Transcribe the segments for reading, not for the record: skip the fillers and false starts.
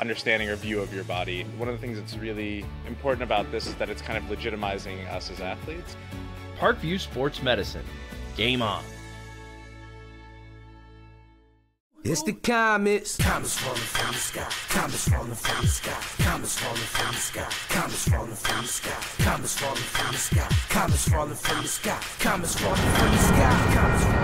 understanding or view of your body. One of the things that's really important about this is that it's kind of legitimizing us as athletes. Parkview Sports Medicine. Game on. It's the comets. Comets falling from the sky. Comets falling from the sky. Comets falling from the sky. Comets falling from the sky. Comets falling from the sky. Comets falling from the sky. Comets falling from the sky. Comets falling from the sky.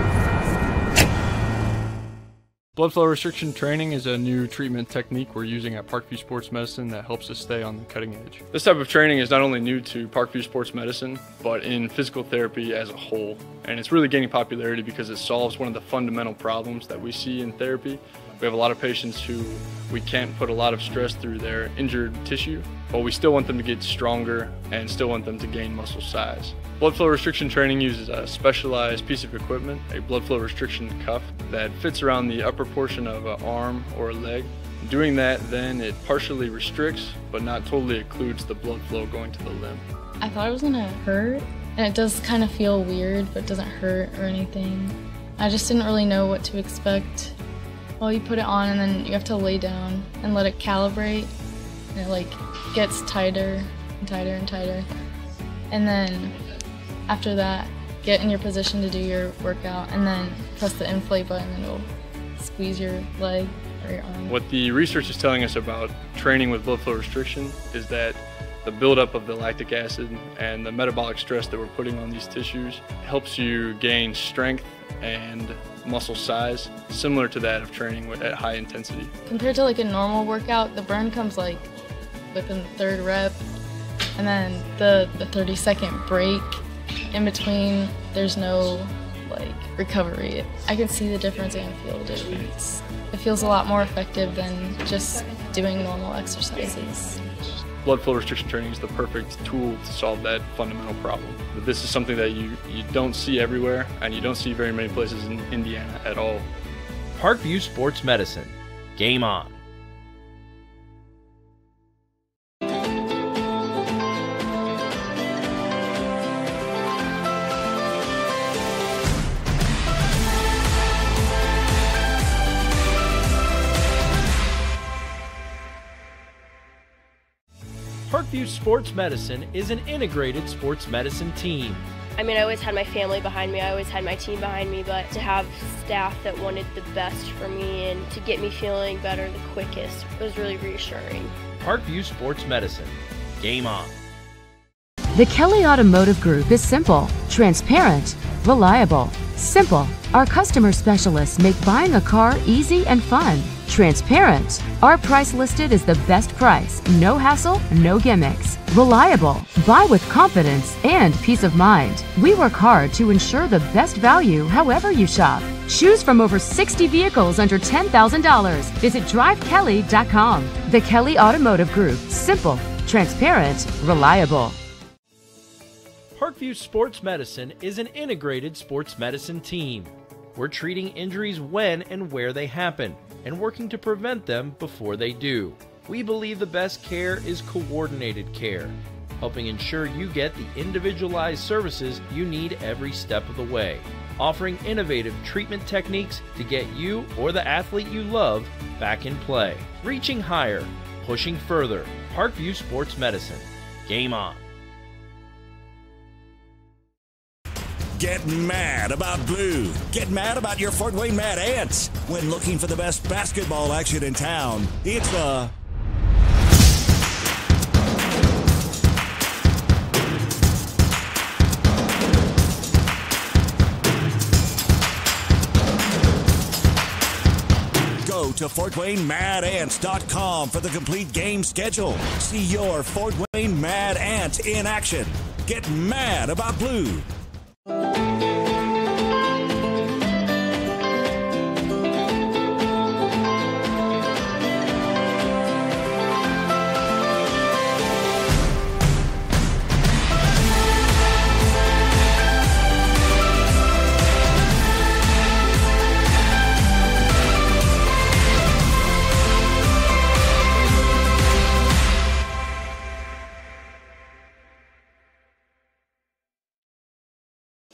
Blood flow restriction training is a new treatment technique we're using at Parkview Sports Medicine that helps us stay on the cutting edge. This type of training is not only new to Parkview Sports Medicine, but in physical therapy as a whole. And it's really gaining popularity because it solves one of the fundamental problems that we see in therapy. We have a lot of patients who we can't put a lot of stress through their injured tissue, but we still want them to get stronger and still want them to gain muscle size. Blood flow restriction training uses a specialized piece of equipment, a blood flow restriction cuff that fits around the upper portion of an arm or a leg. Doing that, then it partially restricts, but not totally occludes the blood flow going to the limb. I thought it was gonna hurt, and it does kind of feel weird, but it doesn't hurt or anything. I just didn't really know what to expect. Well, you put it on and then you have to lay down and let it calibrate, and it like gets tighter and tighter and tighter. And then after that, get in your position to do your workout and then press the inflate button and it'll squeeze your leg or your arm. What the research is telling us about training with blood flow restriction is that the buildup of the lactic acid and the metabolic stress that we're putting on these tissues helps you gain strength and muscle size, similar to that of training at high intensity. Compared to like a normal workout, the burn comes like within the third rep, and then the 30-second break in between, there's no like recovery. I can see the difference and feel the difference. It feels a lot more effective than just doing normal exercises. Blood flow restriction training is the perfect tool to solve that fundamental problem. But this is something that you don't see everywhere, and you don't see very many places in Indiana at all. Parkview Sports Medicine. Game on. Parkview Sports Medicine is an integrated sports medicine team. I mean, I always had my family behind me, I always had my team behind me, but to have staff that wanted the best for me and to get me feeling better the quickest was really reassuring. Parkview Sports Medicine. Game on. The Kelly Automotive Group is simple, transparent, reliable. Simple. Our customer specialists make buying a car easy and fun. Transparent. Our price listed is the best price. No hassle, no gimmicks. Reliable. Buy with confidence and peace of mind. We work hard to ensure the best value however you shop. Choose from over 60 vehicles under $10,000. Visit drivekelly.com. The Kelly Automotive Group. Simple, transparent, reliable. Parkview Sports Medicine is an integrated sports medicine team. We're treating injuries when and where they happen and working to prevent them before they do. We believe the best care is coordinated care, helping ensure you get the individualized services you need every step of the way, offering innovative treatment techniques to get you or the athlete you love back in play. Reaching higher, pushing further. Parkview Sports Medicine. Game on. Get mad about blue. Get mad about your Fort Wayne Mad Ants. When looking for the best basketball action in town, it's the Go to FortWayneMadAnts.com for the complete game schedule. See your Fort Wayne Mad Ants in action. Get mad about blue.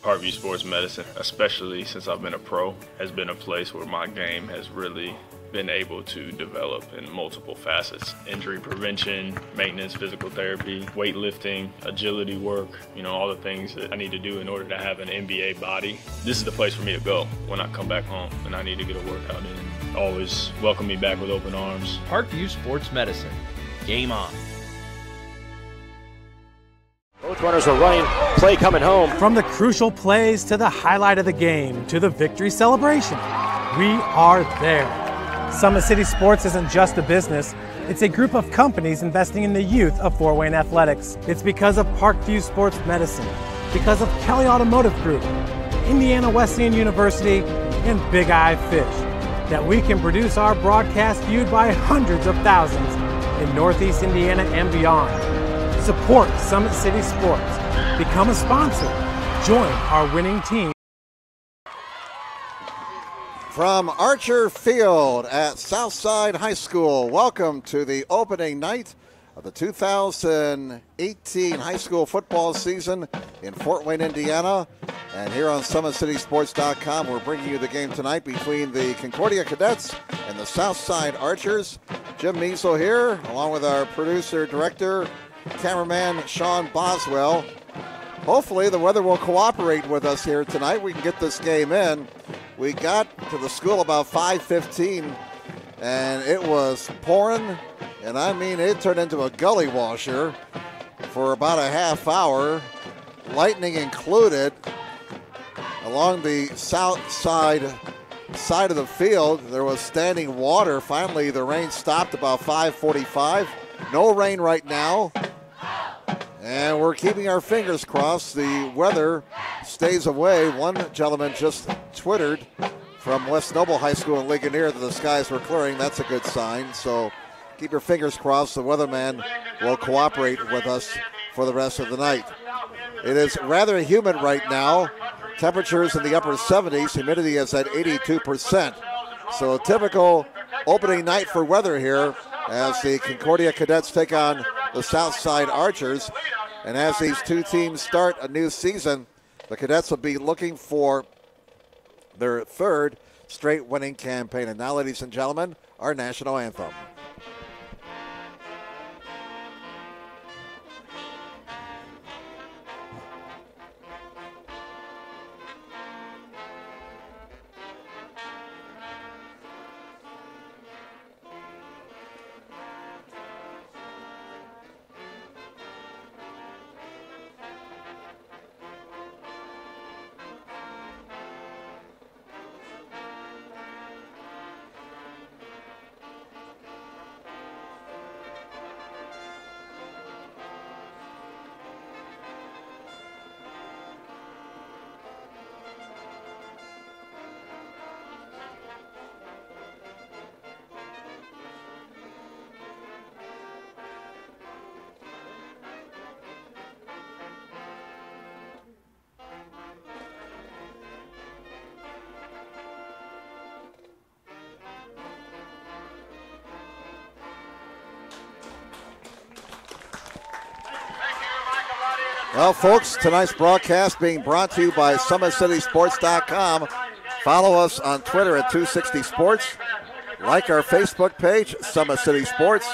Parkview Sports Medicine, especially since I've been a pro, has been a place where my game has really been able to develop in multiple facets. Injury prevention, maintenance, physical therapy, weightlifting, agility work, all the things that I need to do in order to have an NBA body. This is the place for me to go when I come back home and I need to get a workout in. Always welcome me back with open arms. Parkview Sports Medicine. Game on. Both runners are running, play coming home. From the crucial plays to the highlight of the game to the victory celebration, we are there. Summit City Sports isn't just a business, it's a group of companies investing in the youth of Fort Wayne athletics. It's because of Parkview Sports Medicine, because of Kelly Automotive Group, Indiana Wesleyan University, and Big Eye Fish, that we can produce our broadcast viewed by hundreds of thousands in Northeast Indiana and beyond. Support Summit City Sports. Become a sponsor. Join our winning team. From Archer Field at Southside High School, welcome to the opening night of the 2018 high school football season in Fort Wayne, Indiana. And here on SummitCitySports.com, we're bringing you the game tonight between the Concordia Cadets and the Southside Archers. Jim Measle here, along with our producer, director, cameraman Sean Boswell. Hopefully the weather will cooperate with us here tonight. We can get this game in. We got to the school about 5:15 and it was pouring, and I mean it turned into a gully washer for about a half hour, lightning included. Along the south side of the field there was standing water. Finally the rain stopped about 5:45. No rain right now. And we're keeping our fingers crossed the weather stays away. One gentleman just twittered from West Noble High School in Ligonier that the skies were clearing. That's a good sign. So keep your fingers crossed the weatherman will cooperate with us for the rest of the night. It is rather humid right now. Temperatures in the upper 70s. Humidity is at 82%. So a typical opening night for weather here as the Concordia Cadets take on the Southside Archers. And as these two teams start a new season, the Cadets will be looking for their third straight winning campaign. And now, ladies and gentlemen, our national anthem. Well, folks, tonight's broadcast being brought to you by SummitCitySports.com. Follow us on Twitter at 260 Sports. Like our Facebook page, Summit City Sports.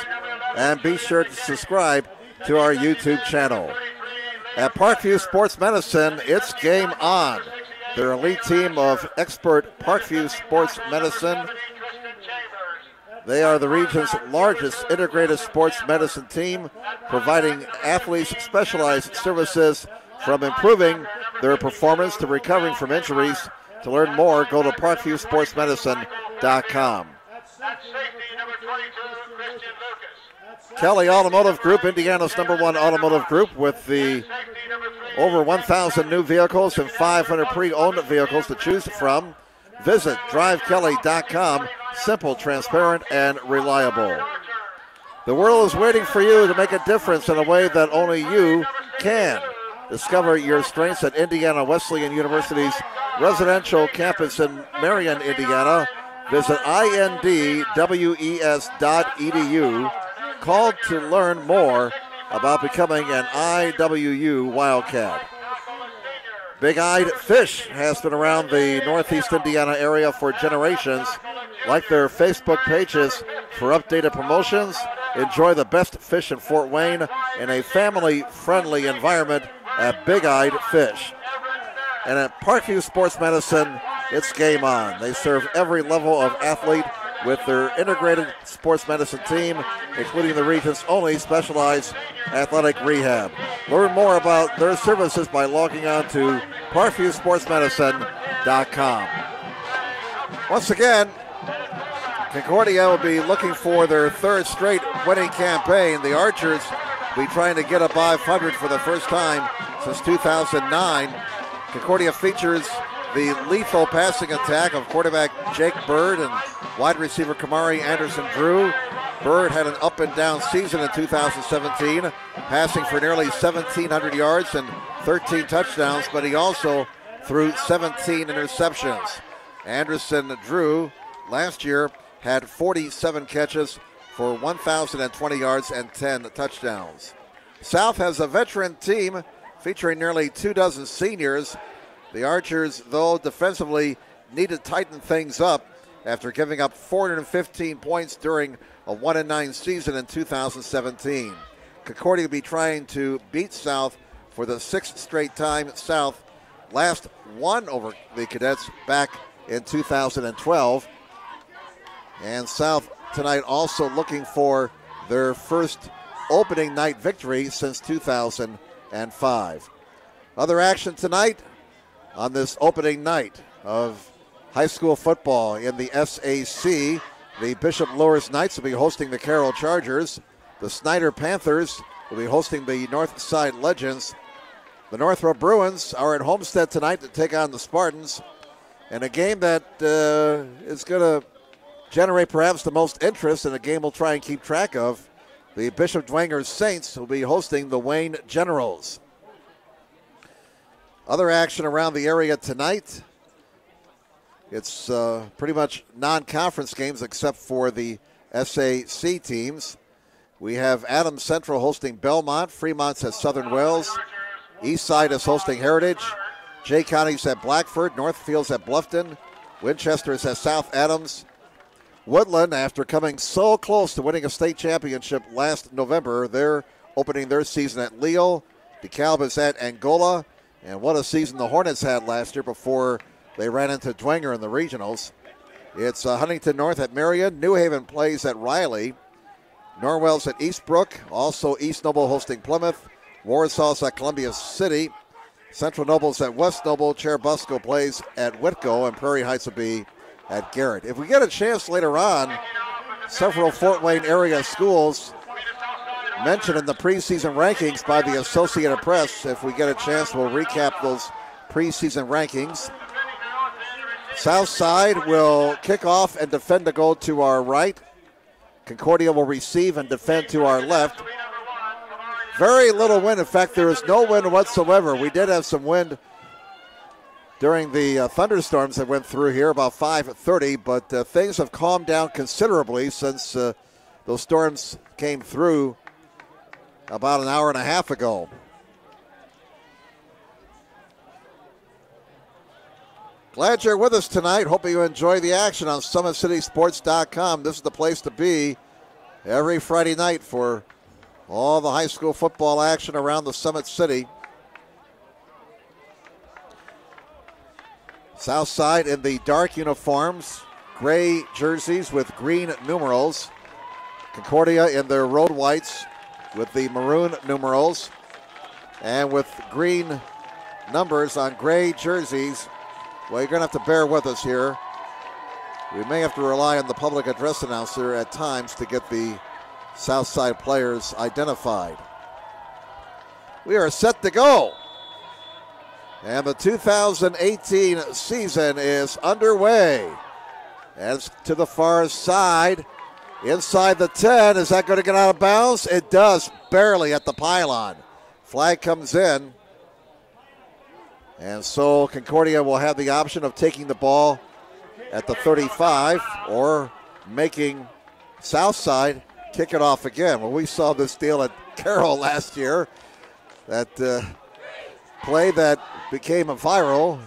And be sure to subscribe to our YouTube channel. At Parkview Sports Medicine, it's game on. Their elite team of expert Parkview Sports Medicine. They are the region's largest integrated sports medicine team, providing athletes specialized services from improving their performance to recovering from injuries. To learn more, go to parkviewsportsmedicine.com. Kelly Automotive Group, Indiana's #1 automotive group, with the over 1,000 new vehicles and 500 pre-owned vehicles to choose from. Visit drivekelly.com. Simple, transparent, and reliable. The world is waiting for you to make a difference in a way that only you can. Discover your strengths at Indiana Wesleyan University's residential campus in Marion, Indiana. Visit indwes.edu. Call to learn more about becoming an IWU Wildcat. Big Eyed Fish has been around the Northeast Indiana area for generations. Like their Facebook pages for updated promotions. Enjoy the best fish in Fort Wayne in a family-friendly environment at Big Eyed Fish. And at Parkview Sports Medicine, it's game on. They serve every level of athlete with their integrated sports medicine team, including the region's only specialized athletic rehab. Learn more about their services by logging on to parkviewsportsmedicine.com. Once again, Concordia will be looking for their third straight winning campaign. The Archers will be trying to get above 500 for the first time since 2009. Concordia features the lethal passing attack of quarterback Jake Bird and wide receiver Kamari Anderson-Drew. Bird had an up-and-down season in 2017, passing for nearly 1,700 yards and 13 touchdowns, but he also threw 17 interceptions. Anderson-Drew last year had 47 catches for 1,020 yards and 10 touchdowns. South has a veteran team featuring nearly 24 seniors. The Archers, though, defensively need to tighten things up after giving up 415 points during a 1-9 season in 2017. Concordia will be trying to beat South for the 6th straight time. South last won over the Cadets back in 2012. And South tonight also looking for their first opening night victory since 2005. Other action tonight on this opening night of high school football in the SAC. The Bishop Luers Knights will be hosting the Carroll Chargers. The Snyder Panthers will be hosting the Northside Legends. The Northrop Bruins are at Homestead tonight to take on the Spartans. And a game that is going to generate perhaps the most interest, and a game we'll try and keep track of. The Bishop Dwenger Saints will be hosting the Wayne Generals. Other action around the area tonight. It's pretty much non-conference games except for the SAC teams. We have Adams Central hosting Belmont. Fremont's at Southern Wells. Eastside is hosting Heritage. Jay County's at Blackford. Northfield's at Bluffton. Winchester's at South Adams. Woodland, after coming so close to winning a state championship last November, they're opening their season at Leal. DeKalb is at Angola. And what a season the Hornets had last year before they ran into Dwenger in the regionals. It's Huntington North at Marion. New Haven plays at Riley. Norwell's at Eastbrook. Also East Noble hosting Plymouth. Warsaw's at Columbia City. Central Noble's at West Noble. Cherubusco plays at Whitco. And Prairie Heights will be at Garrett. If we get a chance later on, several Fort Wayne area schools mentioned in the preseason rankings by the Associated Press. If we get a chance, we'll recap those preseason rankings. Southside will kick off and defend the goal to our right. Concordia will receive and defend to our left. Very little wind. In fact, there is no wind whatsoever. We did have some wind during the thunderstorms that went through here about 5:30, but things have calmed down considerably since those storms came through about an hour and a half ago. Glad you're with us tonight. Hope you enjoy the action on SummitCitySports.com. This is the place to be every Friday night for all the high school football action around the Summit City. Southside in the dark uniforms, gray jerseys with green numerals. Concordia in their road whites with the maroon numerals and with green numbers on gray jerseys. Well, you're going to have to bear with us here. We may have to rely on the public address announcer at times to get the Southside players identified. We are set to go. And the 2018 season is underway. As to the far side, inside the 10, is that going to get out of bounds? It does, barely at the pylon. Flag comes in. And so Concordia will have the option of taking the ball at the 35 or making Southside kick it off again. Well, we saw this deal at Carroll last year. That play that became a viral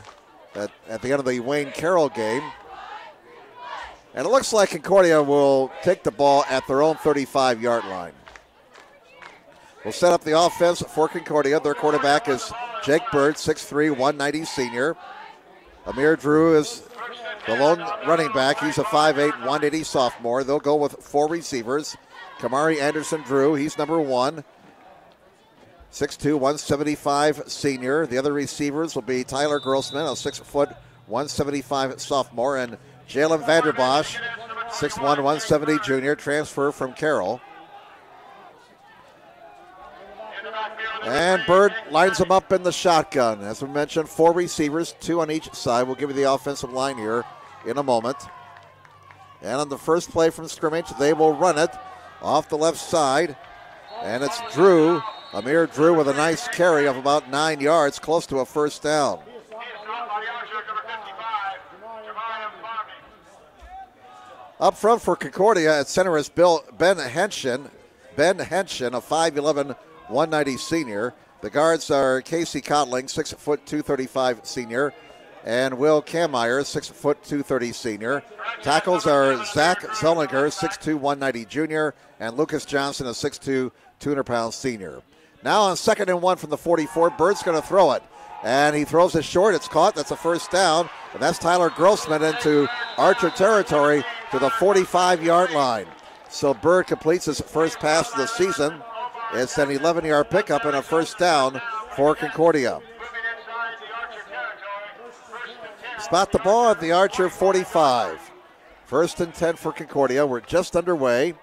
at the end of the Wayne Carroll game. And it looks like Concordia will take the ball at their own 35-yard line. We'll set up the offense for Concordia. Their quarterback is Jake Bird, 6'3", 190 senior. Amir Drew is the lone running back. He's a 5'8", 180 sophomore. They'll go with 4 receivers. Kamari Anderson Drew, he's number 1. 6'2", 175 senior. The other receivers will be Tyler Grossman, a 6', 175 sophomore, and Jalen Vanderbosch, 6'1", 170 junior, transfer from Carroll. And Bird lines them up in the shotgun. As we mentioned, 4 receivers, 2 on each side. We'll give you the offensive line here in a moment. And on the first play from scrimmage, they will run it off the left side. And it's Drew, Amir Drew, with a nice carry of about 9 yards, close to a first down. Up front for Concordia at center is Ben Henshin, a 5'11", 190 senior. The guards are Casey Cotling, 6', 235 senior, and Will Kammeyer, 6', 230 senior. Tackles are Zach Zollinger, 6'2", 190 junior, and Lucas Johnson, a 6'2", 200-pound senior. Now on 2nd and 1 from the 44, Bird's going to throw it. And he throws it short. It's caught. That's a first down. And that's Tyler Grossman into Archer territory to the 45-yard line. So Bird completes his first pass of the season. It's an 11-yard pickup and a first down for Concordia. Spot the ball at the Archer 45. 1st and 10 for Concordia. We're just underway.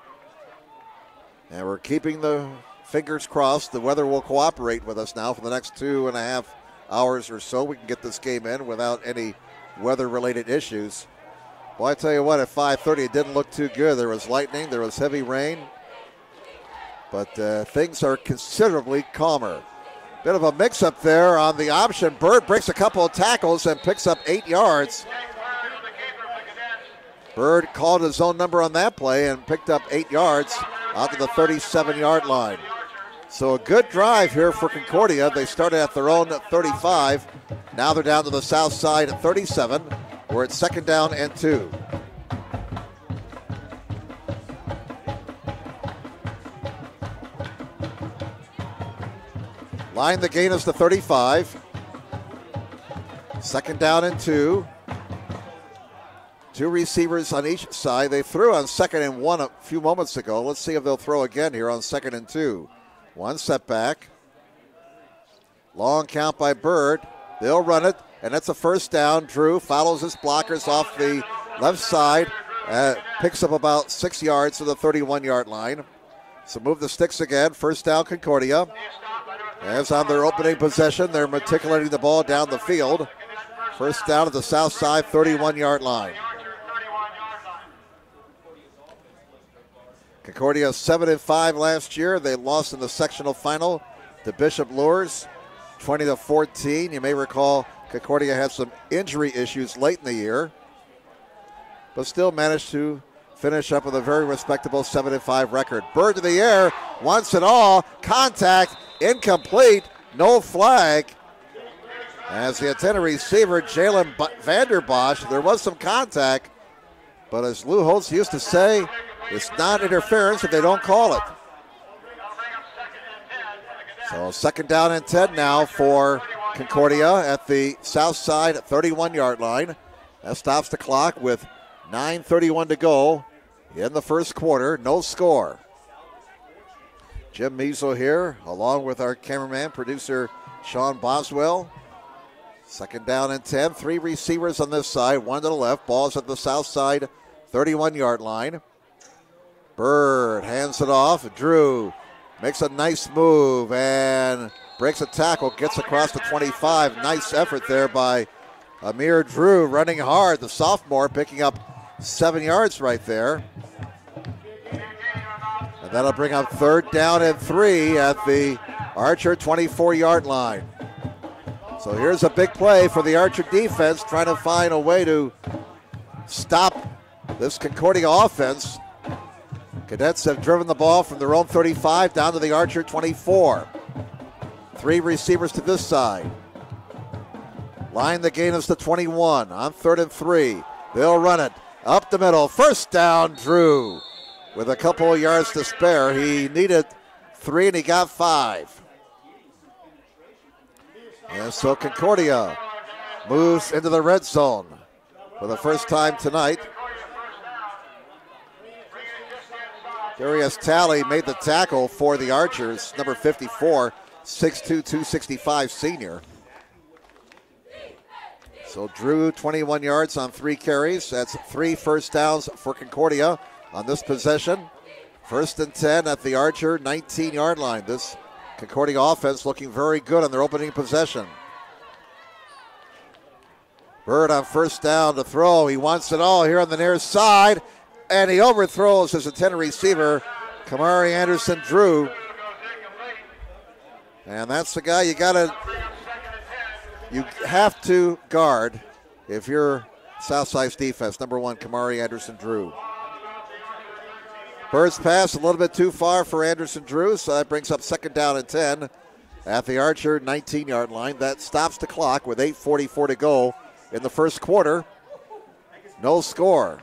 And we're keeping the fingers crossed. The weather will cooperate with us now for the next 2.5 hours or so. We can get this game in without any weather-related issues. Well, I tell you what, at 5:30 it didn't look too good. There was lightning, there was heavy rain, but things are considerably calmer. Bit of a mix-up there on the option. Bird breaks a couple of tackles and picks up 8 yards. Bird called his own number on that play and picked up 8 yards out to the 37-yard line. So a good drive here for Concordia. They started at their own 35. Now they're down to the south side at 37. We're at 2nd down and 2. Line the gain is the 35. 2nd down and 2. 2 receivers on each side. They threw on 2nd and 1 a few moments ago. Let's see if they'll throw again here on 2nd and 2. 1 setback. Long count by Bird. They'll run it, and that's a first down. Drew follows his blockers off the left side. Picks up about 6 yards to the 31-yard line. So move the sticks again. First down, Concordia. As on their opening possession, they're matriculating the ball down the field. First down at the south side, 31-yard line. Concordia 7-5 last year. They lost in the sectional final to Bishop Lures, 20-14. You may recall Concordia had some injury issues late in the year, but still managed to finish up with a very respectable 7-5 record. Bird to the air, wants it all. Contact, incomplete, no flag. As the intended receiver, Jalen Vanderbosch, there was some contact, but as Lou Holtz used to say, it's not interference if they don't call it. So 2nd down and 10 now for Concordia at the south side at 31-yard line. That stops the clock with 9:31 to go in the first quarter. No score. Jim Measle here, along with our cameraman, producer Sean Boswell. 2nd down and 10. 3 receivers on this side, 1 to the left. Ball's at the south side, 31-yard line. Bird hands it off. Drew makes a nice move and breaks a tackle, gets across the 25. Nice effort there by Amir Drew, running hard. The sophomore picking up 7 yards right there. And that'll bring up 3rd down and 3 at the Archer 24-yard line. So here's a big play for the Archer defense, trying to find a way to stop this Concordia offense. Cadets have driven the ball from their own 35 down to the Archer 24. 3 receivers to this side. Line the gain is to 21 on 3rd and 3. They'll run it. Up the middle, first down, Drew. With a couple of yards to spare. He needed 3 and he got 5. And so Concordia moves into the red zone for the first time tonight. Darius Talley made the tackle for the Archers, number 54, 6'2", 265 senior. So Drew, 21 yards on 3 carries. That's 3 first downs for Concordia on this possession. 1st and 10 at the Archer 19-yard line. This Concordia offense looking very good on their opening possession. Bird on first down to throw. He wants it all here on the near side. And he overthrows his intended receiver, Kamari Anderson-Drew. And that's the guy you have to guard if you're Southside's defense. Number 1, Kamari Anderson-Drew. Bird's pass a little bit too far for Anderson-Drew, so that brings up 2nd down and 10 at the Archer 19-yard line. That stops the clock with 8:44 to go in the first quarter. No score.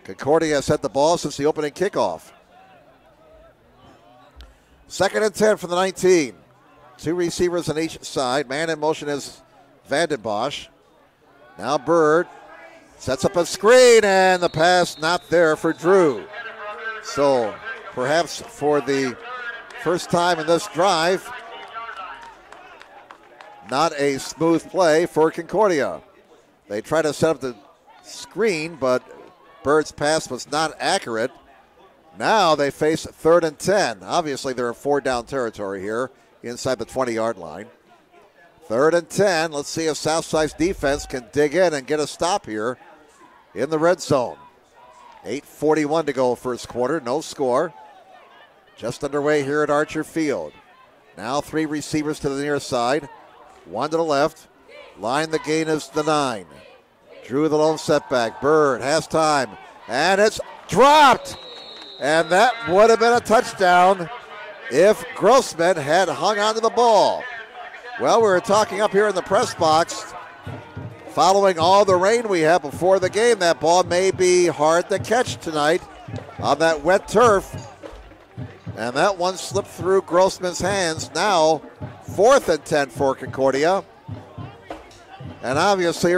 Concordia has had the ball since the opening kickoff. 2nd and 10 from the 19. 2 receivers on each side. Man in motion is Vanden Bosch. Now Bird sets up a screen, and the pass not there for Drew. So perhaps for the first time in this drive, not a smooth play for Concordia. They try to set up the screen, but Bird's pass was not accurate. Now they face 3rd and 10. Obviously, they're in 4-down territory here inside the 20-yard line. 3rd and 10. Let's see if Southside's defense can dig in and get a stop here in the red zone. 8:41 to go first quarter. No score. Just underway here at Archer Field. Now 3 receivers to the near side. 1 to the left. Line the gain is the 9. Drew the lone setback. Bird has time. And it's dropped. And that would have been a touchdown if Grossman had hung onto the ball. Well, we were talking up here in the press box. Following all the rain we had before the game, that ball may be hard to catch tonight on that wet turf. And that one slipped through Grossman's hands. Now, 4th and 10 for Concordia. And obviously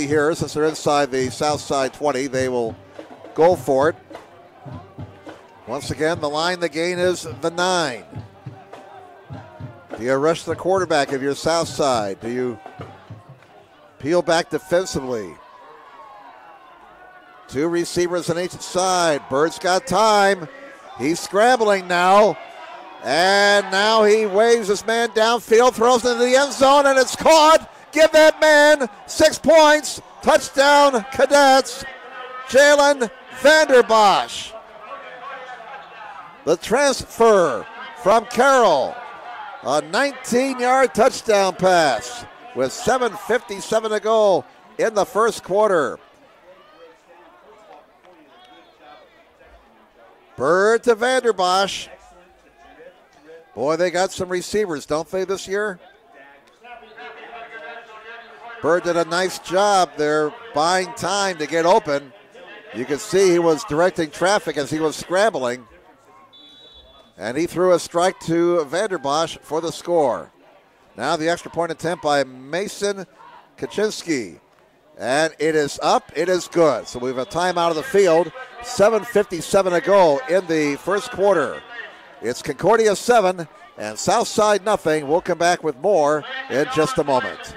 here, since they're inside the south side 20, they will go for it. Once again, the line, the gain is the 9. Do you rush the quarterback if you're south side? Do you peel back defensively? 2 receivers on each side. Bird's got time. He's scrambling now. And now he waves his man downfield, throws into the end zone, and it's caught. Give that man 6 points. Touchdown, Cadets. Jalen Vanden Bosch. The transfer from Carroll. A 19-yard touchdown pass with 7:57 to go in the first quarter. Bird to Vanden Bosch. Boy, they got some receivers, don't they, this year? Bird did a nice job there buying time to get open. You can see he was directing traffic as he was scrambling. And he threw a strike to Vanden Bosch for the score. Now the extra point attempt by Mason Kaczynski. And it is up, it is good. So we have a timeout of the field. 7:57 to go in the first quarter. It's Concordia 7 and Southside nothing. We'll come back with more in just a moment.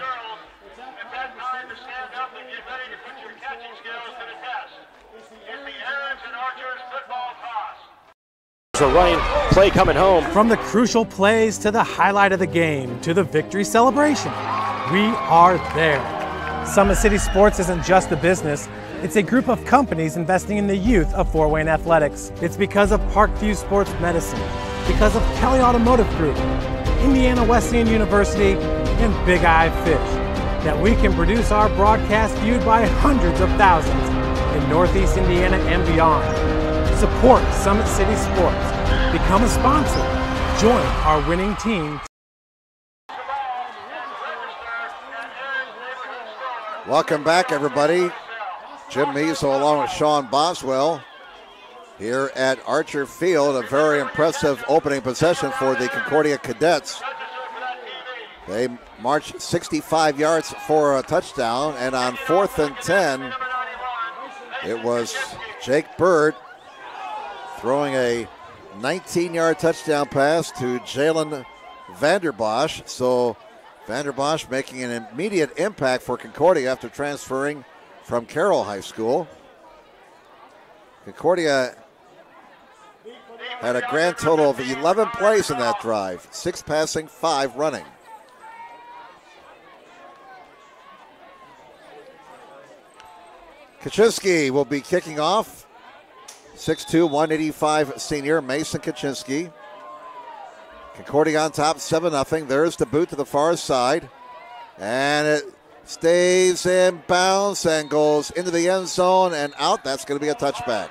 A running play coming home. From the crucial plays to the highlight of the game to the victory celebration, we are there. Summit City Sports isn't just a business. It's a group of companies investing in the youth of Fort Wayne athletics. It's because of Parkview Sports Medicine, because of Kelly Automotive Group, Indiana Wesleyan University, and Big Eye Fish that we can produce our broadcast viewed by hundreds of thousands in Northeast Indiana and beyond. Support Summit City Sports. Become a sponsor. Join our winning team. Welcome back, everybody. Jim Measle along with Sean Boswell here at Archer Field. A very impressive opening possession for the Concordia Cadets. They marched 65 yards for a touchdown, and on 4th and 10, it was Jake Bird throwing a 19-yard touchdown pass to Jalen Vanderbosch. So Vanderbosch making an immediate impact for Concordia after transferring from Carroll High School. Concordia had a grand total of 11 plays in that drive, 6 passing, 5 running. Kaczynski will be kicking off. 6'2", 185 senior Mason Kaczynski. Concordia on top, 7-0. There's the boot to the far side. And it stays in bounds and goes into the end zone and out. That's going to be a touchback.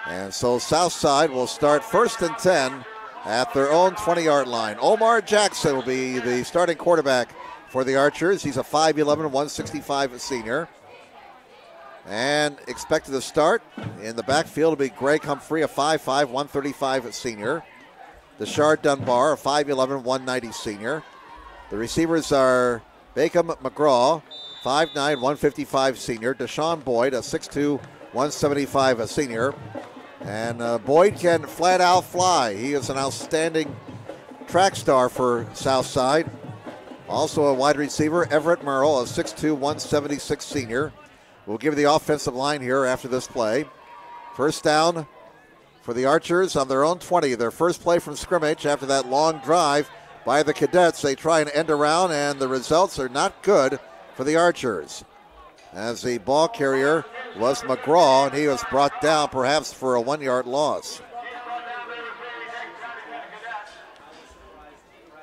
And so Southside will start 1st and 10 at their own 20-yard line. Omar Jackson will be the starting quarterback for the Archers. He's a 5'11", 165 senior. And expected to start in the backfield will be Greg Humphrey, a 5'5", 135 senior. Deshard Dunbar, a 5'11", 190 senior. The receivers are Bacon McGraw, 5'9", 155 senior. Deshaun Boyd, a 6'2", 175 senior. And Boyd can flat out fly. He is an outstanding track star for Southside. Also a wide receiver, Everett Merle, a 6'2", 176 senior. We'll give the offensive line here after this play. First down for the Archers on their own 20. Their first play from scrimmage after that long drive by the Cadets. They try and end around, and the results are not good for the Archers. As the ball carrier was McGraw, and he was brought down perhaps for a 1-yard loss.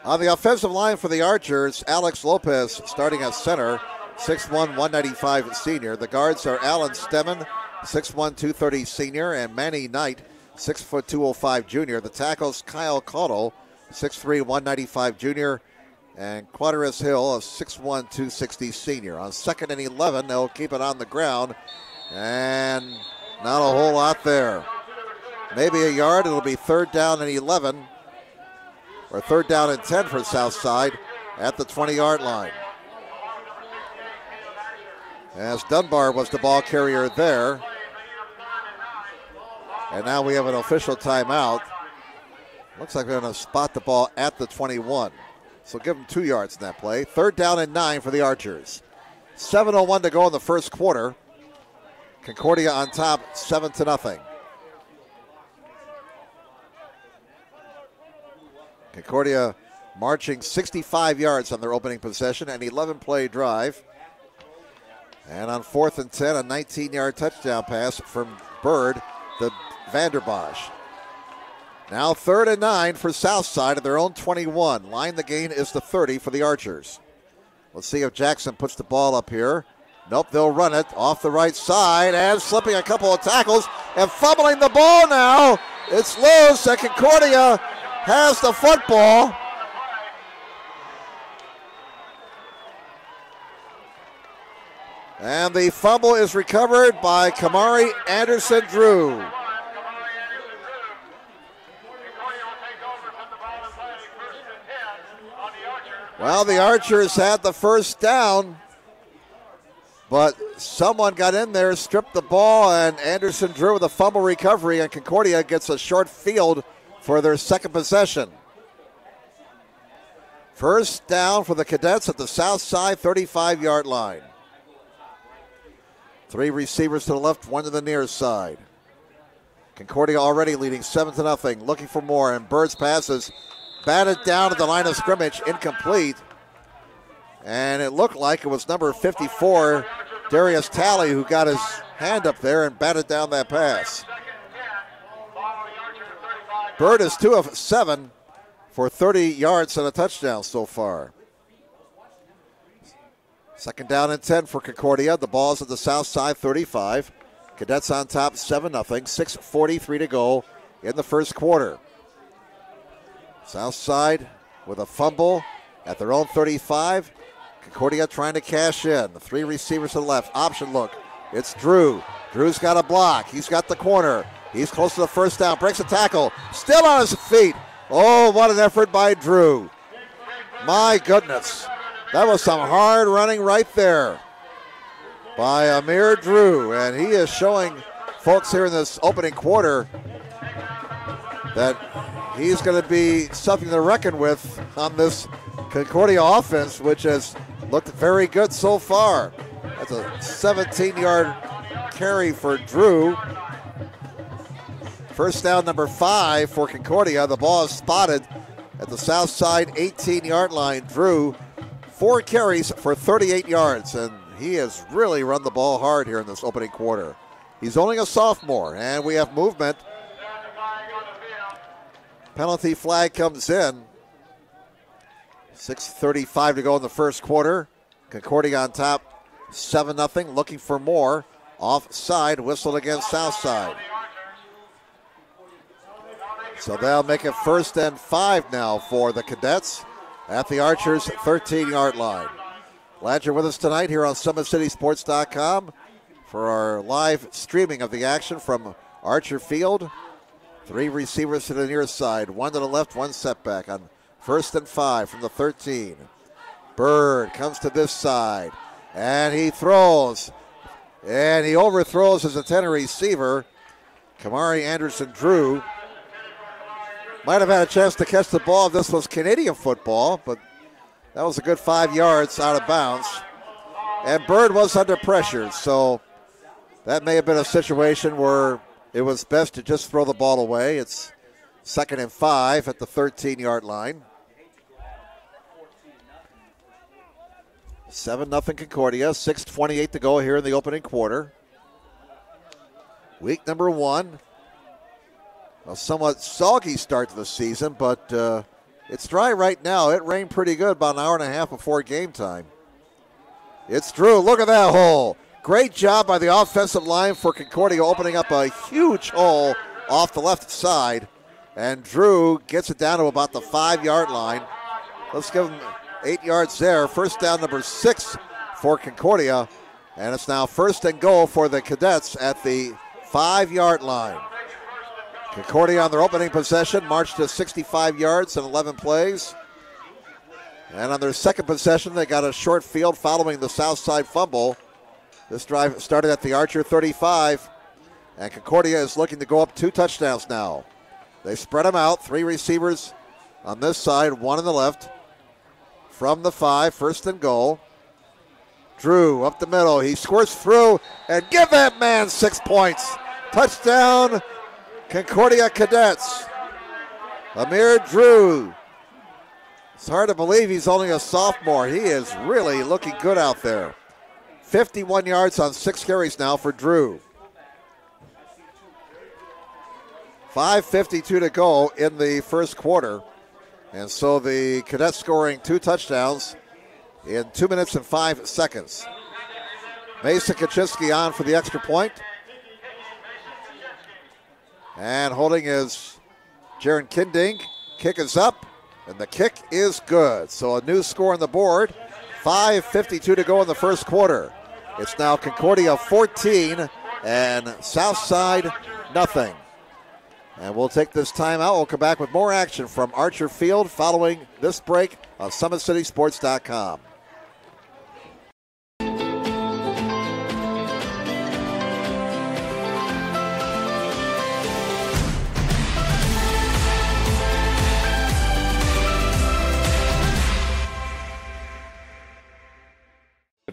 On the offensive line for the Archers, Alex Lopez starting at center. 6'1", 195 senior. The guards are Alan Stemmen, 6'1", 230 senior, and Manny Knight, 6', 205 junior. The tackles, Kyle Caudle, 6'3", 195 junior, and Quadras Hill, a 6'1", 260 senior. On 2nd and 11, they'll keep it on the ground, and not a whole lot there. Maybe a yard. It'll be 3rd down and 11, or 3rd down and 10 for Southside at the 20-yard line. As Dunbar was the ball carrier there. And now we have an official timeout. Looks like they're going to spot the ball at the 21. So give them 2 yards in that play. 3rd down and 9 for the Archers. 7:01 to go in the first quarter. Concordia on top, 7-0. Concordia marching 65 yards on their opening possession, an 11-play drive. And on 4th and 10, a 19-yard touchdown pass from Bird to Vanderbosch. Now 3rd and 9 for Southside at their own 21. Line the gain is the 30 for the Archers. Let's see if Jackson puts the ball up here. Nope, they'll run it off the right side and slipping a couple of tackles and fumbling the ball now. It's loose and Concordia has the football. And the fumble is recovered by Kamari Anderson-Drew. Well, the Archers had the first down, but someone got in there, stripped the ball, and Anderson-Drew with a fumble recovery, and Concordia gets a short field for their second possession. First down for the Cadets at the south side 35-yard line. 3 receivers to the left, 1 to the near side. Concordia already leading 7-0, looking for more, and Bird's passes batted down at the line of scrimmage, incomplete. And it looked like it was number 54, Darius Talley, who got his hand up there and batted down that pass. Bird is 2 of 7 for 30 yards and a touchdown so far. Second down and 10 for Concordia. The ball's at the south side 35. Cadets on top 7-0. 6:43 to go in the first quarter. South side with a fumble at their own 35. Concordia trying to cash in. The 3 receivers to the left. Option look. It's Drew. Drew's got a block. He's got the corner. He's close to the first down. Breaks a tackle. Still on his feet. Oh, what an effort by Drew. My goodness. That was some hard running right there by Amir Drew. And he is showing folks here in this opening quarter that he's going to be something to reckon with on this Concordia offense, which has looked very good so far. That's a 17-yard carry for Drew. First down number 5 for Concordia. The ball is spotted at the south side 18-yard line. Drew, 4 carries for 38 yards, and he has really run the ball hard here in this opening quarter. He's only a sophomore, and we have movement. Penalty flag comes in. 6:35 to go in the first quarter. Concordia on top, 7-0, looking for more. Offside, whistled against Southside. So they'll make it 1st and 5 now for the Cadets at the Archers' 13-yard line. Glad you're with us tonight here on SummitCitySports.com for our live streaming of the action from Archer Field. 3 receivers to the near side, 1 to the left, 1 setback on 1st and 5 from the 13. Bird comes to this side, and he throws, and he overthrows his intended receiver. Kamari Anderson-Drew might have had a chance to catch the ball if this was Canadian football, but that was a good 5 yards out of bounds. And Bird was under pressure, so that may have been a situation where it was best to just throw the ball away. It's 2nd and 5 at the 13-yard line. 7-0 Concordia, 6:28 to go here in the opening quarter. Week number 1. A somewhat soggy start to the season, but it's dry right now. It rained pretty good about an hour and a half before game time. It's Drew. Look at that hole. Great job by the offensive line for Concordia, opening up a huge hole off the left side. And Drew gets it down to about the 5-yard line. Let's give him 8 yards there. First down number 6 for Concordia. And it's now 1st and goal for the Cadets at the 5-yard line. Concordia on their opening possession marched to 65 yards in 11 plays. And on their second possession, they got a short field following the south side fumble. This drive started at the Archer 35, and Concordia is looking to go up 2 touchdowns now. They spread them out, 3 receivers on this side, 1 on the left. From the 5, 1st and goal. Drew up the middle, he squirts through, and give that man 6 points. Touchdown, Concordia Cadets. Amir Drew. It's hard to believe he's only a sophomore. He is really looking good out there. 51 yards on 6 carries now for Drew. 5:52 to go in the first quarter. And so the Cadets scoring 2 touchdowns in 2 minutes and 5 seconds. Mason Kaczynski on for the extra point. And holding is Jaron Kinding. Kick is up, and the kick is good. So a new score on the board. 5:52 to go in the first quarter. It's now Concordia 14 and Southside nothing. And we'll take this time out. We'll come back with more action from Archer Field following this break on SummitCitySports.com.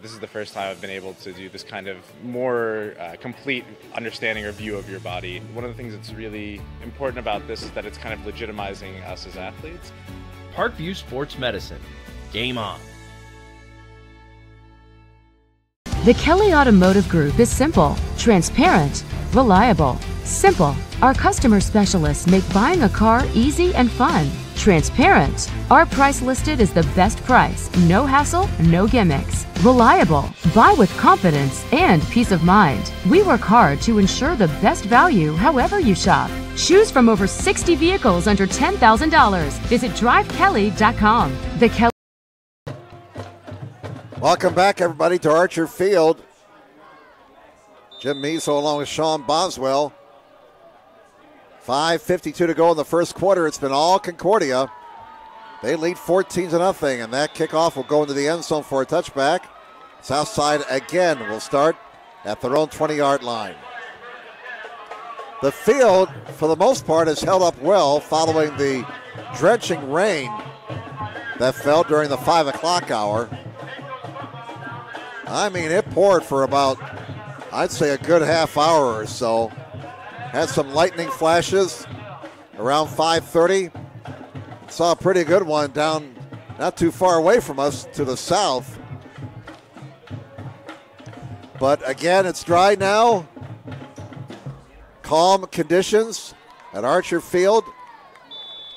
This is the first time I've been able to do this kind of more complete understanding or view of your body. One of the things that's really important about this is that it's kind of legitimizing us as athletes. Parkview Sports Medicine. Game on. The Kelly Automotive Group is simple, transparent, reliable. Simple. Our customer specialists make buying a car easy and fun. Transparent. Our price listed is the best price. No hassle, no gimmicks. Reliable. Buy with confidence and peace of mind. We work hard to ensure the best value however you shop. Choose from over 60 vehicles under $10,000. Visit drivekelly.com. The Kelly Welcome back, everybody, to Archer Field. Jim Meso along with Sean Boswell. 5:52 to go in the first quarter. It's been all Concordia. They lead 14-0, and that kickoff will go into the end zone for a touchback. Southside again will start at their own 20-yard line. The field, for the most part, has held up well following the drenching rain that fell during the 5 o'clock hour. I mean, it poured for about, I'd say, a good half hour or so. Had some lightning flashes around 5:30. Saw a pretty good one down not too far away from us to the south. But again, it's dry now. Calm conditions at Archer Field.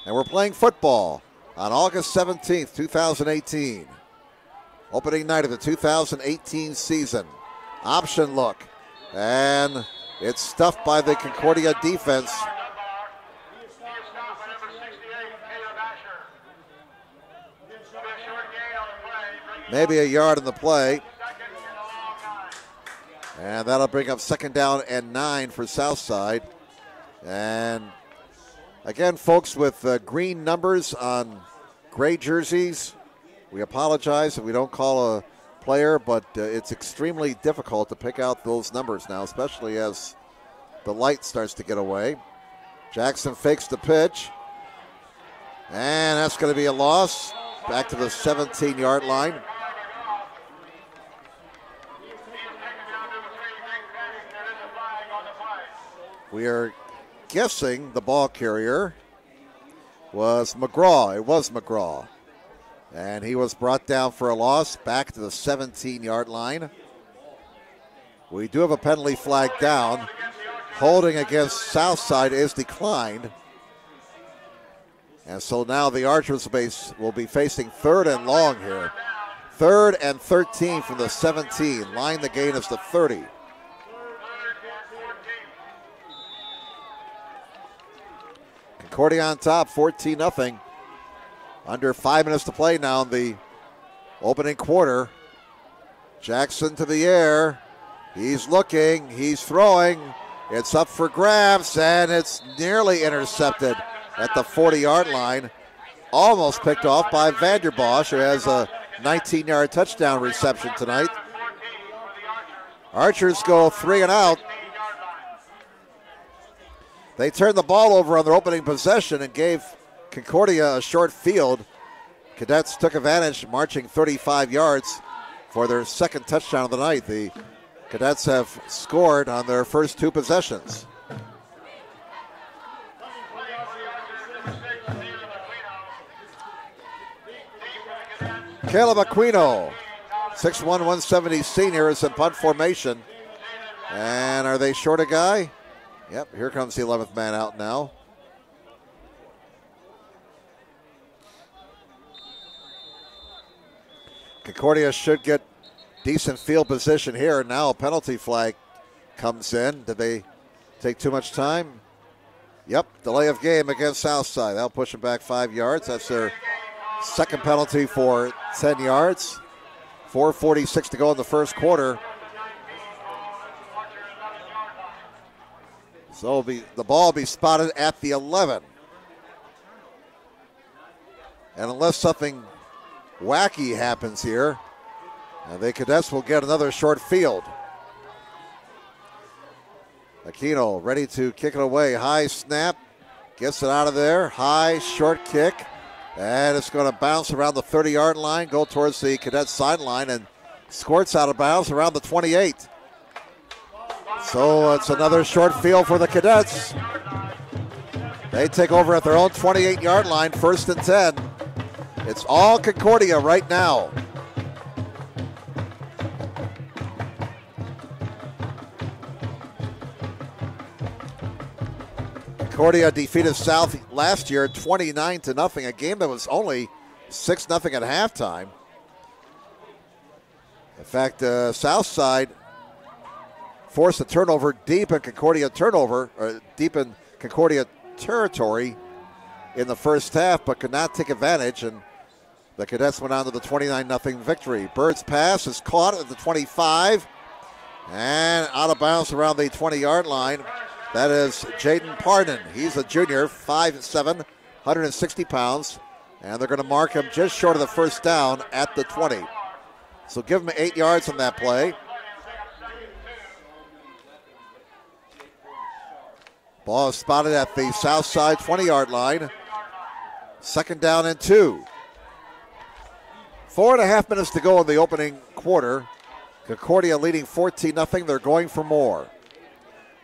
And we're playing football on August 17th, 2018. Opening night of the 2018 season. Option look. And it's stuffed by the Concordia defense. Maybe a yard in the play. And that'll bring up 2nd down and 9 for Southside. And again, folks, with green numbers on gray jerseys, we apologize if we don't call a player, but it's extremely difficult to pick out those numbers now, especially as the light starts to get away. Jackson fakes the pitch. And that's going to be a loss. Back to the 17-yard line. We are guessing the ball carrier was McGraw. It was McGraw. And he was brought down for a loss back to the 17-yard line. We do have a penalty flag down. Holding against Southside is declined. And so now the Archers will be facing 3rd and long here. 3rd and 13 from the 17. Line the gain is the 30. Concordia on top, 14-0. Under 5 minutes to play now in the opening quarter. Jackson to the air. He's looking, he's throwing. It's up for grabs, and it's nearly intercepted at the 40-yard line. Almost picked off by Vanderbosch, who has a 19-yard touchdown reception tonight. Archers go 3 and out. They turned the ball over on their opening possession and gave Concordia a short field. Cadets took advantage, marching 35 yards for their 2nd touchdown of the night. The Cadets have scored on their first 2 possessions. Caleb Aquino, 6'1", 170 senior, is in punt formation. And are they short a guy? Yep, here comes the 11th man out now. Concordia should get decent field position here. Now a penalty flag comes in. Did they take too much time? Yep, delay of game against Southside. That'll push them back 5 yards. That's their 2nd penalty for 10 yards. 4:46 to go in the first quarter. So the ball will be spotted at the 11. And unless something wacky happens here, the Cadets will get another short field. Aquino ready to kick it away. High snap. Gets it out of there. High short kick. And it's going to bounce around the 30-yard line, go towards the Cadets sideline, and squirts out of bounds around the 28. So it's another short field for the Cadets. They take over at their own 28-yard line, 1st and 10. It's all Concordia right now. Concordia defeated South last year 29-0, a game that was only 6-0 at halftime. In fact, Southside forced a turnover deep in Concordia territory in the first half, but could not take advantage. And The Cadets went on to the 29-0 victory. Bird's pass is caught at the 25 and out of bounds around the 20-yard line. That is Jaden Pardon. He's a junior, 5'7", 160 pounds, and they're going to mark him just short of the first down at the 20. So give him 8 yards on that play. Ball is spotted at the south side 20-yard line. 2nd down and 2. 4.5 minutes to go in the opening quarter. Concordia leading 14-0. They're going for more.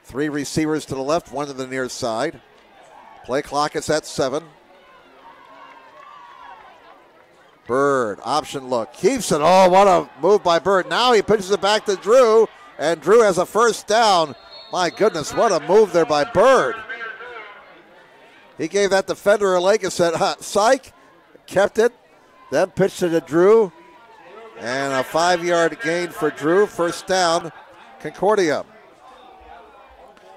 3 receivers to the left, 1 to the near side. Play clock is at 7. Bird, option look, keeps it. Oh, what a move by Bird. Now he pitches it back to Drew, and Drew has a first down. My goodness, what a move there by Bird. He gave that defender a leg and said, psych, kept it, then pitched it to Drew, and a 5-yard gain for Drew. First down, Concordia.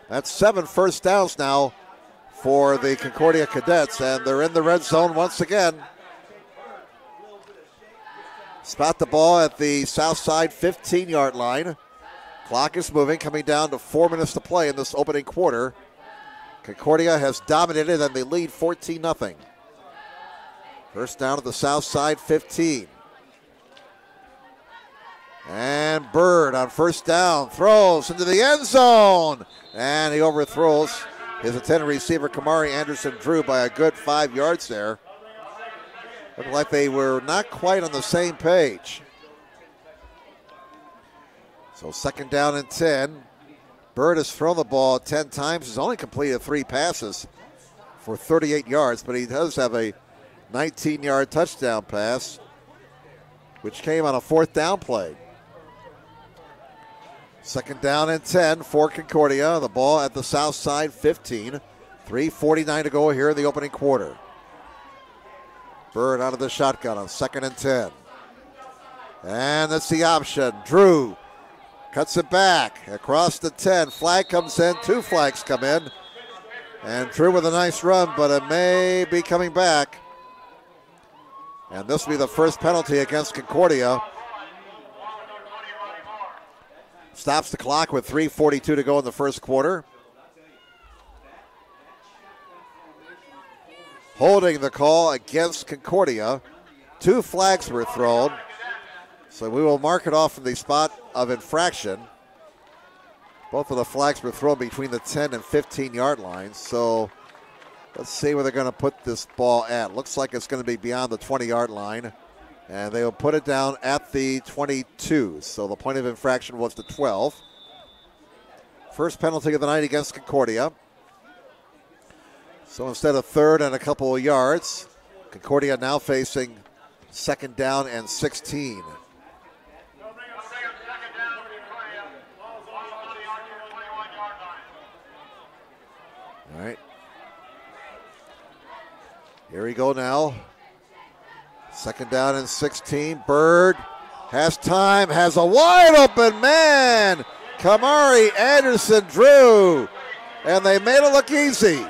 That's 7 first downs now for the Concordia Cadets, and they're in the red zone once again. Spot the ball at the south side 15-yard line. Clock is moving, coming down to 4 minutes to play in this opening quarter. Concordia has dominated and they lead 14-0. First down at the south side 15. And Bird on first down throws into the end zone. And he overthrows his intended receiver, Kamari Anderson Drew, by a good 5 yards there. Looked like they were not quite on the same page. So 2nd down and 10. Bird has thrown the ball 10 times. He's only completed 3 passes for 38 yards, but he does have a 19-yard touchdown pass, which came on a 4th down play. 2nd down and 10 for Concordia. The ball at the south side 15. 3:49 to go here in the opening quarter. Bird out of the shotgun on 2nd and 10. And that's the option. Drew cuts it back across the 10. Flag comes in. 2 flags come in. And Drew with a nice run, but it may be coming back. And this will be the first penalty against Concordia. Stops the clock with 3:42 to go in the first quarter. Holding the call against Concordia. 2 flags were thrown. So we will mark it off in the spot of infraction. Both of the flags were thrown between the 10 and 15-yard lines. So let's see where they're going to put this ball at. Looks like it's going to be beyond the 20-yard line. And they will put it down at the 22. So the point of infraction was the 12. First penalty of the night against Concordia. So instead of 3rd and a couple of yards, Concordia now facing 2nd down and 16. All right. Here we go now. 2nd down and 16. Bird has time, has a wide open man. Kamari Anderson Drew. And they made it look easy.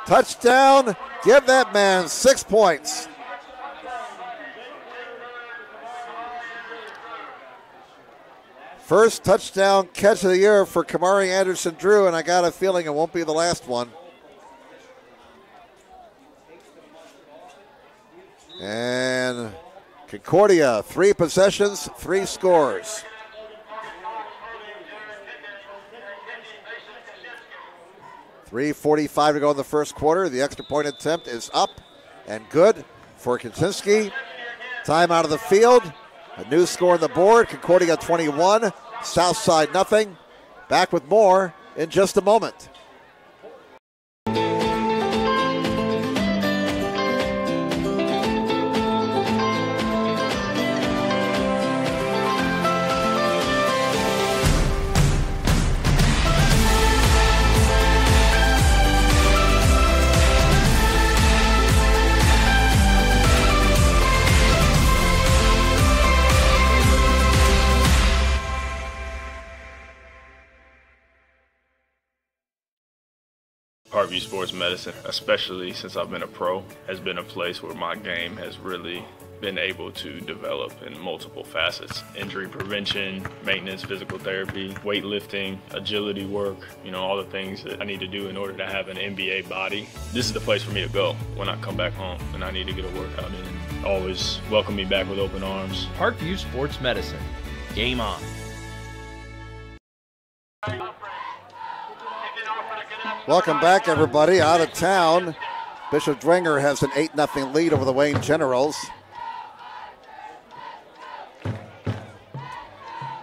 Touchdown. Give that man 6 points. First touchdown catch of the year for Kamari Anderson Drew, and I got a feeling it won't be the last one. And Concordia, 3 possessions, 3 scores. .345 to go in the first quarter. The extra point attempt is up and good for Kaczynski. Time out of the field. A new score on the board. Concordia 21, Southside nothing. Back with more in just a moment. Parkview Sports Medicine, especially since I've been a pro, has been a place where my game has really been able to develop in multiple facets. Injury prevention, maintenance, physical therapy, weightlifting, agility work, all the things that I need to do in order to have an NBA body. This is the place for me to go when I come back home and I need to get a workout in. Always welcome me back with open arms. Parkview Sports Medicine. Game on. Welcome back, everybody. Out of town, Bishop Dwenger has an 8-0 lead over the Wayne Generals.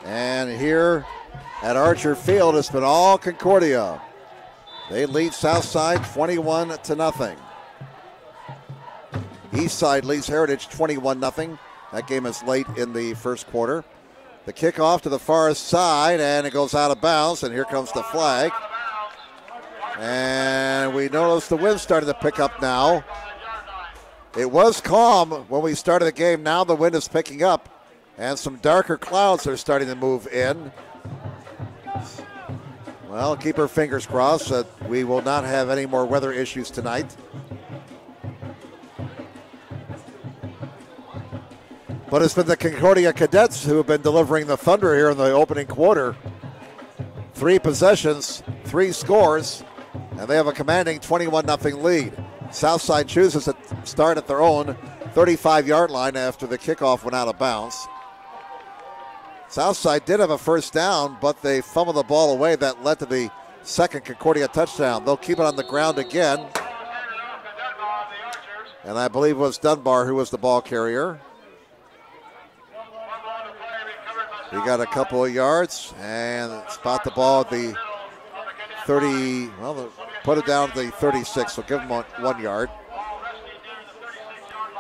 And here at Archer Field, it's been all Concordia. They lead Southside 21-0. Eastside leads Heritage 21-0. That game is late in the first quarter. The kickoff to the far side, and it goes out of bounds, and here comes the flag. And we notice the wind starting to pick up now. It was calm when we started the game. Now the wind is picking up, and some darker clouds are starting to move in. Well, keep our fingers crossed that we will not have any more weather issues tonight. But it's been the Concordia Cadets who have been delivering the thunder here in the opening quarter. 3 possessions, 3 scores, and they have a commanding 21-0 lead. Southside chooses to start at their own 35-yard line after the kickoff went out of bounds. Southside did have a first down, but they fumbled the ball away. That led to the second Concordia touchdown. They'll keep it on the ground again. And I believe it was Dunbar who was the ball carrier. He got a couple of yards and spot the ball at the 30, well, put it down to the 36, so give him 1 yard.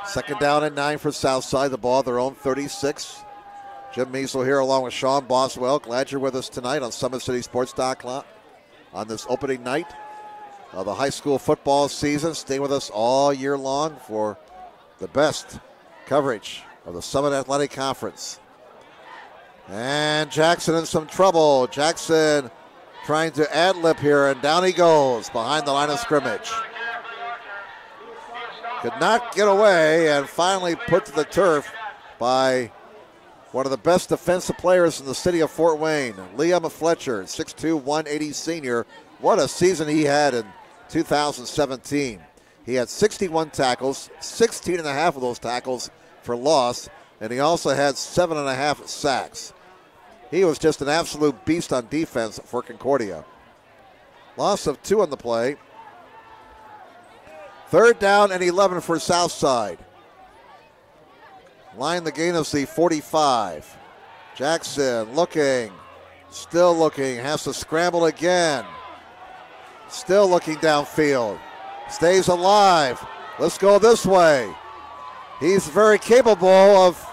Second down and 9 for Southside, the ball at their own 36. Jim Measle here along with Sean Boswell. Glad you're with us tonight on SummitCitySports.com on this opening night of the high school football season. Stay with us all year long for the best coverage of the Summit Athletic Conference. And Jackson in some trouble. Jackson trying to ad-lib here, and down he goes behind the line of scrimmage. Could not get away, and finally put to the turf by one of the best defensive players in the city of Fort Wayne, Liam Fletcher, 6'2", 180 senior. What a season he had in 2017. He had 61 tackles, 16 and a half of those tackles for loss, and he also had 7.5 sacks. He was just an absolute beast on defense for Concordia. Loss of 2 on the play. Third down and 11 for Southside. Line the gain of the 45. Jackson looking, still looking, has to scramble again. Still looking downfield. Stays alive. Let's go this way. He's very capable of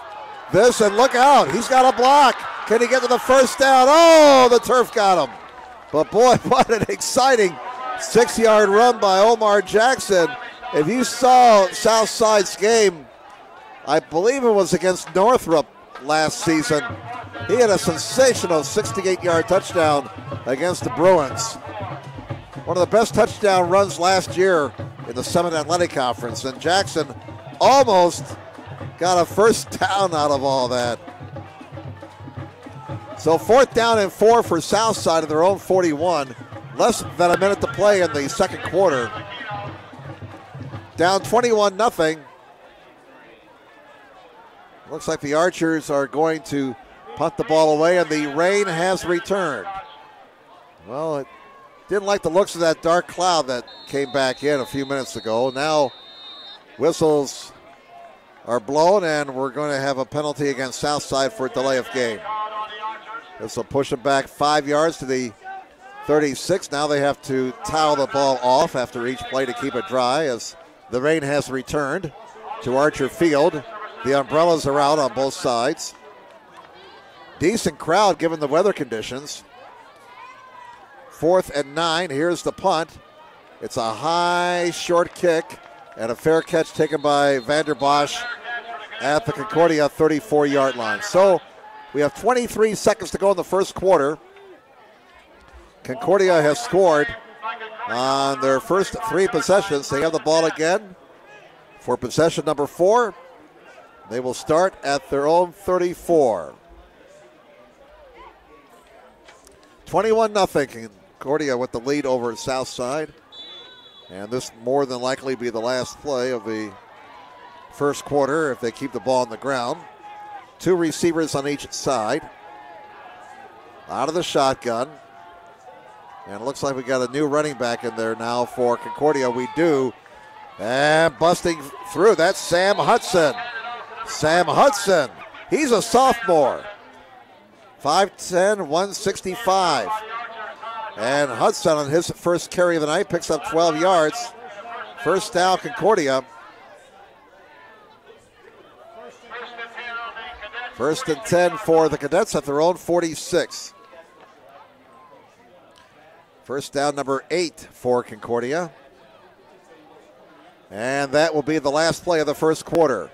this, and look out, he's got a block. Can he get to the first down? Oh, the turf got him. But boy, what an exciting 6-yard run by Omar Jackson. If you saw Southside's game, I believe it was against Northrop last season, he had a sensational 68-yard touchdown against the Bruins. One of the best touchdown runs last year in the Summit Athletic Conference, and Jackson almost got a first down out of all that. So 4th down and 4 for Southside of their own 41. Less than a minute to play in the second quarter. Down 21-0. Looks like the Archers are going to punt the ball away, and the rain has returned. Well, it didn't like the looks of that dark cloud that came back in a few minutes ago. Now whistles are blown, and we're going to have a penalty against Southside for a delay of game. This will push them back 5 yards to the 36. Now they have to towel the ball off after each play to keep it dry, as the rain has returned to Archer Field. The umbrellas are out on both sides. Decent crowd given the weather conditions. 4th and 9. Here's the punt. It's a high, short kick, and a fair catch taken by Vanderbosch at the Concordia 34-yard line. So we have 23 seconds to go in the first quarter. Concordia has scored on their first 3 possessions. They have the ball again for possession number 4. They will start at their own 34. 21-0. Concordia with the lead over at Southside. And this more than likely be the last play of the first quarter if they keep the ball on the ground. 2 receivers on each side. Out of the shotgun. And it looks like we got a new running back in there now for Concordia. We do. And busting through, that's Sam Hudson. Sam Hudson, he's a sophomore. 5'10", 165. And Hudson on his first carry of the night picks up 12 yards. First down, Concordia. First and 10 for the Cadets at their own 46. First down number 8 for Concordia. And that will be the last play of the first quarter.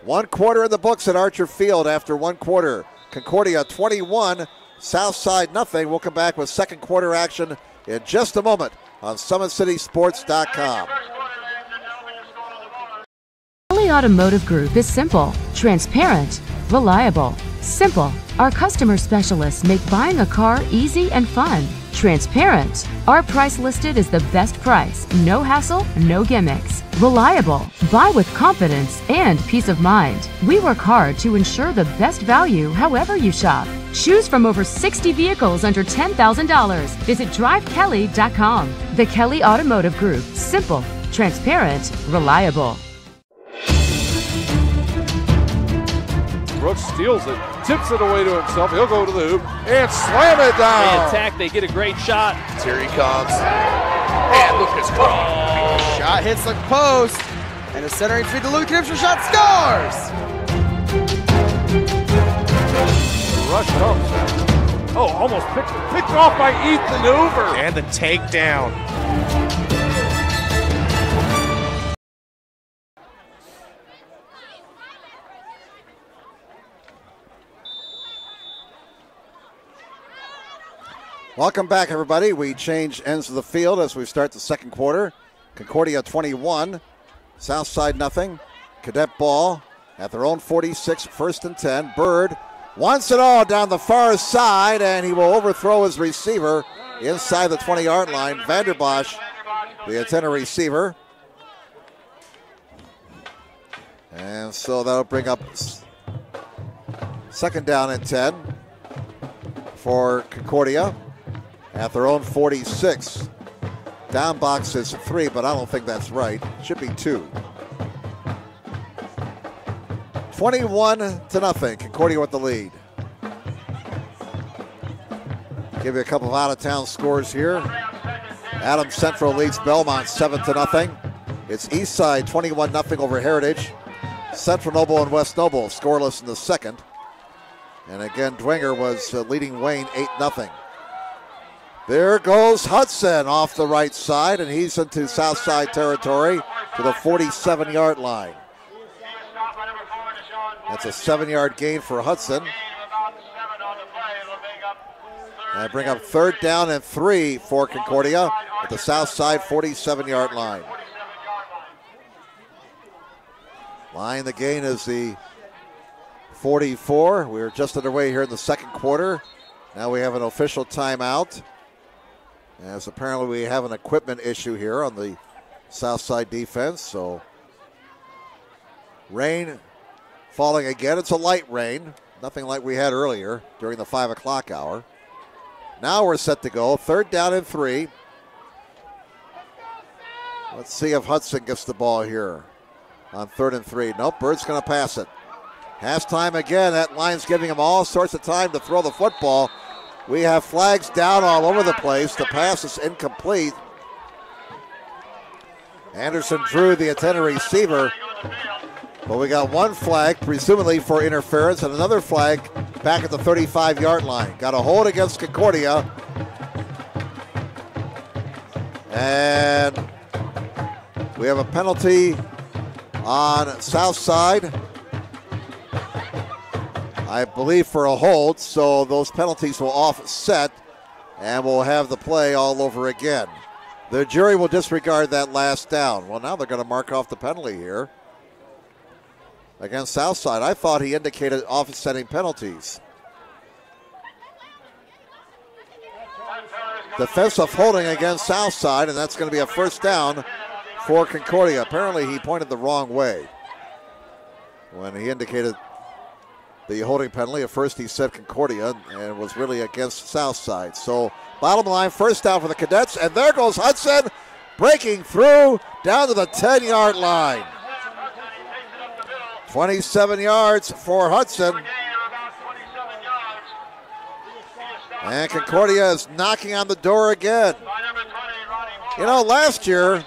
1 quarter in the books at Archer Field after 1 quarter. Concordia 21, Southside nothing. We'll come back with second quarter action in just a moment on SummitCitySports.com. Kelly Automotive Group is simple, transparent, reliable. Simple. Our customer specialists make buying a car easy and fun. Transparent. Our price listed is the best price. No hassle, no gimmicks. Reliable. Buy with confidence and peace of mind. We work hard to ensure the best value however you shop. Choose from over 60 vehicles under $10,000. Visit drivekelly.com. The Kelly Automotive Group. Simple, transparent, reliable. Brooks steals it, tips it away to himself. He'll go to the hoop and slam it down. They attack, they get a great shot. Here he comes. And Lucas Craw. Shot hits the post. And a centering feed to Luke Gibson. Shot scores. The rush comes. Oh, almost picked off by Ethan Hoover. And the takedown. Welcome back, everybody. We change ends of the field as we start the second quarter. Concordia 21, Southside nothing. Cadet ball at their own 46, first and 10. Bird wants it all down the far side, and he will overthrow his receiver inside the 20-yard line. Vanderbosch, the antenna receiver. And so that'll bring up second down and 10 for Concordia. At their own 46. Down box is 3, but I don't think that's right. Should be 2. 21-0. Concordia with the lead. Give you a couple of out-of-town scores here. Adams Central leads Belmont 7-0. It's Eastside 21-0 over Heritage. Central Noble and West Noble scoreless in the second. And again, Dwenger was leading Wayne 8-0. There goes Hudson off the right side, and he's into Southside territory to the 47-yard line. That's a 7-yard gain for Hudson. And bring up third down and 3 for Concordia at the Southside 47-yard line. Line the gain is the 44. We're just underway here in the second quarter. Now we have an official timeout, as apparently we have an equipment issue here on the Southside defense. So rain falling again. It's a light rain, nothing like we had earlier during the 5 o'clock hour. Now we're set to go. Third down and 3. Let's see if Hudson gets the ball here on 3rd and 3. Nope, Bird's going to pass it. Halftime again. That line's giving him all sorts of time to throw the football. We have flags down all over the place. The pass is incomplete. Anderson drew the antenna receiver, but we got one flag, presumably for interference, and another flag back at the 35-yard line. Got a hold against Concordia. And we have a penalty on Southside, I believe, for a hold, so those penalties will offset, and we'll have the play all over again. The jury will disregard that last down. Well, now they're going to mark off the penalty here against Southside. I thought he indicated offsetting penalties. Defensive holding against Southside, and that's going to be a first down for Concordia. Apparently he pointed the wrong way when he indicated the holding penalty. At first he said Concordia, and it was really against Southside. So bottom line, first down for the Cadets, and there goes Hudson, breaking through down to the 10-yard line. 27 yards for Hudson. And Concordia is knocking on the door again. You know, last year,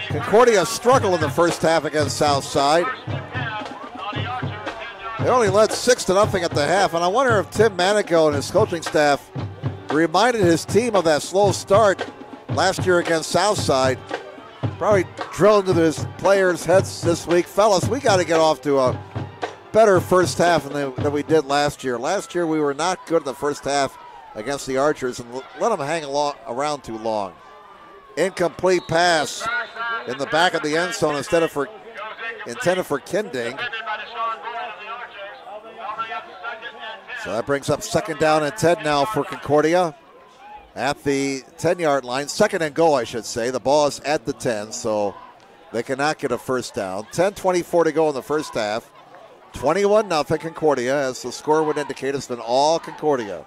Concordia struggled in the first half against Southside. They only led 6-0 at the half, and I wonder if Tim Manico and his coaching staff reminded his team of that slow start last year against Southside. Probably drilled into his players' heads this week. Fellas, we got to get off to a better first half than we did last year. Last year we were not good in the first half against the Archers and let them hang around too long. Incomplete pass in the back of the end zone intended for Kinding. So that brings up second down and 10 now for Concordia at the 10-yard line. Second and goal, I should say. The ball is at the 10, so they cannot get a first down. 10:24 to go in the first half. 21-0 Concordia, as the score would indicate. It's been all Concordia.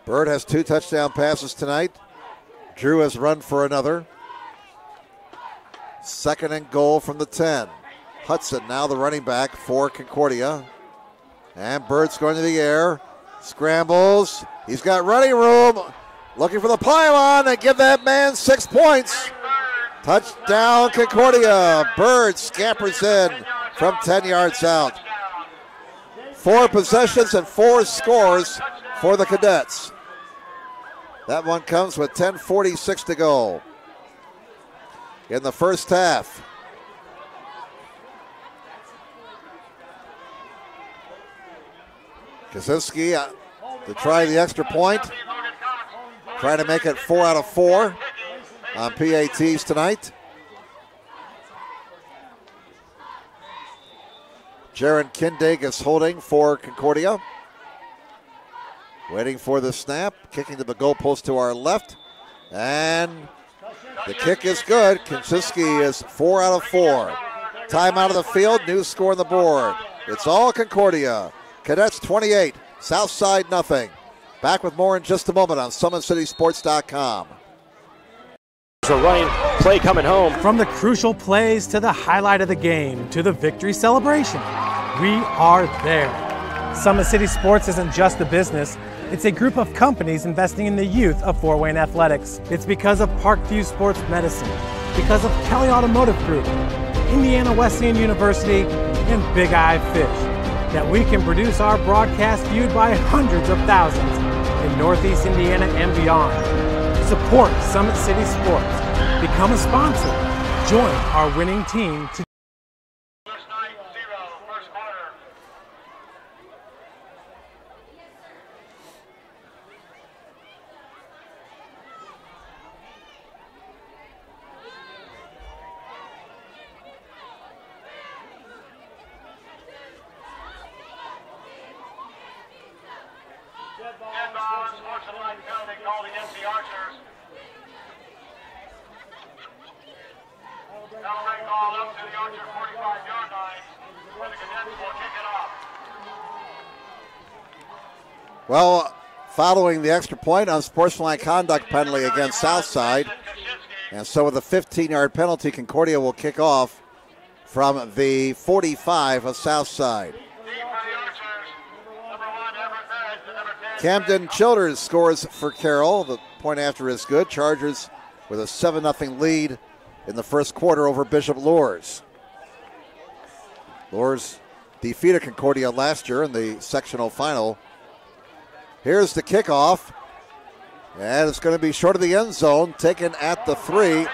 Bird has 2 touchdown passes tonight. Drew has run for another. Second and goal from the 10. Hudson now the running back for Concordia. And Bird's going to the air. Scrambles. He's got running room. Looking for the pylon and give that man 6 points. Touchdown Concordia. Bird scampers in from 10 yards out. 4 possessions and 4 scores for the Cadets. That one comes with 10:46 to go in the first half. Kaczynski to try the extra point. Trying to make it 4 out of 4 on PATs tonight. Jaron Kindig is holding for Concordia. Waiting for the snap, kicking to the goalpost to our left. And the kick is good. Kaczynski is 4 out of 4. Time out of the field, new score on the board. It's all Concordia. Cadets 28, Southside nothing. Back with more in just a moment on SummitCitySports.com. A running play coming home. From the crucial plays to the highlight of the game to the victory celebration, we are there. Summit City Sports isn't just a business. It's a group of companies investing in the youth of Fort Wayne athletics. It's because of Parkview Sports Medicine, because of Kelly Automotive Group, Indiana Wesleyan University, and Big Eye Fish, that we can produce our broadcast viewed by hundreds of thousands in Northeast Indiana and beyond. Support Summit City Sports. Become a sponsor. Join our winning team today. Well, following the extra point, unsportsmanlike conduct penalty against Southside. And so with a 15-yard penalty, Concordia will kick off from the 45 of Southside. Camden Childers scores for Carroll. The point after is good. Chargers with a 7-0 lead in the first quarter over Bishop Lours. Lours defeated Concordia last year in the sectional final. Here's the kickoff, and it's going to be short of the end zone, taken at the 3.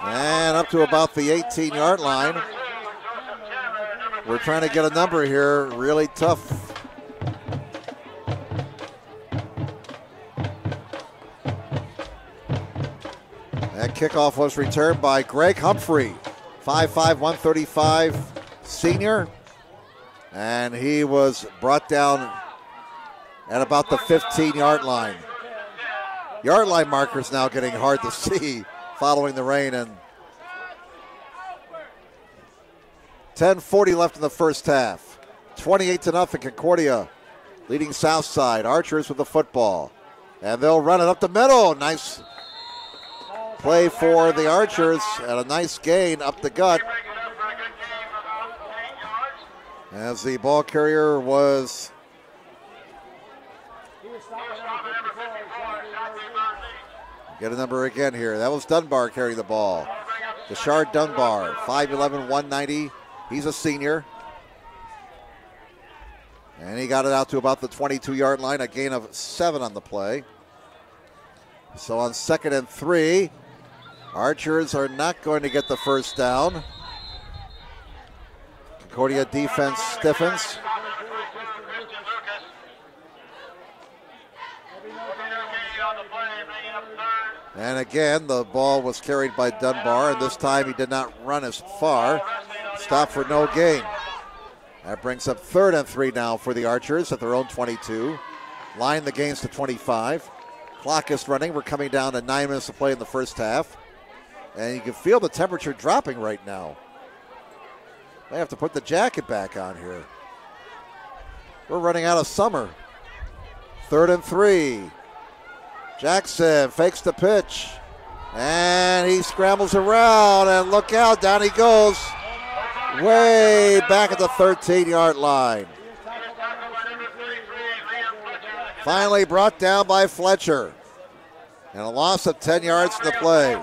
And up to about the 18-yard line. We're trying to get a number here. Really tough. That kickoff was returned by Greg Humphrey, 5'5", 135 senior. And he was brought down at about the 15-yard line. Yard line markers now getting hard to see following the rain. And 10:40 left in the first half. 28-0 Concordia leading Southside. Archers with the football. And they'll run it up the middle. Nice play for the Archers and a nice gain up the gut. As the ball carrier was get a number again here. That was Dunbar carrying the ball. Deshard Dunbar, 5'11", 190. He's a senior. And he got it out to about the 22-yard line, a gain of 7 on the play. So on 2nd and 3, Archers are not going to get the first down. Concordia defense stiffens. And again, the ball was carried by Dunbar, and this time he did not run as far. Stop for no gain. That brings up 3rd and 3 now for the Archers at their own 22. Line the gains to 25. Clock is running. We're coming down to 9 minutes to play in the first half. And you can feel the temperature dropping right now. I have to put the jacket back on here. We're running out of summer. 3rd and 3. Jackson fakes the pitch. And he scrambles around, and look out, down he goes. Way back at the 13-yard line. Finally brought down by Fletcher. And a loss of 10 yards in the play.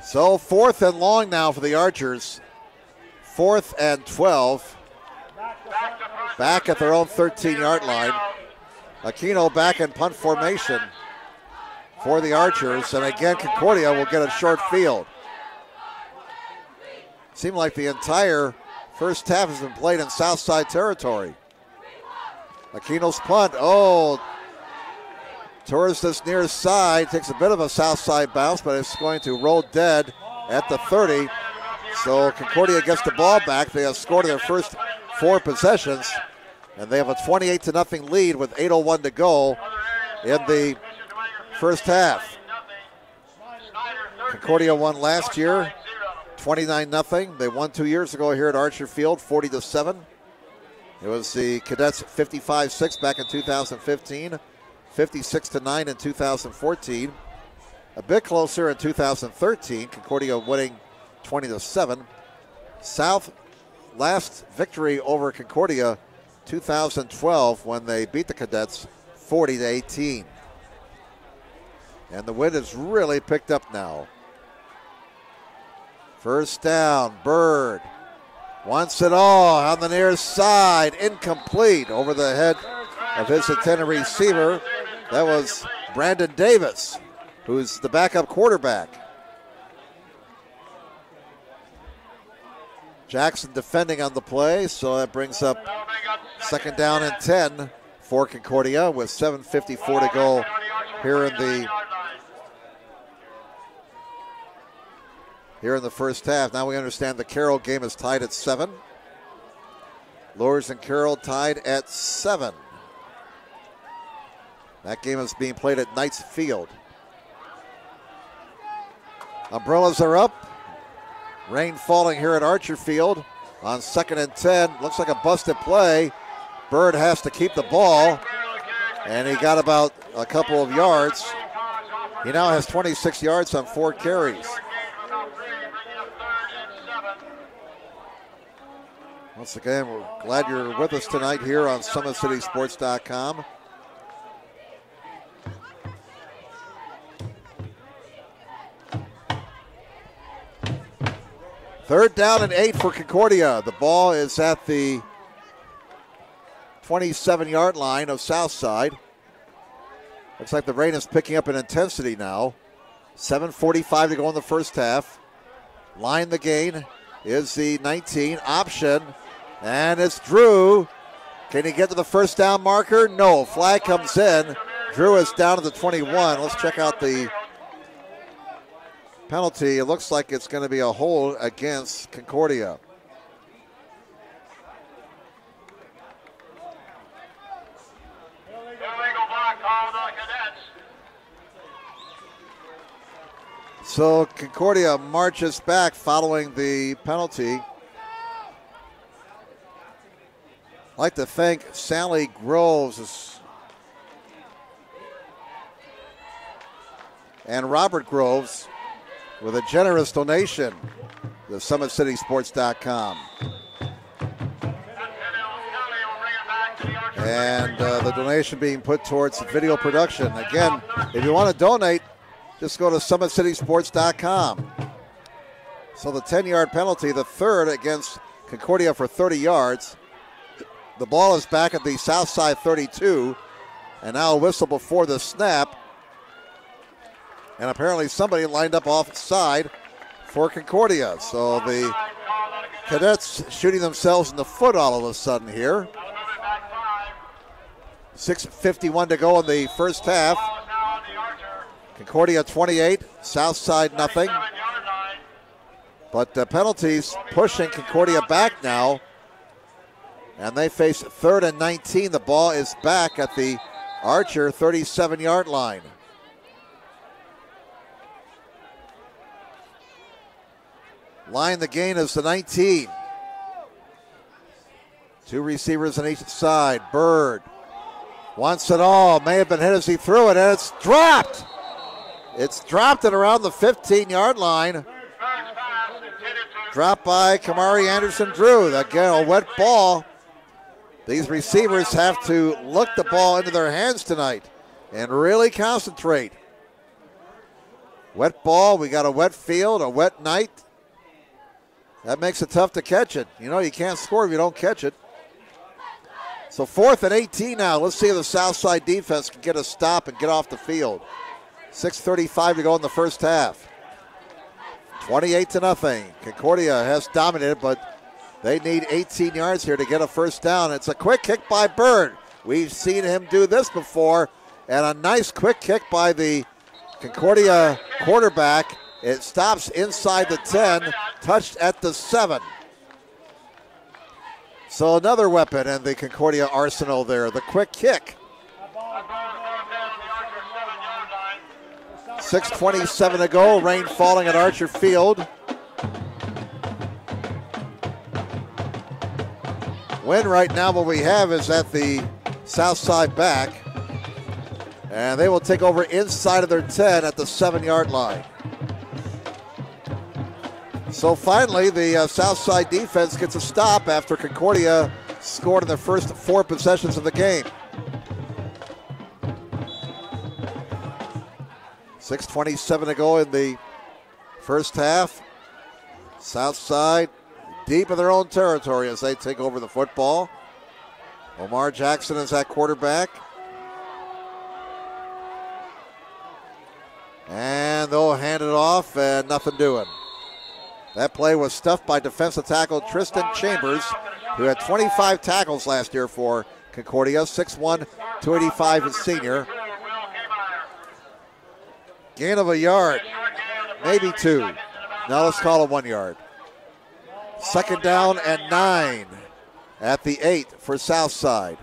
So 4th and long now for the Archers. 4th and 12. Back at their own 13-yard line. Aquino back in punt formation for the Archers. And again, Concordia will get a short field. Seemed like the entire first half has been played in Southside territory. Aquino's punt. Oh, towards this near side. Takes a bit of a Southside bounce, but it's going to roll dead at the 30. So Concordia gets the ball back. They have scored their first 4 possessions. And they have a 28-0 lead with 8:01 to go in the first half. Concordia won last year, 29-0. They won 2 years ago here at Archer Field, 40-7. It was the Cadets 55-6 back in 2015, 56-9 in 2014. A bit closer in 2013, Concordia winning 20-7. South last victory over Concordia 2012 when they beat the Cadets 40-18. And the wind has really picked up now. First down, Bird wants it all on the near side, incomplete over the head of his intended receiver. That was Brandon Davis, who's the backup quarterback. Jackson defending on the play, so that brings up 2nd down and 10 for Concordia with 7:54 to go here in the first half. Now we understand the Carroll game is tied at 7. Lourdes and Carroll tied at 7. That game is being played at Knights Field. Umbrellas are up. Rain falling here at Archer Field on 2nd and 10. Looks like a busted play. Bird has to keep the ball, and he got about a couple of yards. He now has 26 yards on 4 carries. Once again, we're glad you're with us tonight here on SummitCitySports.com. Third down and 8 for Concordia. The ball is at the 27-yard line of Southside. Looks like the rain is picking up in intensity now. 7:45 to go in the first half. Line the gain is the 19. Option. And it's Drew. Can he get to the first down marker? No. Flag comes in. Drew is down to the 21. Let's check out the penalty. It looks like it's going to be a hold against Concordia. So Concordia marches back following the penalty. I'd like to thank Sally Groves and Robert Groves with a generous donation to SummitCitySports.com. And the donation being put towards video production. Again, if you want to donate, just go to SummitCitySports.com. So the 10-yard penalty, the third against Concordia for 30 yards. The ball is back at the south side 32. And now a whistle before the snap. And apparently somebody lined up offside for Concordia. So the Cadets shooting themselves in the foot all of a sudden here. 6:51 to go in the first half. Concordia 28, Southside nothing. But the penalties pushing Concordia back now. And they face 3rd and 19. The ball is back at the Archer 37-yard line. Line the gain is the 19. Two receivers on each side. Bird wants it all. May have been hit as he threw it, and it's dropped. It's dropped at around the 15-yard line. Dropped by Kamari Anderson-Drew. Again, a wet ball. These receivers have to look the ball into their hands tonight and really concentrate. Wet ball. We got a wet field, a wet night. That makes it tough to catch it. You know, you can't score if you don't catch it. So 4th and 18 now. Let's see if the Southside defense can get a stop and get off the field. 6:35 to go in the first half. 28-0. Concordia has dominated, but they need 18 yards here to get a first down. It's a quick kick by Bird. We've seen him do this before. And a nice quick kick by the Concordia quarterback. It stops inside the 10, touched at the 7. So another weapon in the Concordia arsenal there, the quick kick. 6:27 to go, rain falling at Archer Field. Wind right now what we have is at the south side back. And they will take over inside of their 10 at the 7-yard line. So finally, the Southside defense gets a stop after Concordia scored in the first 4 possessions of the game. 6:27 to go in the first half. Southside deep in their own territory as they take over the football. Omar Jackson is at quarterback. And they'll hand it off and nothing doing. That play was stuffed by defensive tackle Tristan Chambers, who had 25 tackles last year for Concordia, 6'1", 285 as senior. Gain of a yard, maybe 2. Now let's call it 1 yard. 2nd down and 9 at the 8 for Southside.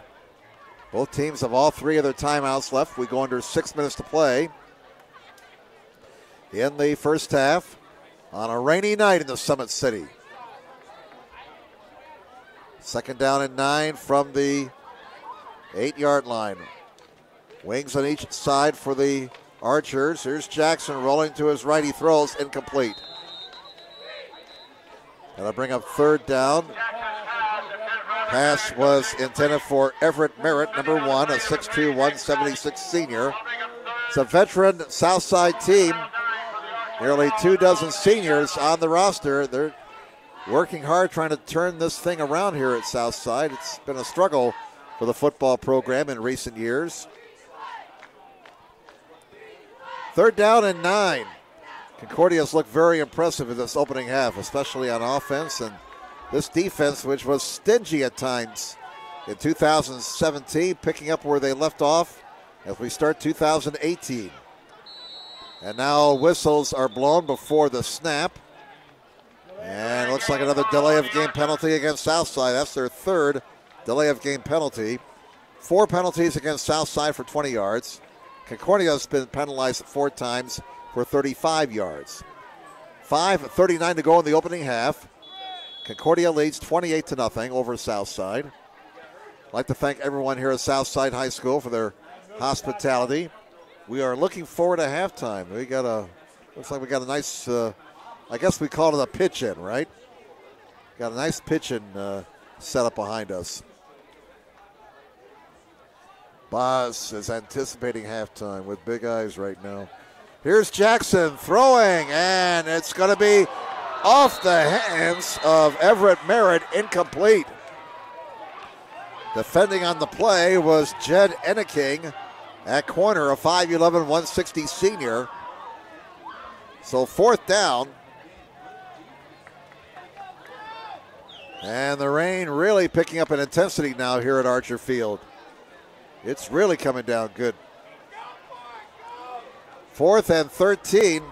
Both teams have all 3 of their timeouts left. We go under 6 minutes to play in the first half on a rainy night in the Summit City. 2nd down and 9 from the 8-yard line. Wings on each side for the Archers. Here's Jackson rolling to his right. He throws incomplete. That'll bring up 3rd down. Pass was intended for Everett Merritt, number 1, a 6'2", 176 senior. It's a veteran Southside team. Nearly 24 seniors on the roster. They're working hard trying to turn this thing around here at Southside. It's been a struggle for the football program in recent years. 3rd down and 9. Concordia's looked very impressive in this opening half, especially on offense, and this defense, which was stingy at times in 2017, picking up where they left off as we start 2018. And now whistles are blown before the snap. And it looks like another delay of game penalty against Southside. That's their third delay of game penalty. 4 penalties against Southside for 20 yards. Concordia has been penalized 4 times for 35 yards. 5:39 to go in the opening half. Concordia leads 28-0 over Southside. I'd like to thank everyone here at Southside High School for their hospitality. We are looking forward to halftime. Looks like we got a nice, I guess we call it a pitch-in, right? Got a nice pitch-in set up behind us. Boz is anticipating halftime with big eyes right now. Here's Jackson throwing, and it's going to be off the hands of Everett Merritt, incomplete. Defending on the play was Jed Enneking at corner, a 5'11", 160 senior. So 4th down. And the rain really picking up in intensity now here at Archer Field. It's really coming down good. 4th and 13.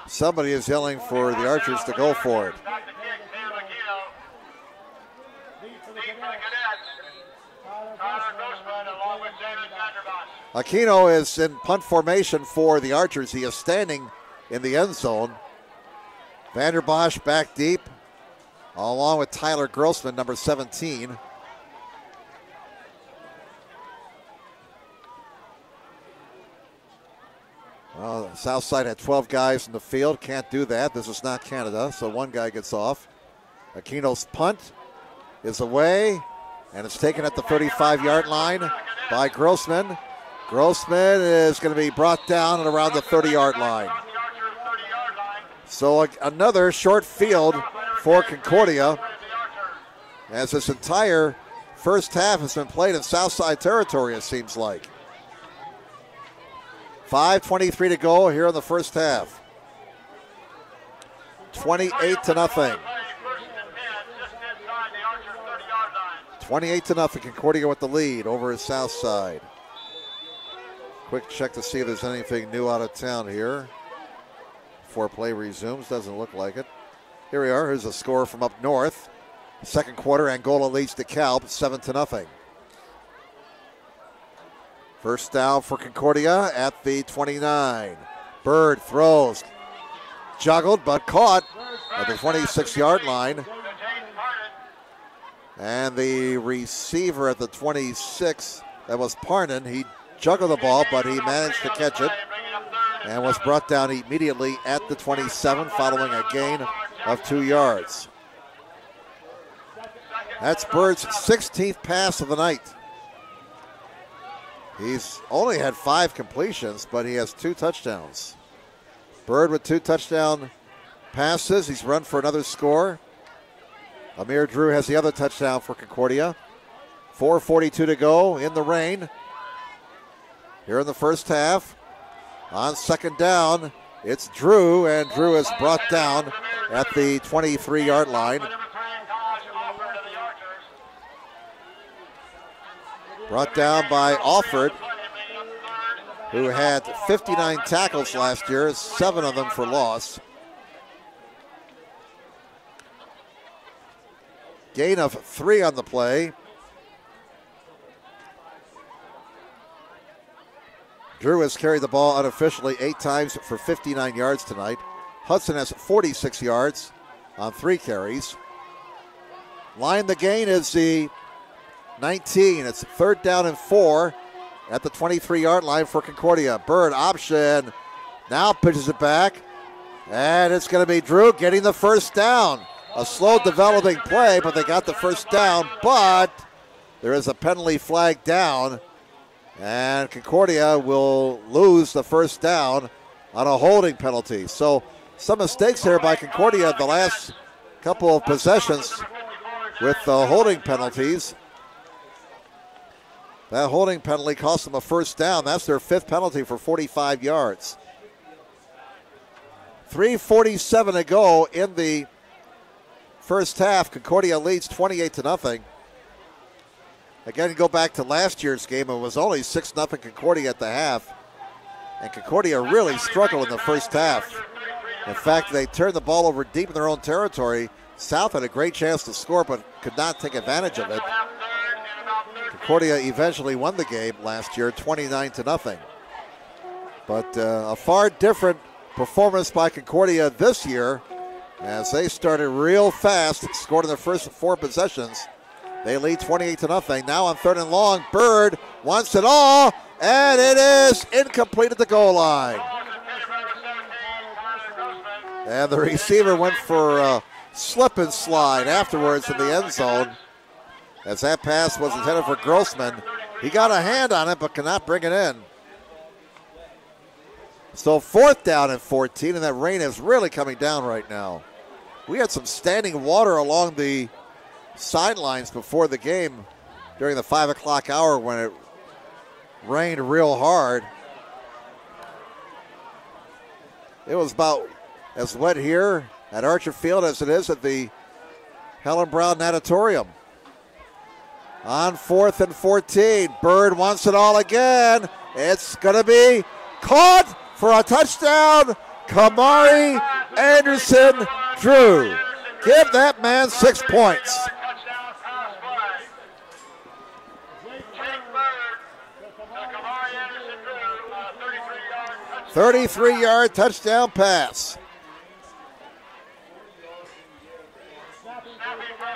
Somebody is yelling for the Archers to go for it. Aquino is in punt formation for the Archers. He is standing in the end zone. Vanderbosch back deep, along with Tyler Grossman, number 17. Well, Southside had 12 guys in the field. Can't do that. This is not Canada, so one guy gets off. Aquino's punt is away, and it's taken at the 35-yard line by Grossman. Grossman is going to be brought down at around the 30-yard line. So another short field for Concordia, as this entire first half has been played in Southside territory, it seems like. 5:23 to go here in the first half. 28-0. 28-0. Concordia with the lead over Southside. Quick check to see if there's anything new out of town here before play resumes. Doesn't look like it. Here we are. Here's a score from up north. Second quarter, Angola leads DeKalb 7-0. First down for Concordia at the 29. Bird throws. Juggled but caught at the 26-yard line. And the receiver at the 26, that was Parnan. He juggled the ball, but he managed to catch it and was brought down immediately at the 27 following a gain of 2 yards. That's Bird's 16th pass of the night. He's only had 5 completions, but he has 2 touchdowns. Bird with 2 touchdown passes. He's run for another score. Amir Drew has the other touchdown for Concordia. 4:42 to go in the rain. Here in the first half. On second down, it's Drew, and Drew is brought down at the 23-yard line. Brought down by Alford, who had 59 tackles last year, 7 of them for loss. Gain of 3 on the play. Drew has carried the ball unofficially 8 times for 59 yards tonight. Hudson has 46 yards on 3 carries. Line the gain is the 19. It's 3rd down and 4 at the 23-yard line for Concordia. Bird option. Now pitches it back. And it's going to be Drew getting the first down. A slow developing play, but they got the first down. But there is a penalty flag down. And Concordia will lose the first down on a holding penalty. So some mistakes here by Concordia the last couple of possessions with the holding penalties. That holding penalty cost them a first down. That's their 5th penalty for 45 yards. 3:47 to go in the first half. Concordia leads 28-0. Again, go back to last year's game. It was only 6-0 Concordia at the half. And Concordia really struggled in the first half. In fact, they turned the ball over deep in their own territory. South had a great chance to score, but could not take advantage of it. Concordia eventually won the game last year, 29-0. But a far different performance by Concordia this year, as they started real fast, scored in their first 4 possessions. They lead 28-0. Now on 3rd and long, Bird wants it all, and it is incomplete at the goal line. And the receiver went for a slip and slide afterwards in the end zone, as that pass was intended for Grossman. He got a hand on it, but cannot bring it in. So 4th down and 14, and that rain is really coming down right now. We had some standing water along the sidelines before the game during the 5 o'clock hour when it rained real hard. It was about as wet here at Archer Field as it is at the Helen Brown Natatorium. On 4th and 14, Bird wants it all again. It's going to be caught for a touchdown. Kamari Anderson Drew. Give that man 6 points. A 33-yard touchdown pass.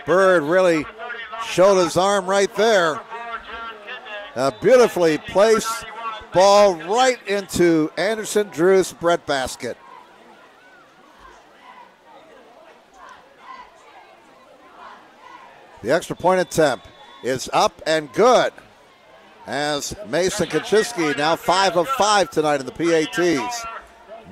Bird really showed his arm right there. A beautifully placed ball right into Anderson Drew's breadbasket. The extra point attempt is up and good, as Mason Kaczynski now 5 of 5 tonight in the PATs.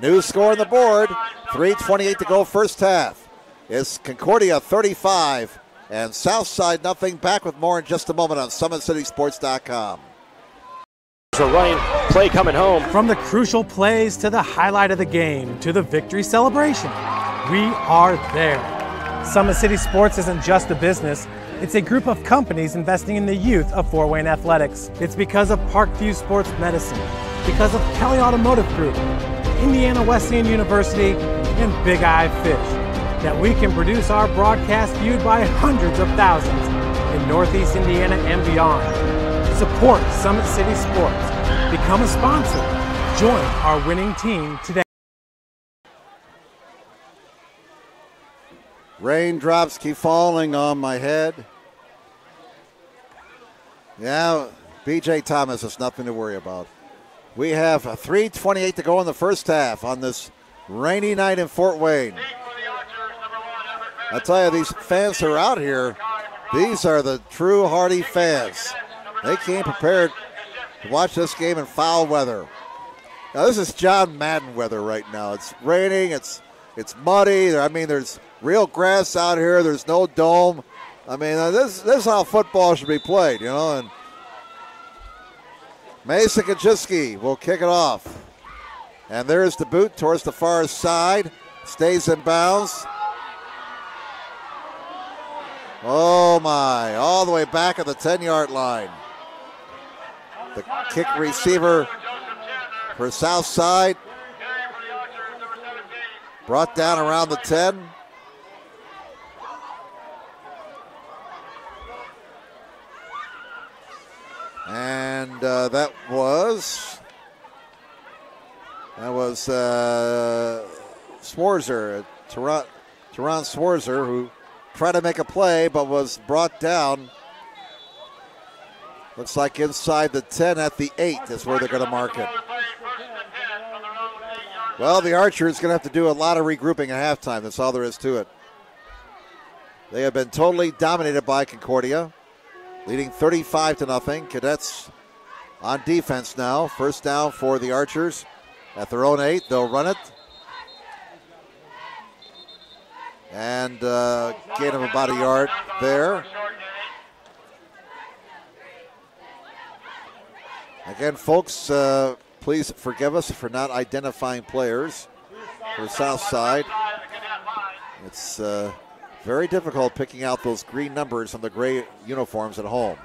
New score on the board, 3:28 to go first half. It's Concordia 35 and Southside nothing. Back with more in just a moment on SummitCitySports.com. A running play coming home. From the crucial plays to the highlight of the game to the victory celebration, we are there. Summit City Sports isn't just a business. It's a group of companies investing in the youth of Fort Wayne athletics. It's because of Parkview Sports Medicine, because of Kelly Automotive Group, Indiana Wesleyan University, and Big Eye Fish, that we can produce our broadcast viewed by hundreds of thousands in Northeast Indiana and beyond. Support Summit City Sports. Become a sponsor. Join our winning team today. Raindrops keep falling on my head. Yeah, B.J. Thomas is nothing to worry about. We have 3:28 to go in the first half on this rainy night in Fort Wayne. I tell you, these fans who are out here, these are the true hardy fans. They came prepared to watch this game in foul weather. Now, this is John Madden weather right now. It's raining, it's muddy. I mean, there's real grass out here. There's no dome. I mean, this is how football should be played, you know. And Mason Kaczynski will kick it off. And there's the boot towards the far side. Stays in bounds. Oh, my. All the way back at the 10-yard line. The kick receiver for Southside. Brought down around the 10. And that was Swarzer, Teron Swarzer, who tried to make a play but was brought down. Looks like inside the 10 at the 8 is where they're going to mark it. Well, the Archers going to have to do a lot of regrouping at halftime. That's all there is to it. They have been totally dominated by Concordia, leading 35-0. Cadets on defense now. First down for the Archers at their own 8. They'll run it. And gain of about a yard there. Again, folks, please forgive us for not identifying players for Southside. It's very difficult picking out those green numbers on the gray uniforms at home.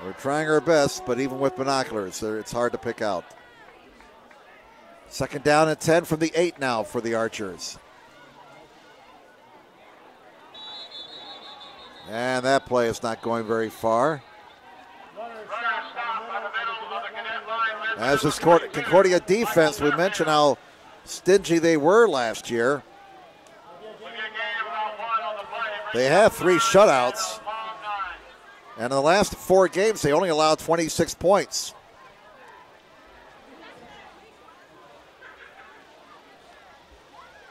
We're trying our best, but even with binoculars, it's hard to pick out. Second down and 10 from the 8 now for the Archers. And that play is not going very far. As this Concordia defense, we mentioned how stingy they were last year. They have 3 shutouts. And in the last 4 games, they only allowed 26 points.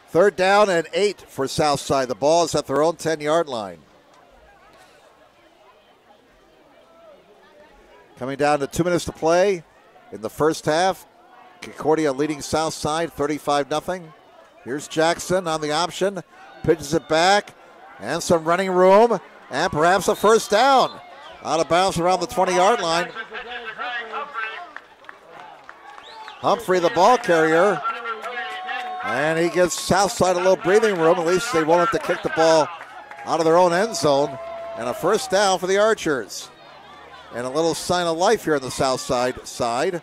Third down and 8 for Southside. The ball is at their own 10-yard line. Coming down to 2 minutes to play in the first half. Concordia leading Southside 35-0. Here's Jackson on the option. Pitches it back. And some running room. And perhaps a first down. Out of bounds around the 20-yard line. Humphrey, the ball carrier. And he gives Southside a little breathing room. At least they won't have to kick the ball out of their own end zone. And a first down for the Archers. And a little sign of life here on the Southside side.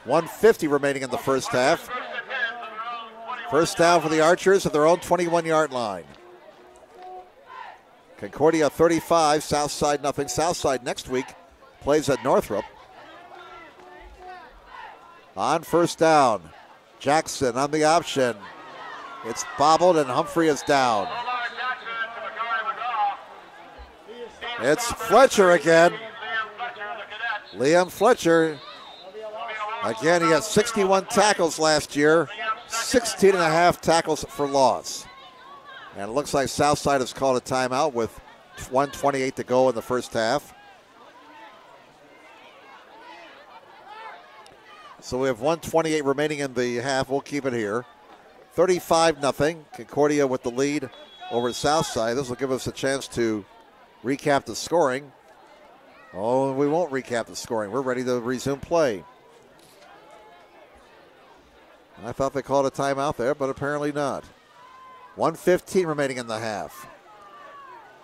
1:50 remaining in the first half. First down for the Archers at their own 21-yard line. Concordia 35, Southside nothing. Southside next week plays at Northrop. On first down, Jackson on the option. It's bobbled and Humphrey is down. It's Fletcher again. Liam Fletcher. Again, he had 61 tackles last year, 16 and a half tackles for loss. And it looks like Southside has called a timeout with 1:28 to go in the first half. So we have 1:28 remaining in the half. We'll keep it here. 35-0. Concordia with the lead over Southside. This will give us a chance to recap the scoring. Oh, we won't recap the scoring. We're ready to resume play. I thought they called a timeout there, but apparently not. 1:15 remaining in the half.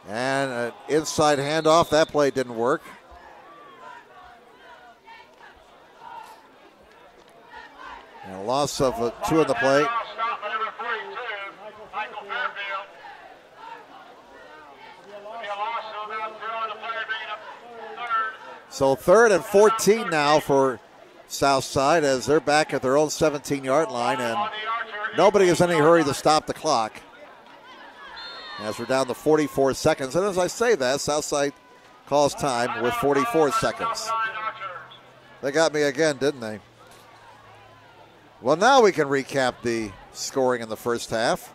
And an inside handoff. That play didn't work. And a loss of 2 in the play. So 3rd and 14 now for Southside as they're back at their own 17-yard line, and nobody is in any hurry to stop the clock as we're down to 44 seconds. And as I say that, Southside calls time with 44 seconds. They got me again, didn't they? Well, now we can recap the scoring in the first half.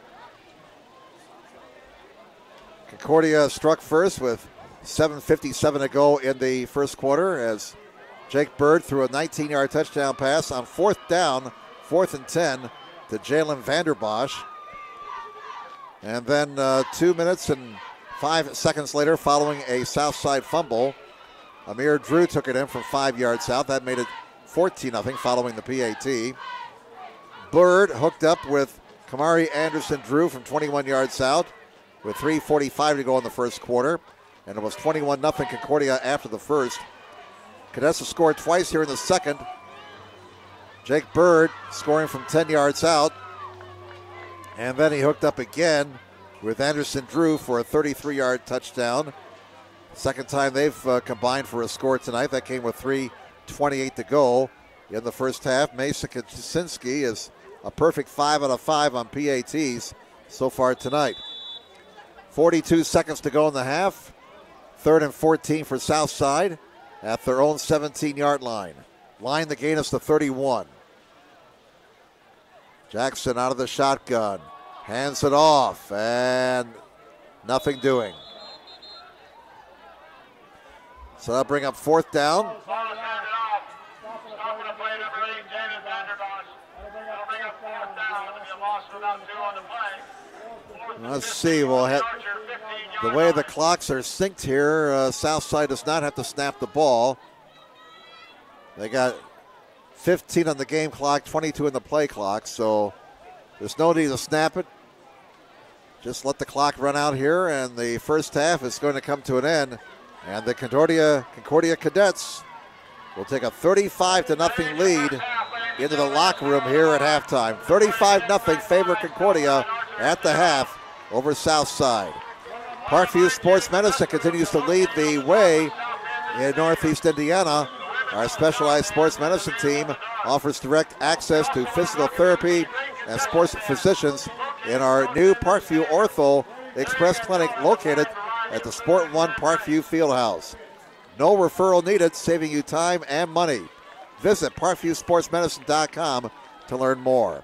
Concordia struck first with 7:57 to go in the first quarter as Jake Bird threw a 19-yard touchdown pass on 4th down, 4th and 10 to Jalen Vanderbosch. And then 2 minutes and 5 seconds later, following a Southside fumble, Amir Drew took it in from 5 yards out. That made it 14-0 following the PAT. Bird hooked up with Kamari Anderson Drew from 21 yards out with 3:45 to go in the first quarter. And it was 21-0 Concordia after the first. Cadessa scored twice here in the second. Jake Bird scoring from 10 yards out. And then he hooked up again with Anderson Drew for a 33-yard touchdown. Second time they've combined for a score tonight. That came with 3:28 to go in the first half. Mason Kaczynski is a perfect 5 out of 5 on PATs so far tonight. 42 seconds to go in the half. 3rd and 14 for Southside at their own 17-yard line. Line the gain us to 31. Jackson out of the shotgun. Hands it off, and nothing doing. So that'll bring up 4th down. Let's see. We'll hit the way the clocks are synced here. Southside does not have to snap the ball. They got 15 on the game clock, 22 in the play clock, so there's no need to snap it. Just let the clock run out here, and the first half is going to come to an end. And the Concordia Cadets will take a 35-0 lead into the locker room here at halftime. 35-0 favor Concordia at the half over Southside. Parkview Sports Medicine continues to lead the way in Northeast Indiana. Our specialized sports medicine team offers direct access to physical therapy and sports physicians in our new Parkview Ortho Express Clinic located at the Sport One Parkview Fieldhouse. No referral needed, saving you time and money. Visit ParkviewSportsMedicine.com to learn more.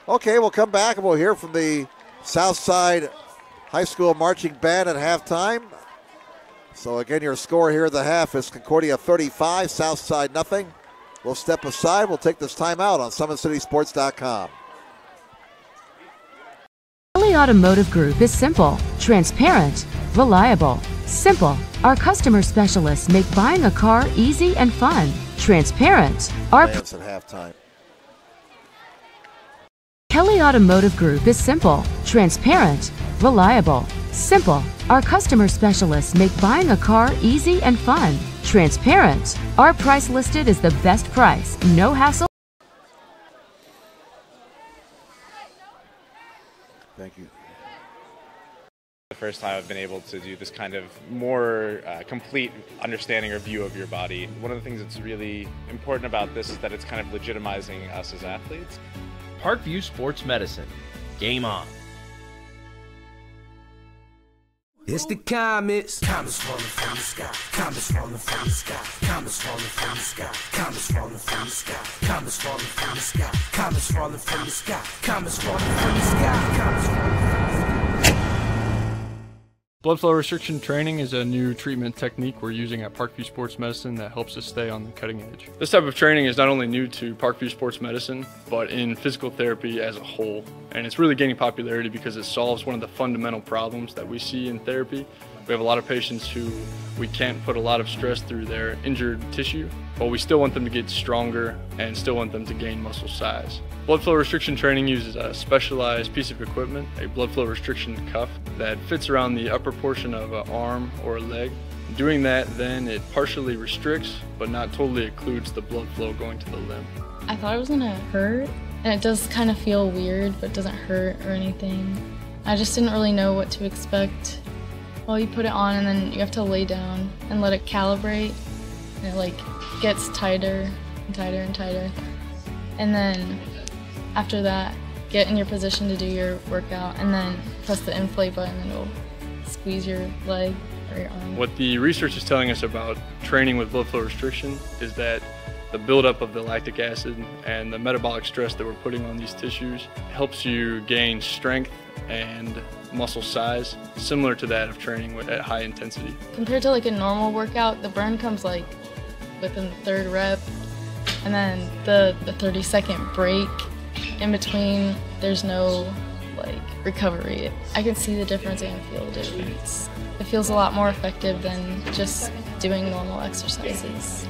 Okay, we'll come back and we'll hear from the Southside High School Marching Band at halftime. So again, your score here at the half is Concordia 35, Southside nothing. We'll step aside. We'll take this time out on SummitCitySports.com. Kelly Automotive Group is simple, transparent, reliable. Simple. Our customer specialists make buying a car easy and fun. Transparent. Our At halftime. Kelly Automotive Group is simple, transparent, reliable. Simple. Our customer specialists make buying a car easy and fun. Transparent. Our price listed is the best price. No hassle. Thank you. The first time I've been able to do this kind of more complete understanding or view of your body. One of the things that's really important about this is that it's kind of legitimizing us as athletes. Parkview Sports Medicine. Game on. It's the comets. Comets falling from the sky. Comets falling from the sky. Comets falling from the sky. Comets falling from the sky. Comets falling from the sky. Comets falling from the sky. Comets falling from the sky. Comets falling from the sky. Blood flow restriction training is a new treatment technique we're using at Parkview Sports Medicine that helps us stay on the cutting edge. This type of training is not only new to Parkview Sports Medicine, but in physical therapy as a whole. And it's really gaining popularity because it solves one of the fundamental problems that we see in therapy. We have a lot of patients who we can't put a lot of stress through their injured tissue, but we still want them to get stronger and still want them to gain muscle size. Blood flow restriction training uses a specialized piece of equipment, a blood flow restriction cuff that fits around the upper portion of an arm or a leg. Doing that, then it partially restricts, but not totally occludes the blood flow going to the limb. I thought it was gonna hurt, and it does kind of feel weird, but it doesn't hurt or anything. I just didn't really know what to expect. Well, you put it on and then you have to lay down and let it calibrate, and it like gets tighter and tighter and tighter. And then after that, get in your position to do your workout and then press the inflate button and it'll squeeze your leg or your arm. What the research is telling us about training with blood flow restriction is that the buildup of the lactic acid and the metabolic stress that we're putting on these tissues helps you gain strength and muscle size similar to that of training at high intensity. Compared to like a normal workout, the burn comes like within the third rep, and then the 30-second break in between, there's no like recovery. I can see the difference and feel the difference. It feels a lot more effective than just doing normal exercises.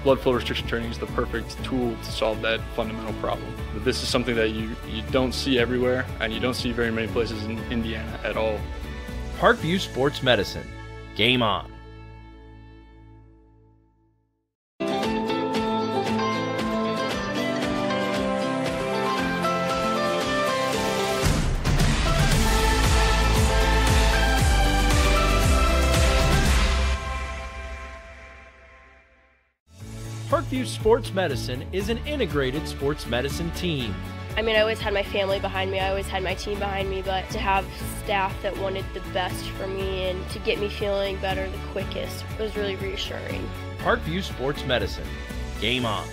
Blood flow restriction training is the perfect tool to solve that fundamental problem. But this is something that you don't see everywhere, and you don't see very many places in Indiana at all. Parkview Sports Medicine. Game on. Parkview Sports Medicine is an integrated sports medicine team. I mean, I always had my family behind me, I always had my team behind me, but to have staff that wanted the best for me and to get me feeling better the quickest was really reassuring. Parkview Sports Medicine. Game on.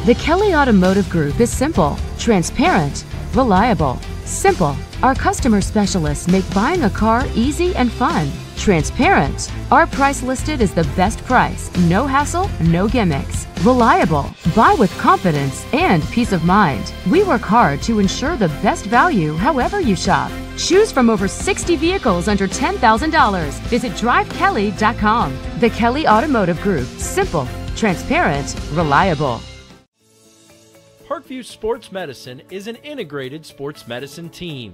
The Kelly Automotive Group is simple, transparent, reliable. Simple. Our customer specialists make buying a car easy and fun. Transparent. Our price listed is the best price. No hassle, no gimmicks. Reliable. Buy with confidence and peace of mind. We work hard to ensure the best value however you shop. Choose from over 60 vehicles under $10,000. Visit drivekelly.com. The Kelly Automotive Group. Simple, transparent, reliable. Parkview Sports Medicine is an integrated sports medicine team.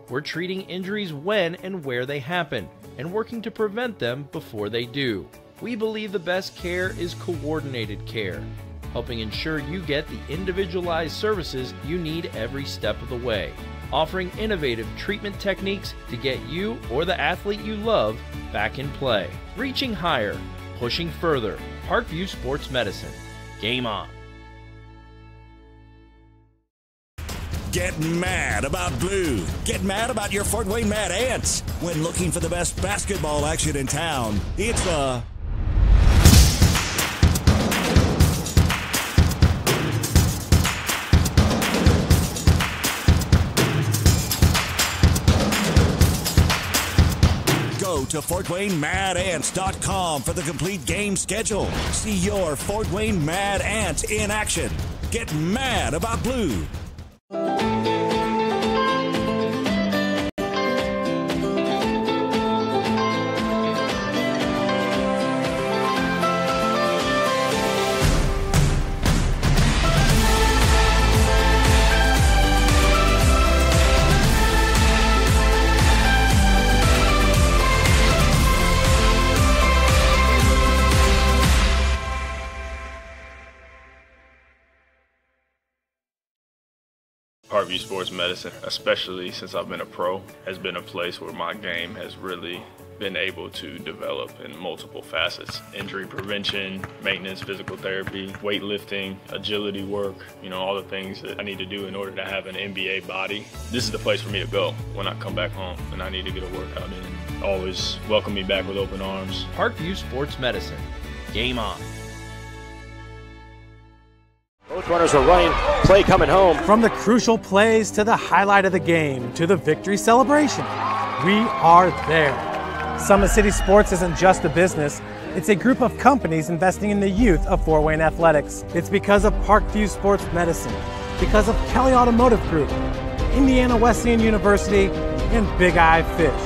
We're treating injuries when and where they happen and working to prevent them before they do. We believe the best care is coordinated care, helping ensure you get the individualized services you need every step of the way, offering innovative treatment techniques to get you or the athlete you love back in play. Reaching higher, pushing further. Parkview Sports Medicine. Game on. Get mad about blue. Get mad about your Fort Wayne Mad Ants. When looking for the best basketball action in town, it's the Go to FortWayneMadAnts.com for the complete game schedule. See your Fort Wayne Mad Ant in action. Get mad about blue. Parkview Sports Medicine, especially since I've been a pro, has been a place where my game has really been able to develop in multiple facets. Injury prevention, maintenance, physical therapy, weightlifting, agility work, all the things that I need to do in order to have an NBA body. This is the place for me to go when I come back home and I need to get a workout in. Always welcome me back with open arms. Parkview Sports Medicine. Game on. Both runners are running, play coming home. From the crucial plays to the highlight of the game to the victory celebration, we are there. Summit City Sports isn't just a business, it's a group of companies investing in the youth of Fort Wayne athletics. It's because of Parkview Sports Medicine, because of Kelly Automotive Group, Indiana Wesleyan University, and Big Eye Fish,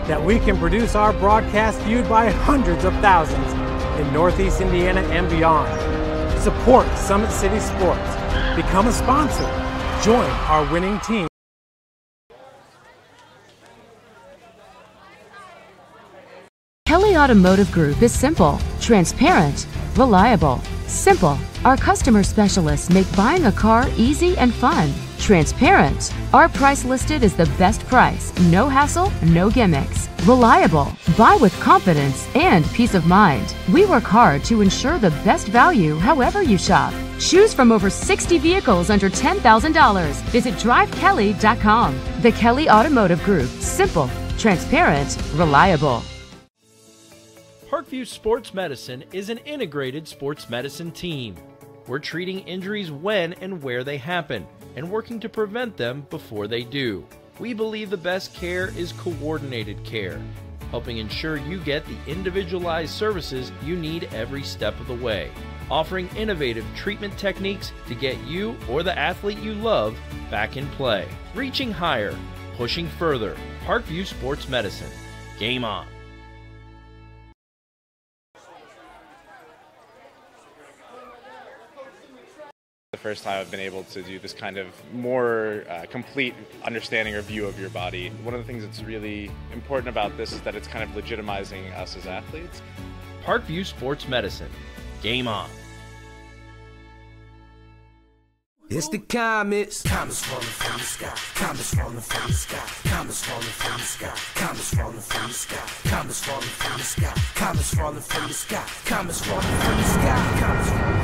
that we can produce our broadcast viewed by hundreds of thousands in Northeast Indiana and beyond. Support Summit City Sports. Become a sponsor. Join our winning team. Kelly Automotive Group is simple, transparent, reliable. Simple. Our customer specialists make buying a car easy and fun. Transparent. Our price listed is the best price. No hassle, no gimmicks. Reliable. Buy with confidence and peace of mind. We work hard to ensure the best value however you shop. Choose from over 60 vehicles under $10,000. Visit drivekelly.com. The Kelly Automotive Group. Simple, transparent, reliable. Parkview Sports Medicine is an integrated sports medicine team. We're treating injuries when and where they happen and working to prevent them before they do. We believe the best care is coordinated care, helping ensure you get the individualized services you need every step of the way, offering innovative treatment techniques to get you or the athlete you love back in play. Reaching higher, pushing further. Parkview Sports Medicine. Game on. The first time I've been able to do this kind of more complete understanding or view of your body. One of the things that's really important about this is that it's kind of legitimizing us as athletes. Parkview Sports Medicine. Game on. It's the comets. Comets falling from the sky. Comets falling from the sky. Comets falling from the sky. Comets falling from the sky. Comets falling from the sky. Comets falling from the sky. Comets falling from the sky. Comets falling from the sky.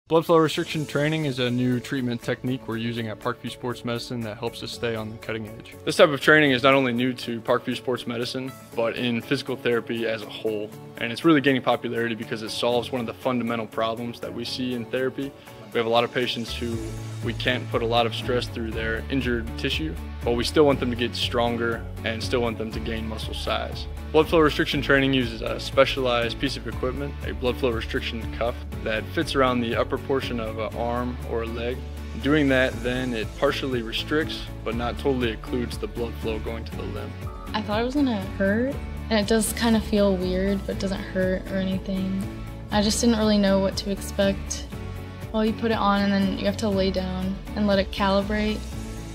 Blood flow restriction training is a new treatment technique we're using at Parkview Sports Medicine that helps us stay on the cutting edge. This type of training is not only new to Parkview Sports Medicine, but in physical therapy as a whole. And it's really gaining popularity because it solves one of the fundamental problems that we see in therapy, We have a lot of patients who we can't put a lot of stress through their injured tissue, but we still want them to get stronger and still want them to gain muscle size. Blood flow restriction training uses a specialized piece of equipment, a blood flow restriction cuff that fits around the upper portion of an arm or a leg. Doing that, then it partially restricts, but not totally occludes the blood flow going to the limb. I thought it was gonna hurt, and it does kind of feel weird, but doesn't hurt or anything. I just didn't really know what to expect. Well, you put it on and then you have to lay down and let it calibrate,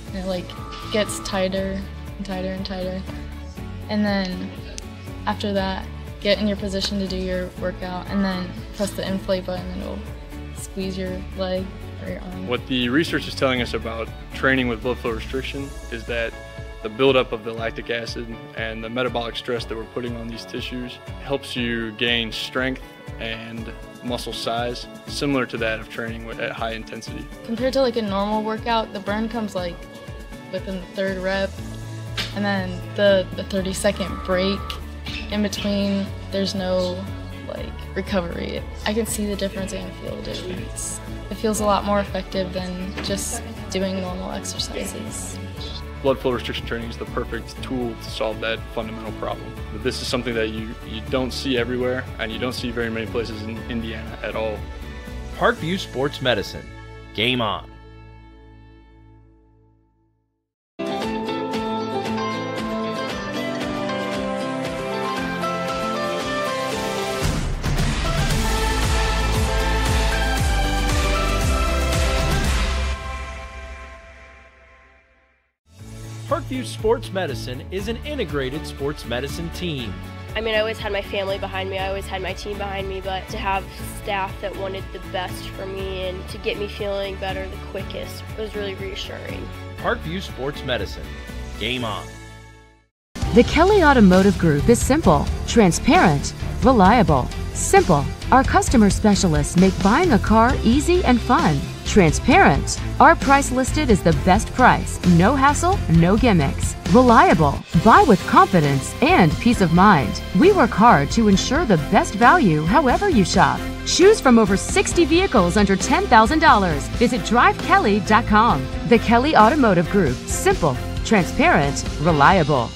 and it like gets tighter and tighter and tighter. And then after that, get in your position to do your workout, and then press the inflate button and it'll squeeze your leg or your arm. What the research is telling us about training with blood flow restriction is that the buildup of the lactic acid and the metabolic stress that we're putting on these tissues helps you gain strength and muscle size, similar to that of training at high intensity. Compared to like a normal workout, the burn comes like within the third rep, and then the 30-second break in between, there's no like recovery. I can see the difference and feel the difference. It feels a lot more effective than just doing normal exercises. Blood flow restriction training is the perfect tool to solve that fundamental problem. But this is something that you don't see everywhere, and you don't see very many places in Indiana at all. Parkview Sports Medicine. Game on. Parkview Sports Medicine is an integrated sports medicine team. I mean, I always had my family behind me, I always had my team behind me, but to have staff that wanted the best for me and to get me feeling better the quickest was really reassuring. Parkview Sports Medicine. Game on. The Kelly Automotive Group is simple, transparent, reliable. Simple. Our customer specialists make buying a car easy and fun. Transparent. Our price listed is the best price. No hassle, no gimmicks. Reliable. Buy with confidence and peace of mind. We work hard to ensure the best value however you shop. Choose from over 60 vehicles under $10,000. Visit drivekelly.com. The Kelly Automotive Group. Simple, transparent, reliable.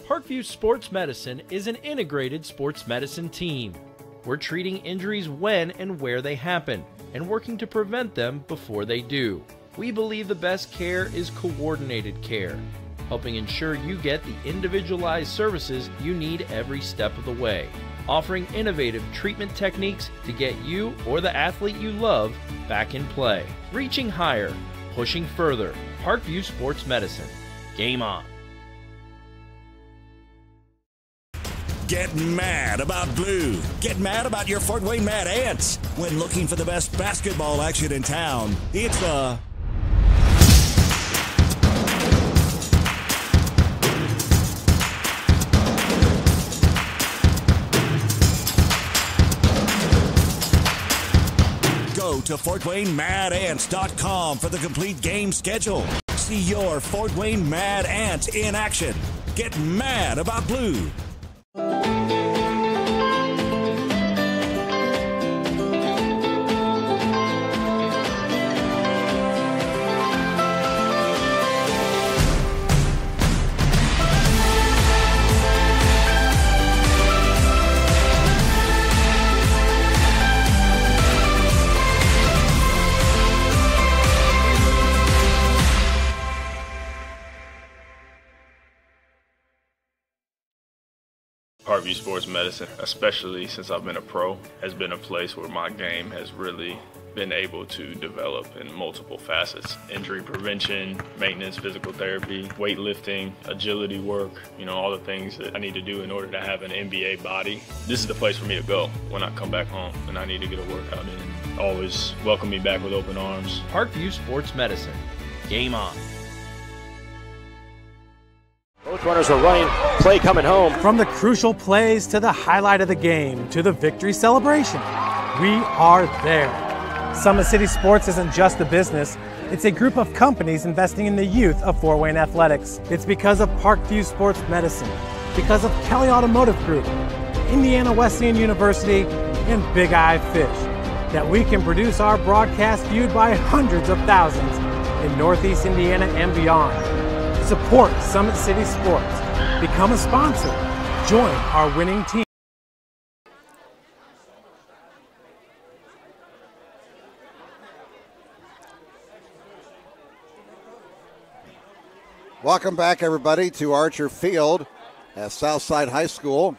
Parkview Sports Medicine is an integrated sports medicine team. We're treating injuries when and where they happen, and working to prevent them before they do. We believe the best care is coordinated care, helping ensure you get the individualized services you need every step of the way, offering innovative treatment techniques to get you or the athlete you love back in play. Reaching higher, pushing further. Parkview Sports Medicine. Game on. Get mad about blue. Get mad about your Fort Wayne Mad Ants. When looking for the best basketball action in town, it's the Go to FortWayneMadAnts.com for the complete game schedule. See your Fort Wayne Mad Ant in action. Get mad about blue. Parkview Sports Medicine, especially since I've been a pro, has been a place where my game has really been able to develop in multiple facets. Injury prevention, maintenance, physical therapy, weightlifting, agility work, all the things that I need to do in order to have an NBA body. This is the place for me to go when I come back home and I need to get a workout in. Always welcome me back with open arms. Parkview Sports Medicine. Game on. Both runners are running, play coming home. From the crucial plays to the highlight of the game to the victory celebration, we are there. Summit City Sports isn't just a business, it's a group of companies investing in the youth of Fort Wayne athletics. It's because of Parkview Sports Medicine, because of Kelly Automotive Group, Indiana Wesleyan University, and Big Eye Fish. that we can produce our broadcast viewed by hundreds of thousands in Northeast Indiana and beyond. Support Summit City Sports. Become a sponsor. Join our winning team. Welcome back, everybody, to Archer Field at Southside High School.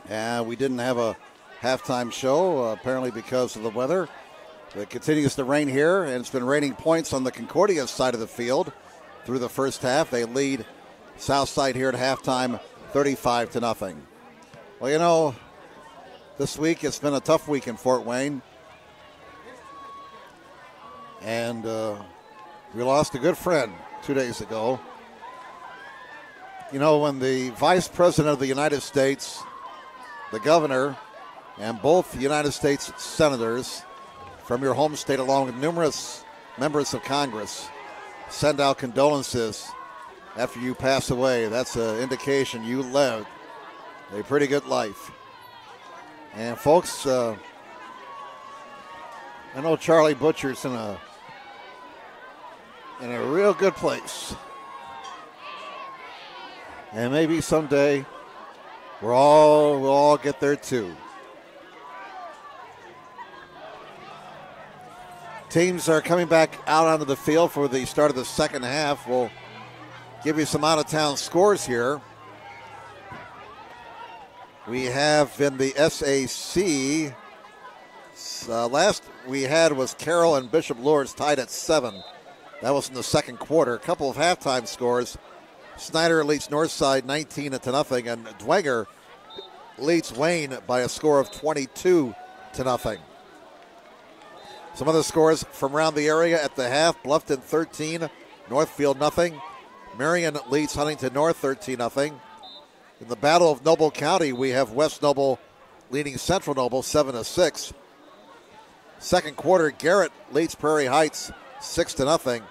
And we didn't have a halftime show, apparently because of the weather. It continues to rain here, and it's been raining points on the Concordia side of the field through the first half. They lead Southside here at halftime 35-0. Well, you know, this week it's been a tough week in Fort Wayne. And we lost a good friend 2 days ago. You know, when the Vice President of the United States, the governor, and both United States senators from your home state, along with numerous members of Congress, send out condolences after you pass away, that's an indication you lived a pretty good life. And folks, I know Charlie Butcher's in a real good place. And maybe someday we'll all get there too. Teams are coming back out onto the field for the start of the second half. We'll give you some out-of-town scores here. We have in the SAC, last we had was Carroll and Bishop Lourdes tied at 7. That was in the second quarter. A couple of halftime scores. Snyder leads Northside 19-0, and Dwenger leads Wayne by a score of 22-0. Some other scores from around the area at the half: Bluffton 13, Northfield 0. Marion leads Huntington North 13-0. In the Battle of Noble County, we have West Noble leading Central Noble 7-6. Second quarter, Garrett leads Prairie Heights 6-0.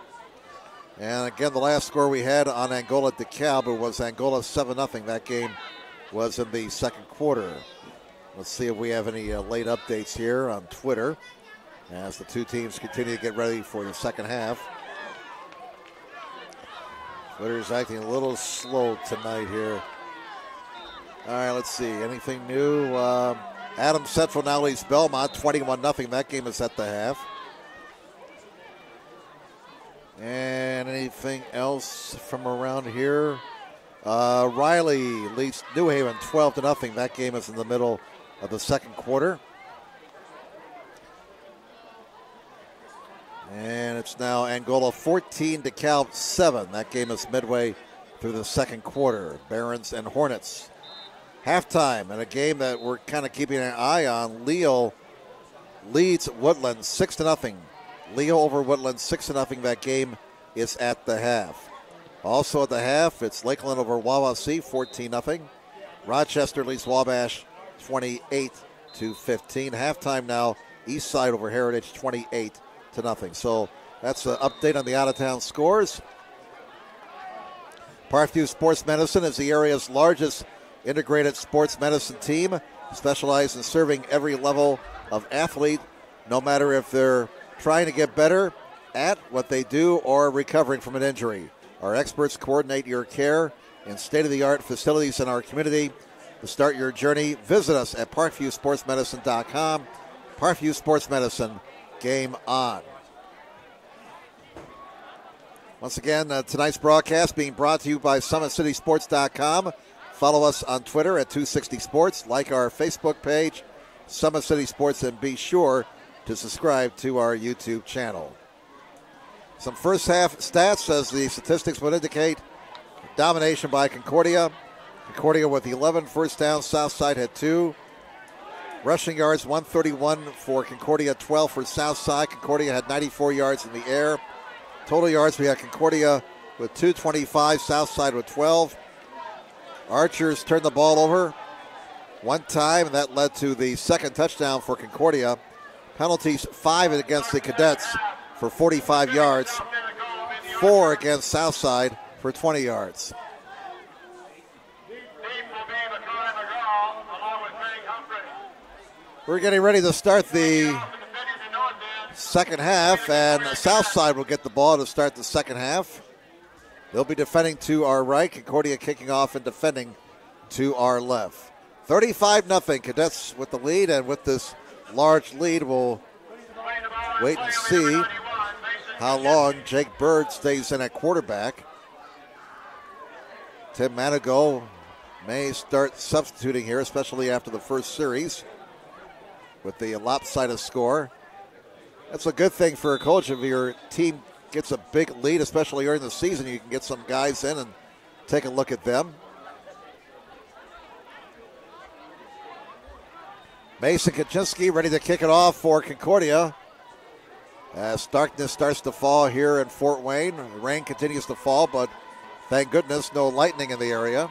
And again, the last score we had on Angola DeKalb was Angola 7-0. That game was in the second quarter. Let's see if we have any late updates here on Twitter as the two teams continue to get ready for the second half. Twitter's acting a little slow tonight here. All right, let's see. Anything new? Adams Central now leads Belmont 21-0. That game is at the half. And anything else from around here? Riley leads New Haven 12-0. That game is in the middle of the second quarter. And it's now Angola 14, DeKalb 7. That game is midway through the second quarter. Barons and Hornets. Halftime, and a game that we're kind of keeping an eye on. Leo leads Woodland 6-0. Leo over Woodland 6-0. That game is at the half. Also at the half, it's Lakeland over Wawasee 14-0. Rochester leads Wabash 28-15. Halftime now, Eastside over Heritage 28-0. So that's an update on the out-of-town scores. Parkview Sports Medicine is the area's largest integrated sports medicine team, specialized in serving every level of athlete, no matter if they're trying to get better at what they do or recovering from an injury. Our experts coordinate your care in state-of-the-art facilities in our community. To start your journey, visit us at parkviewsportsmedicine.com. Parkview Sports Medicine, game on. Once again, tonight's broadcast being brought to you by SummitCitySports.com. Follow us on Twitter at 260 Sports. Like our Facebook page, Summit City Sports, and be sure to subscribe to our YouTube channel. Some first half stats, as the statistics would indicate. Domination by Concordia. Concordia with 11 first downs. Southside had 2. Rushing yards, 131 for Concordia, 12 for Southside. Concordia had 94 yards in the air. Total yards, we had Concordia with 225, Southside with 12. Archers turned the ball over one time, and that led to the second touchdown for Concordia. Penalties, 5 against the Cadets for 45 yards, 4 against Southside for 20 yards. We're getting ready to start the second half, and Southside will get the ball to start the second half. They'll be defending to our right. Concordia kicking off and defending to our left. 35-0. Cadets with the lead, and with this large lead, we'll wait and see how long Jake Bird stays in at quarterback. Tim Manigault may start substituting here, especially after the first series with the lopsided score. That's a good thing for a coach. If your team gets a big lead, especially during the season, you can get some guys in and take a look at them. Mason Kaczynski ready to kick it off for Concordia. As darkness starts to fall here in Fort Wayne. Rain continues to fall, but thank goodness no lightning in the area.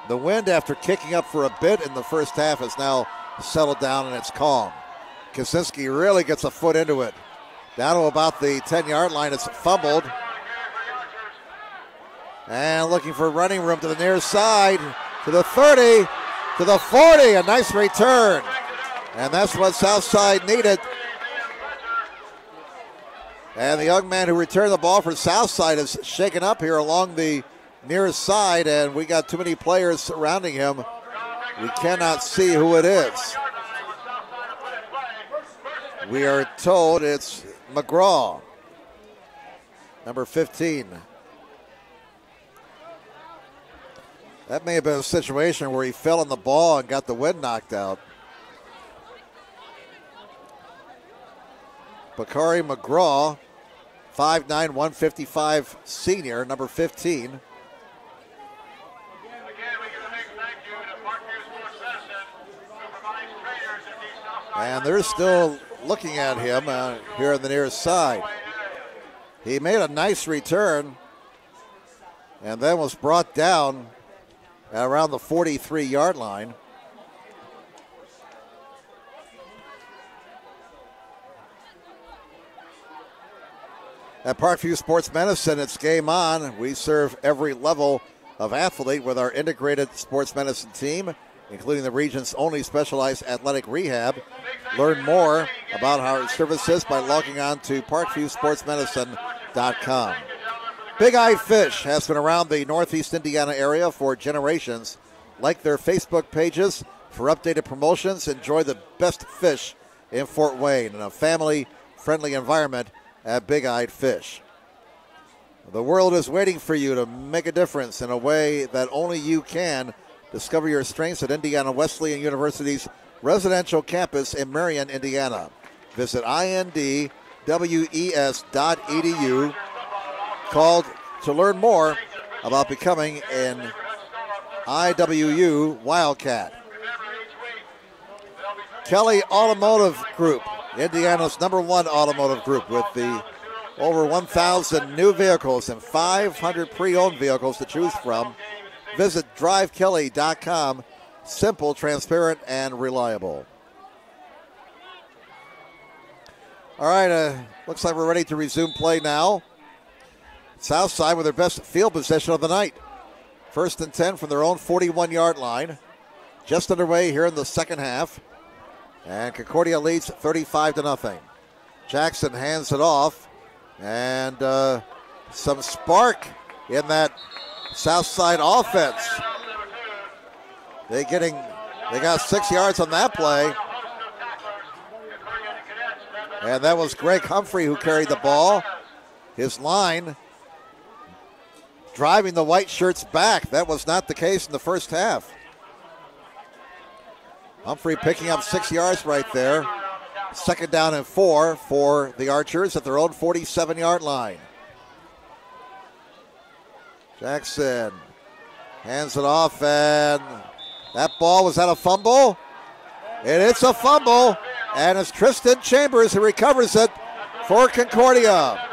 The wind, after kicking up for a bit in the first half, has now settled down and it's calm. Kaczynski really gets a foot into it. Down to about the 10-yard line, it's fumbled. And looking for running room to the near side, to the 30, to the 40, a nice return. And that's what Southside needed. And the young man who returned the ball for Southside is shaken up here along the near side, and we got too many players surrounding him. We cannot see who it is. We are told it's McGraw, number 15. That may have been a situation where he fell on the ball and got the wind knocked out. Bakari McGraw, 5'9", 155 senior, number 15. And they're still looking at him here on the near side. He made a nice return and then was brought down at around the 43-yard line. At Parkview Sports Medicine, it's game on. We serve every level of athlete with our integrated sports medicine team, including the region's only specialized athletic rehab. Learn more about our services by logging on to parkviewsportsmedicine.com. Big Eyed Fish has been around the Northeast Indiana area for generations. Like their Facebook pages for updated promotions. Enjoy the best fish in Fort Wayne in a family-friendly environment at Big Eyed Fish. The world is waiting for you to make a difference in a way that only you can. Discover your strengths at Indiana Wesleyan University's residential campus in Marion, Indiana. Visit indwes.edu. Called to learn more about becoming an IWU Wildcat. Kelly Automotive Group, Indiana's #1 automotive group, with the over 1,000 new vehicles and 500 pre-owned vehicles to choose from. Visit drivekelly.com. Simple, transparent, and reliable. All right, looks like we're ready to resume play now. Southside with their best field position of the night. 1st and 10 from their own 41-yard line. Just underway here in the second half. And Concordia leads 35-0. Jackson hands it off. And some spark in that Southside offense. They got 6 yards on that play. And that was Greg Humphrey who carried the ball. His line driving the white shirts back. That was not the case in the first half. Humphrey picking up 6 yards right there. 2nd down and 4 for the Archers at their own 47-yard line. Jackson hands it off, and that ball, was that a fumble? And it's a fumble, and it's Tristan Chambers who recovers it for Concordia.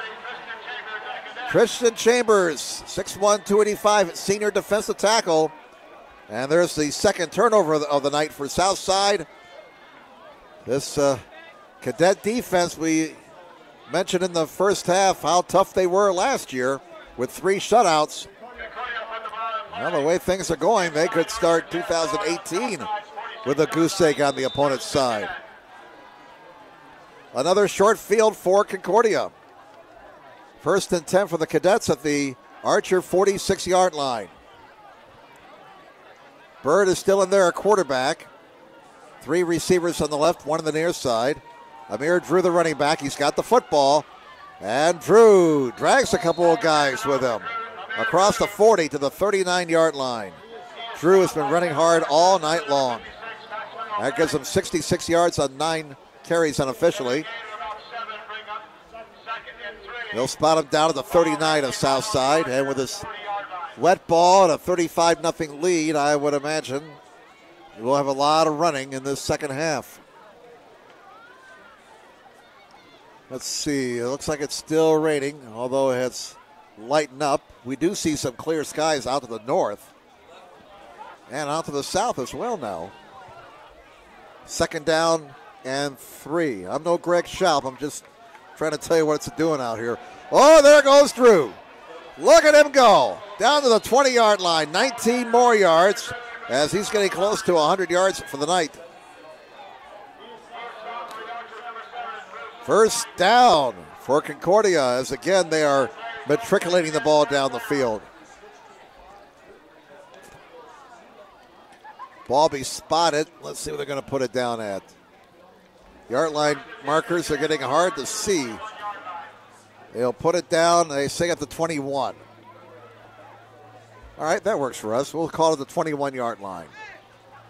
Tristan Chambers, 6'1", 285, senior defensive tackle. And there's the second turnover of the night for Southside. This cadet defense, we mentioned in the first half how tough they were last year with 3 shutouts. Well, the way things are going, they could start 2018 with a goose egg on the opponent's side. another short field for Concordia. 1st and 10 for the Cadets at the Archer 46-yard line. Bird is still in there, a quarterback. 3 receivers on the left, 1 on the near side. Amir Drew, the running back. He's got the football. And Drew drags a couple of guys with him across the 40 to the 39-yard line. Drew has been running hard all night long. That gives him 66 yards on 9 carries unofficially. He'll spot him down at the 39 of Southside. And with his wet ball and a 35-0 lead, I would imagine we'll have a lot of running in this second half. Let's see. It looks like it's still raining, although it's lightened up. We do see some clear skies out to the north and out to the south as well now. 2nd down and 3. I'm no Greg Schaub. I'm just trying to tell you what it's doing out here. Oh, there goes Drew. Look at him go. Down to the 20-yard line. 19 more yards as he's getting close to 100 yards for the night. 1st down for Concordia as again they are matriculating the ball down the field. Ball be spotted. Let's see what they're going to put it down at. Yard line markers are getting hard to see. They'll put it down, they say at the 21. All right, that works for us. We'll call it the 21-yard line.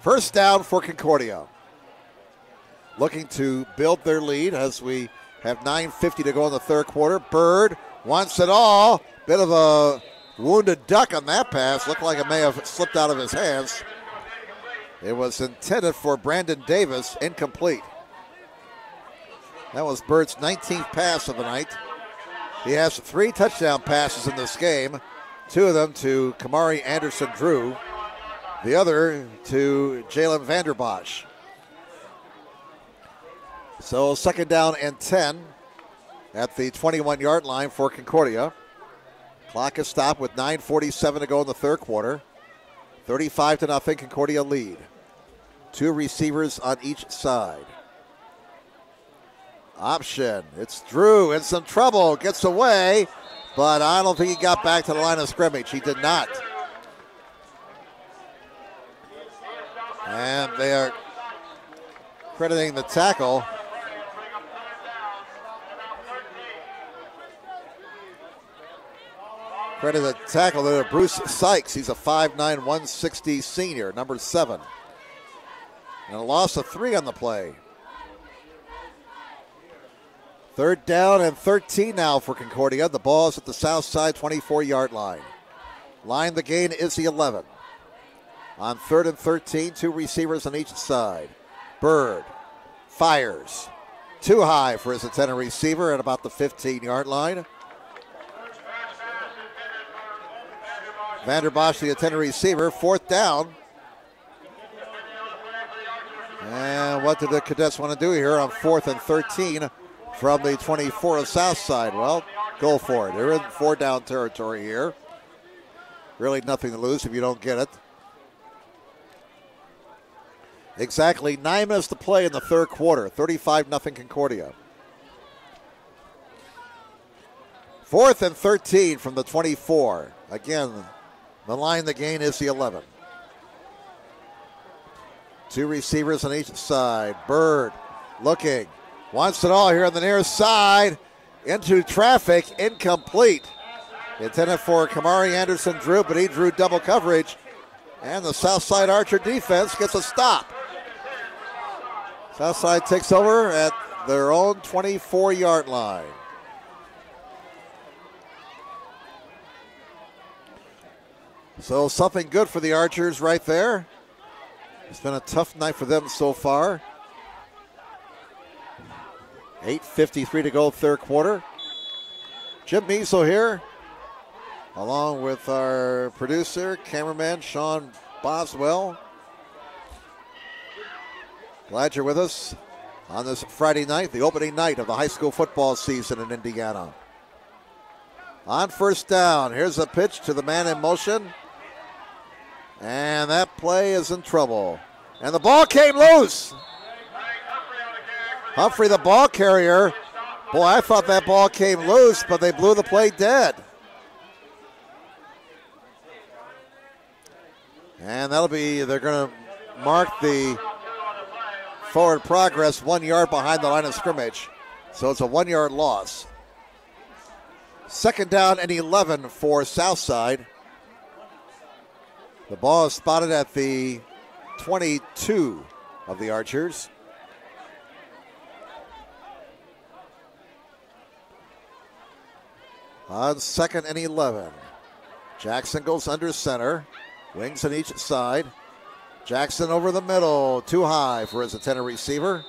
1st down for Concordia. Looking to build their lead as we have 9:50 to go in the 3rd quarter. Bird wants it all. Bit of a wounded duck on that pass. Looked like it may have slipped out of his hands. It was intended for Brandon Davis, incomplete. That was Bird's 19th pass of the night. He has 3 touchdown passes in this game. 2 of them to Kamari Anderson-Drew. The other to Jalen Vanderbosch. So 2nd down and 10 at the 21-yard line for Concordia. Clock is stopped with 9:47 to go in the 3rd quarter. 35-0 Concordia lead. 2 receivers on each side. Option. It's Drew in some trouble. Gets away, but I don't think he got back to the line of scrimmage. He did not. And they are crediting the tackle. Credit the tackle to Bruce Sykes. He's a 5'9", 160 senior, number 7. And a loss of 3 on the play. 3rd down and 13 now for Concordia. The ball is at the south side 24-yard line. Line the gain is the 11. On 3rd and 13, 2 receivers on each side. Bird fires. Too high for his intended receiver at about the 15-yard line. Vanderbosch, the intended receiver, 4th down. And what did the Cadets want to do here on 4th and 13 from the 24 of Southside? Well, go for it. They're in 4-down territory here. Really nothing to lose if you don't get it. Exactly 9 minutes to play in the 3rd quarter. 35-0 Concordia. 4th and 13 from the 24. Again, the line the gain is the 11. 2 receivers on each side. Bird looking. Wants it all here on the near side. Into traffic. Incomplete. Intended for Kamari Anderson-Drew, but he drew double coverage. And the Southside Archer defense gets a stop. Southside takes over at their own 24-yard line. So something good for the Archers right there. It's been a tough night for them so far. 8:53 to go, 3rd quarter. Jim Measle here, along with our producer, cameraman, Sean Boswell. Glad you're with us on this Friday night, the opening night of the high school football season in Indiana. On 1st down, here's a pitch to the man in motion. And that play is in trouble. And the ball came loose. Humphrey, the ball carrier. Boy, I thought that ball came loose, but they blew the play dead. And they're going to mark the forward progress 1 yard behind the line of scrimmage. So it's a 1 yard loss. Second down and 11 for Southside. The ball is spotted at the 22 of the Archers. On second and 11. Jackson goes under center. Wings on each side. Jackson over the middle. Too high for his intended receiver.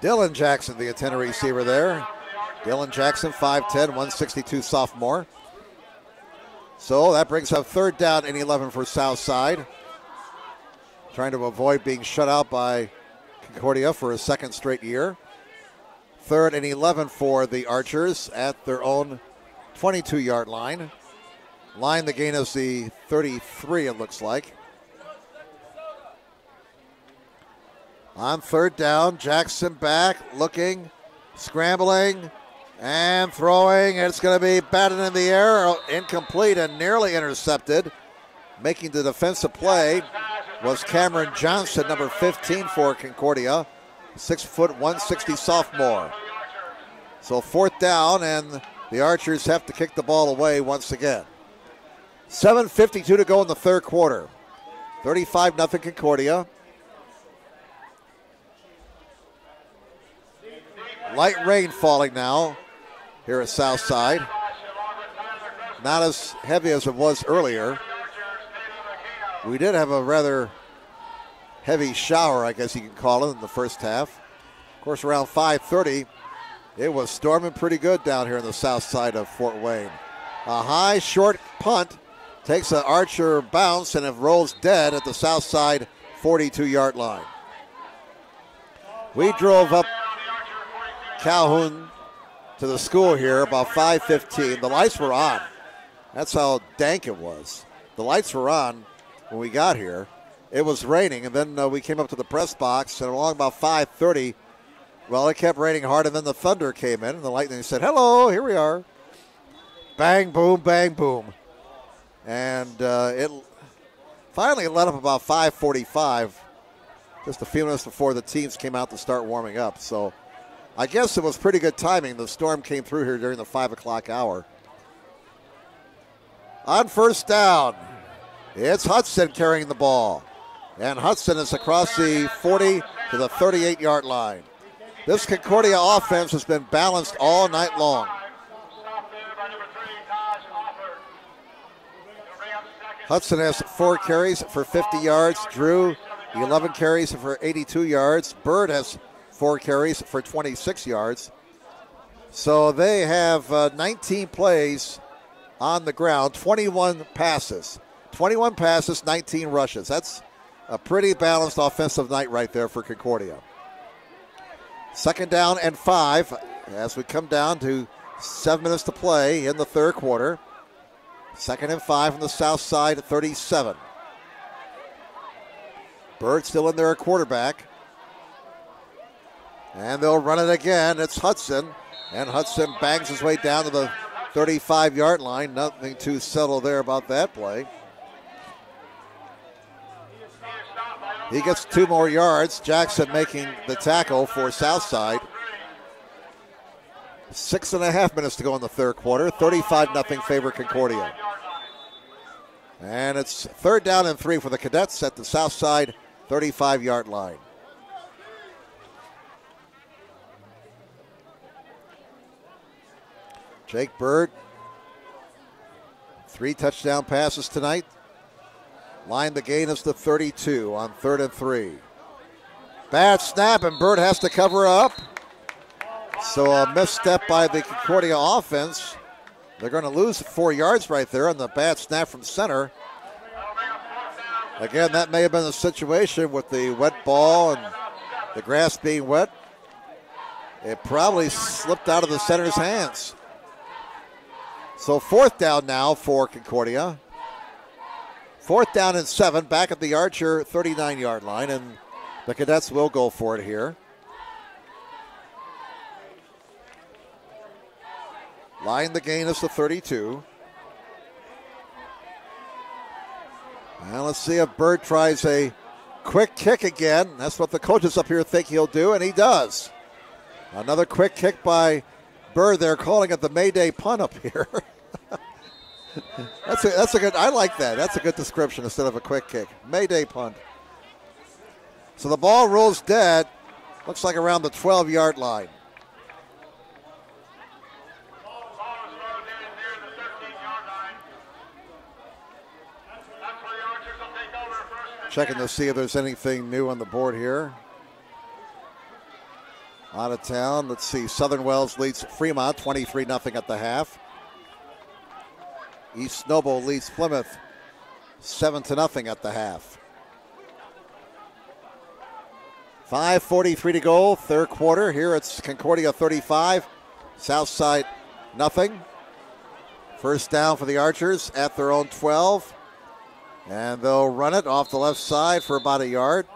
Dylan Jackson, the intended receiver there. Dylan Jackson, 5'10", 162 sophomore. So that brings up third down and 11 for Southside. Trying to avoid being shut out by Concordia for a second straight year. Third and 11 for the Archers at their own 22-yard line. Line the gain is the 33, it looks like. On third down, Jackson back, looking, scrambling, and throwing. It's going to be batted in the air, incomplete and nearly intercepted. Making the defensive play was Cameron Johnson, number 15 for Concordia, 6 foot 160 sophomore. So fourth down, and the Archers have to kick the ball away once again. 7:52 to go in the third quarter. 35-0 Concordia. Light rain falling now here at Southside. Not as heavy as it was earlier. We did have a rather heavy shower, I guess you can call it, in the first half. Of course, around 5:30, it was storming pretty good down here on the south side of Fort Wayne. A high, short punt takes an Archer bounce, and it rolls dead at the south side 42-yard line. We drove up Calhoun to the school here about 5:15. The lights were on. That's how dank it was. The lights were on when we got here. It was raining, and then we came up to the press box, and along about 5:30, well, it kept raining hard, and then the thunder came in, and the lightning said, hello, here we are. Bang, boom, bang, boom. And it finally let up about 5:45, just a few minutes before the teams came out to start warming up. So I guess it was pretty good timing. The storm came through here during the 5 o'clock hour. On first down, it's Hudson carrying the ball. And Hudson is across the 40 to the 38-yard line. This Concordia offense has been balanced all night long. Hudson has 4 carries for 50 yards. Drew, 11 carries for 82 yards. Bird has 4 carries for 26 yards. So they have 19 plays on the ground, 21 passes. 21 passes, 19 rushes. That's a pretty balanced offensive night right there for Concordia. Second down and 5 as we come down to 7 minutes to play in the third quarter. Second and 5 from the south side at 37. Bird still in there at quarterback. And they'll run it again. It's Hudson. And Hudson bangs his way down to the 35-yard line. Nothing too subtle there about that play. He gets 2 more yards. Jackson making the tackle for Southside. 6.5 minutes to go in the third quarter. 35-0 favor Concordia. And it's third down and 3 for the Cadets at the Southside 35-yard line. Jake Bird, 3 touchdown passes tonight. Line the gain is the 32 on 3rd and 3. Bad snap, and Bird has to cover up. So a misstep by the Concordia offense. They're going to lose 4 yards right there on the bad snap from center. Again, that may have been the situation with the wet ball and the grass being wet. It probably slipped out of the center's hands. So 4th down now for Concordia. 4th down and 7, back at the Archer 39-yard line, and the Cadets will go for it here. Line the gain is the 32. Now let's see if Bird tries a quick kick again. That's what the coaches up here think he'll do, and he does. Another quick kick by Bird. They're calling it the Mayday punt up here. That's a good, I like that. That's a good description instead of a quick kick. Mayday punt. So the ball rolls dead. Looks like around the 12-yard line. Checking to see if there's anything new on the board here. Out of town. Let's see. Southern Wells leads Fremont 23-0 at the half. East Noble leads Plymouth 7-0 at the half. 5:43 to go, third quarter. Here it's Concordia 35, Southside nothing. First down for the Archers at their own 12. And they'll run it off the left side for about a yard.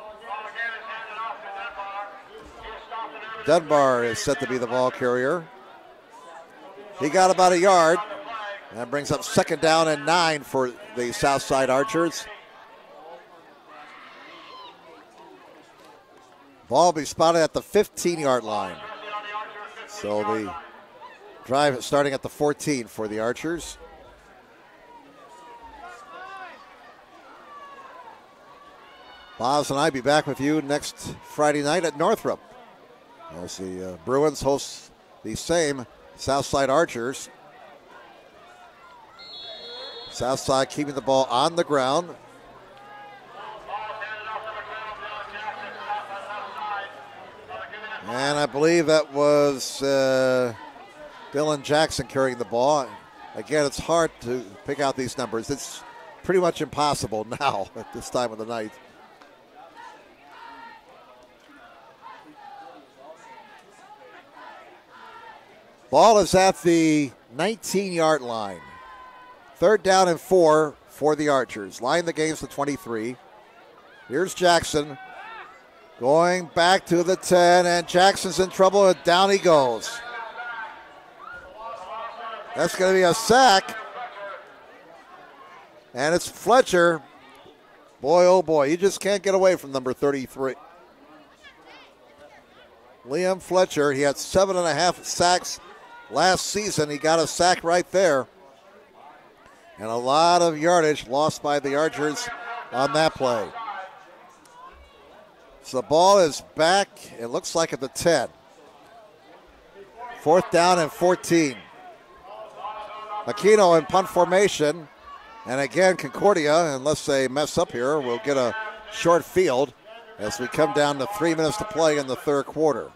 Dunbar is set to be the ball carrier. He got about a yard. That brings up 2nd down and 9 for the Southside Archers. Ball will be spotted at the 15-yard line. So the drive is starting at the 14 for the Archers. Boz and I be back with you next Friday night at Northrop, as the Bruins host the same Southside Archers. Southside keeping the ball on the ground. And I believe that was Dylan Jackson carrying the ball. Again, it's hard to pick out these numbers. It's pretty much impossible now at this time of the night. Ball is at the 19-yard line. 3rd down and 4 for the Archers. Line the game's to 23. Here's Jackson going back to the 10, and Jackson's in trouble, and down he goes. That's going to be a sack. And it's Fletcher. Boy, oh boy, you just can't get away from number 33. Liam Fletcher, he had 7.5 sacks last season. He got a sack right there. And a lot of yardage lost by the Archers on that play. So the ball is back, it looks like at the 10. 4th down and 14. Aquino in punt formation. And again, Concordia, unless they mess up here, will get a short field as we come down to 3 minutes to play in the third quarter.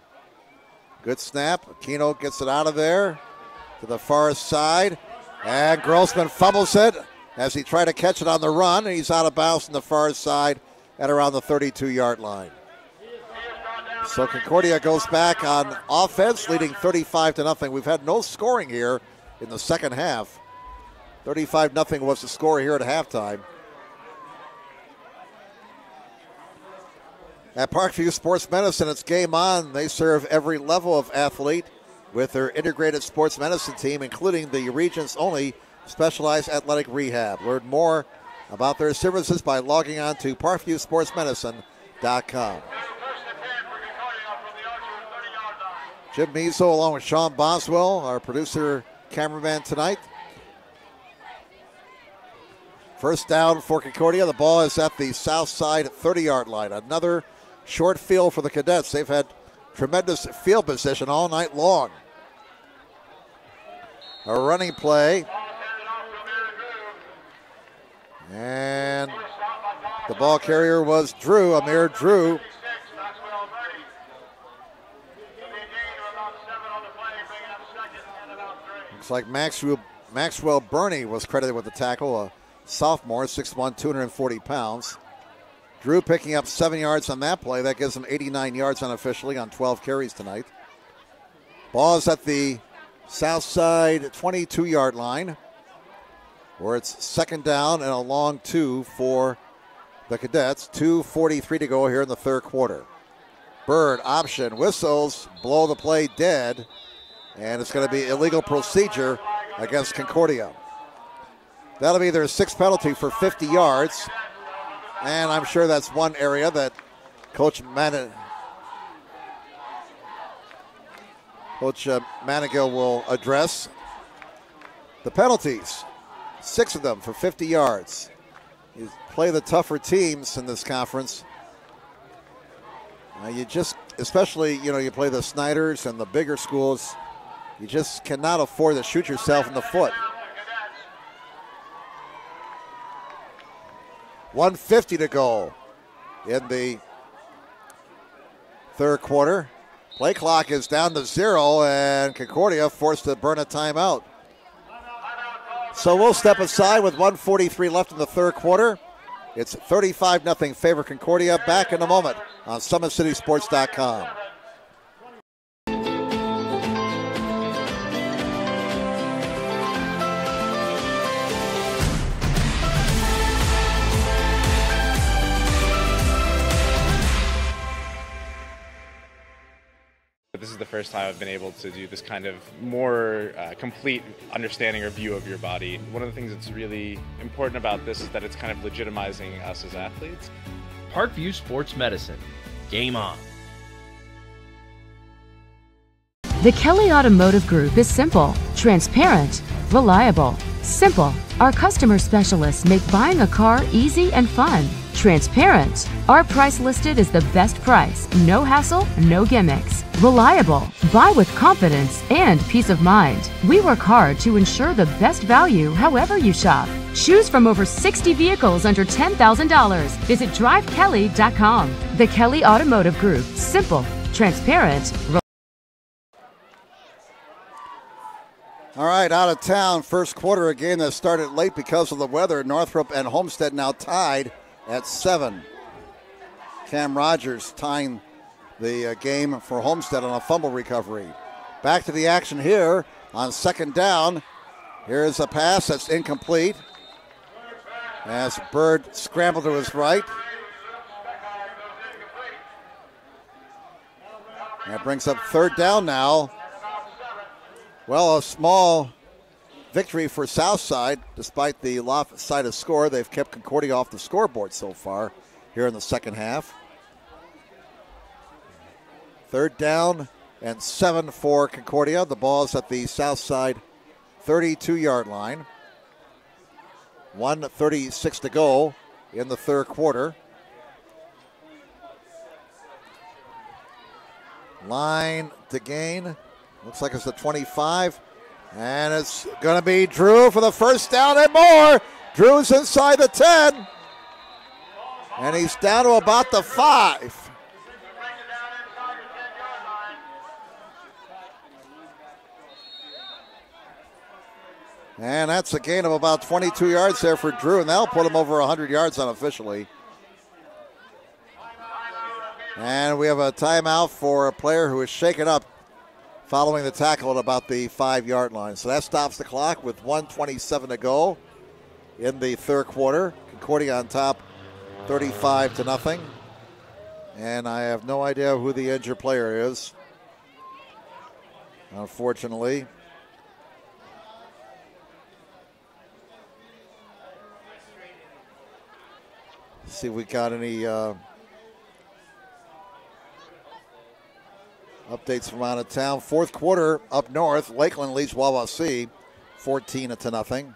Good snap. Aquino gets it out of there to the far side. And Grossman fumbles it as he tried to catch it on the run. He's out of bounds on the far side at around the 32-yard line. So Concordia goes back on offense, leading 35-0. We've had no scoring here in the second half. 35-0 was the score here at halftime. At Parkview Sports Medicine, it's game on. They serve every level of athlete with their integrated sports medicine team, including the region's only specialized athletic rehab. Learn more about their services by logging on to parkviewsportsmedicine.com. Jim Measle along with Sean Boswell, our producer, cameraman tonight. First down for Concordia. The ball is at the south side 30-yard line. Another short field for the Cadets. They've had tremendous field position all night long. A running play. And the ball carrier was Amir Drew. Looks like Maxwell Burney was credited with the tackle, a sophomore, 6'1", 240 pounds. Drew picking up 7 yards on that play. That gives him 89 yards unofficially on 12 carries tonight. Ball is at the south side 22-yard line, where it's second down and a long 2 for the Cadets. 2:43 to go here in the third quarter. Bird option, whistles, blow the play dead, and it's going to be illegal procedure against Concordia. That'll be their sixth penalty for 50 yards, and I'm sure that's one area that Coach Manigault will address. The penalties, 6 of them for 50 yards. You play the tougher teams in this conference. You just, especially, you play the Snyders and the bigger schools, you just cannot afford to shoot yourself in the foot. 1:50 to go in the third quarter. Play clock is down to 0, and Concordia forced to burn a timeout. So we'll step aside with 1:43 left in the third quarter. It's 35-0 favor Concordia. Back in a moment on SummitCitySports.com. This is the first time I've been able to do this kind of more complete understanding or view of your body. One of the things that's really important about this is that it's kind of legitimizing us as athletes. Parkview Sports Medicine. Game on. The Kelly Automotive Group is simple, transparent, reliable. Simple. Our customer specialists make buying a car easy and fun. Transparent. Our price listed is the best price. No hassle, no gimmicks. Reliable. Buy with confidence and peace of mind. We work hard to ensure the best value however you shop. Choose from over 60 vehicles under $10,000. Visit drivekelly.com. The Kelly Automotive Group. Simple, transparent, All right, out of town, first quarter, a game that started late because of the weather. Northrop and Homestead now tied at 7. Cam Rogers tying the game for Homestead on a fumble recovery. Back to the action here on second down. Here's a pass that's incomplete as Bird scrambled to his right. That brings up third down now. Well, a small victory for Southside. Despite the lopsided score, they've kept Concordia off the scoreboard so far here in the second half. Third down and 7 for Concordia. The ball's at the Southside 32-yard line. 1:36 to go in the third quarter. Line to gain. Looks like it's the 25. And it's going to be Drew for the first down and more. Drew's inside the 10. And he's down to about the 5. And that's a gain of about 22 yards there for Drew, and that'll put him over 100 yards unofficially. And we have a timeout for a player who is shaken up following the tackle at about the 5-yard line. So that stops the clock with 1:27 to go in the third quarter. Concordia on top 35-0. And I have no idea who the injured player is, unfortunately. See if we got any updates from out of town. Fourth quarter up north. Lakeland leads Wawasee 14-0.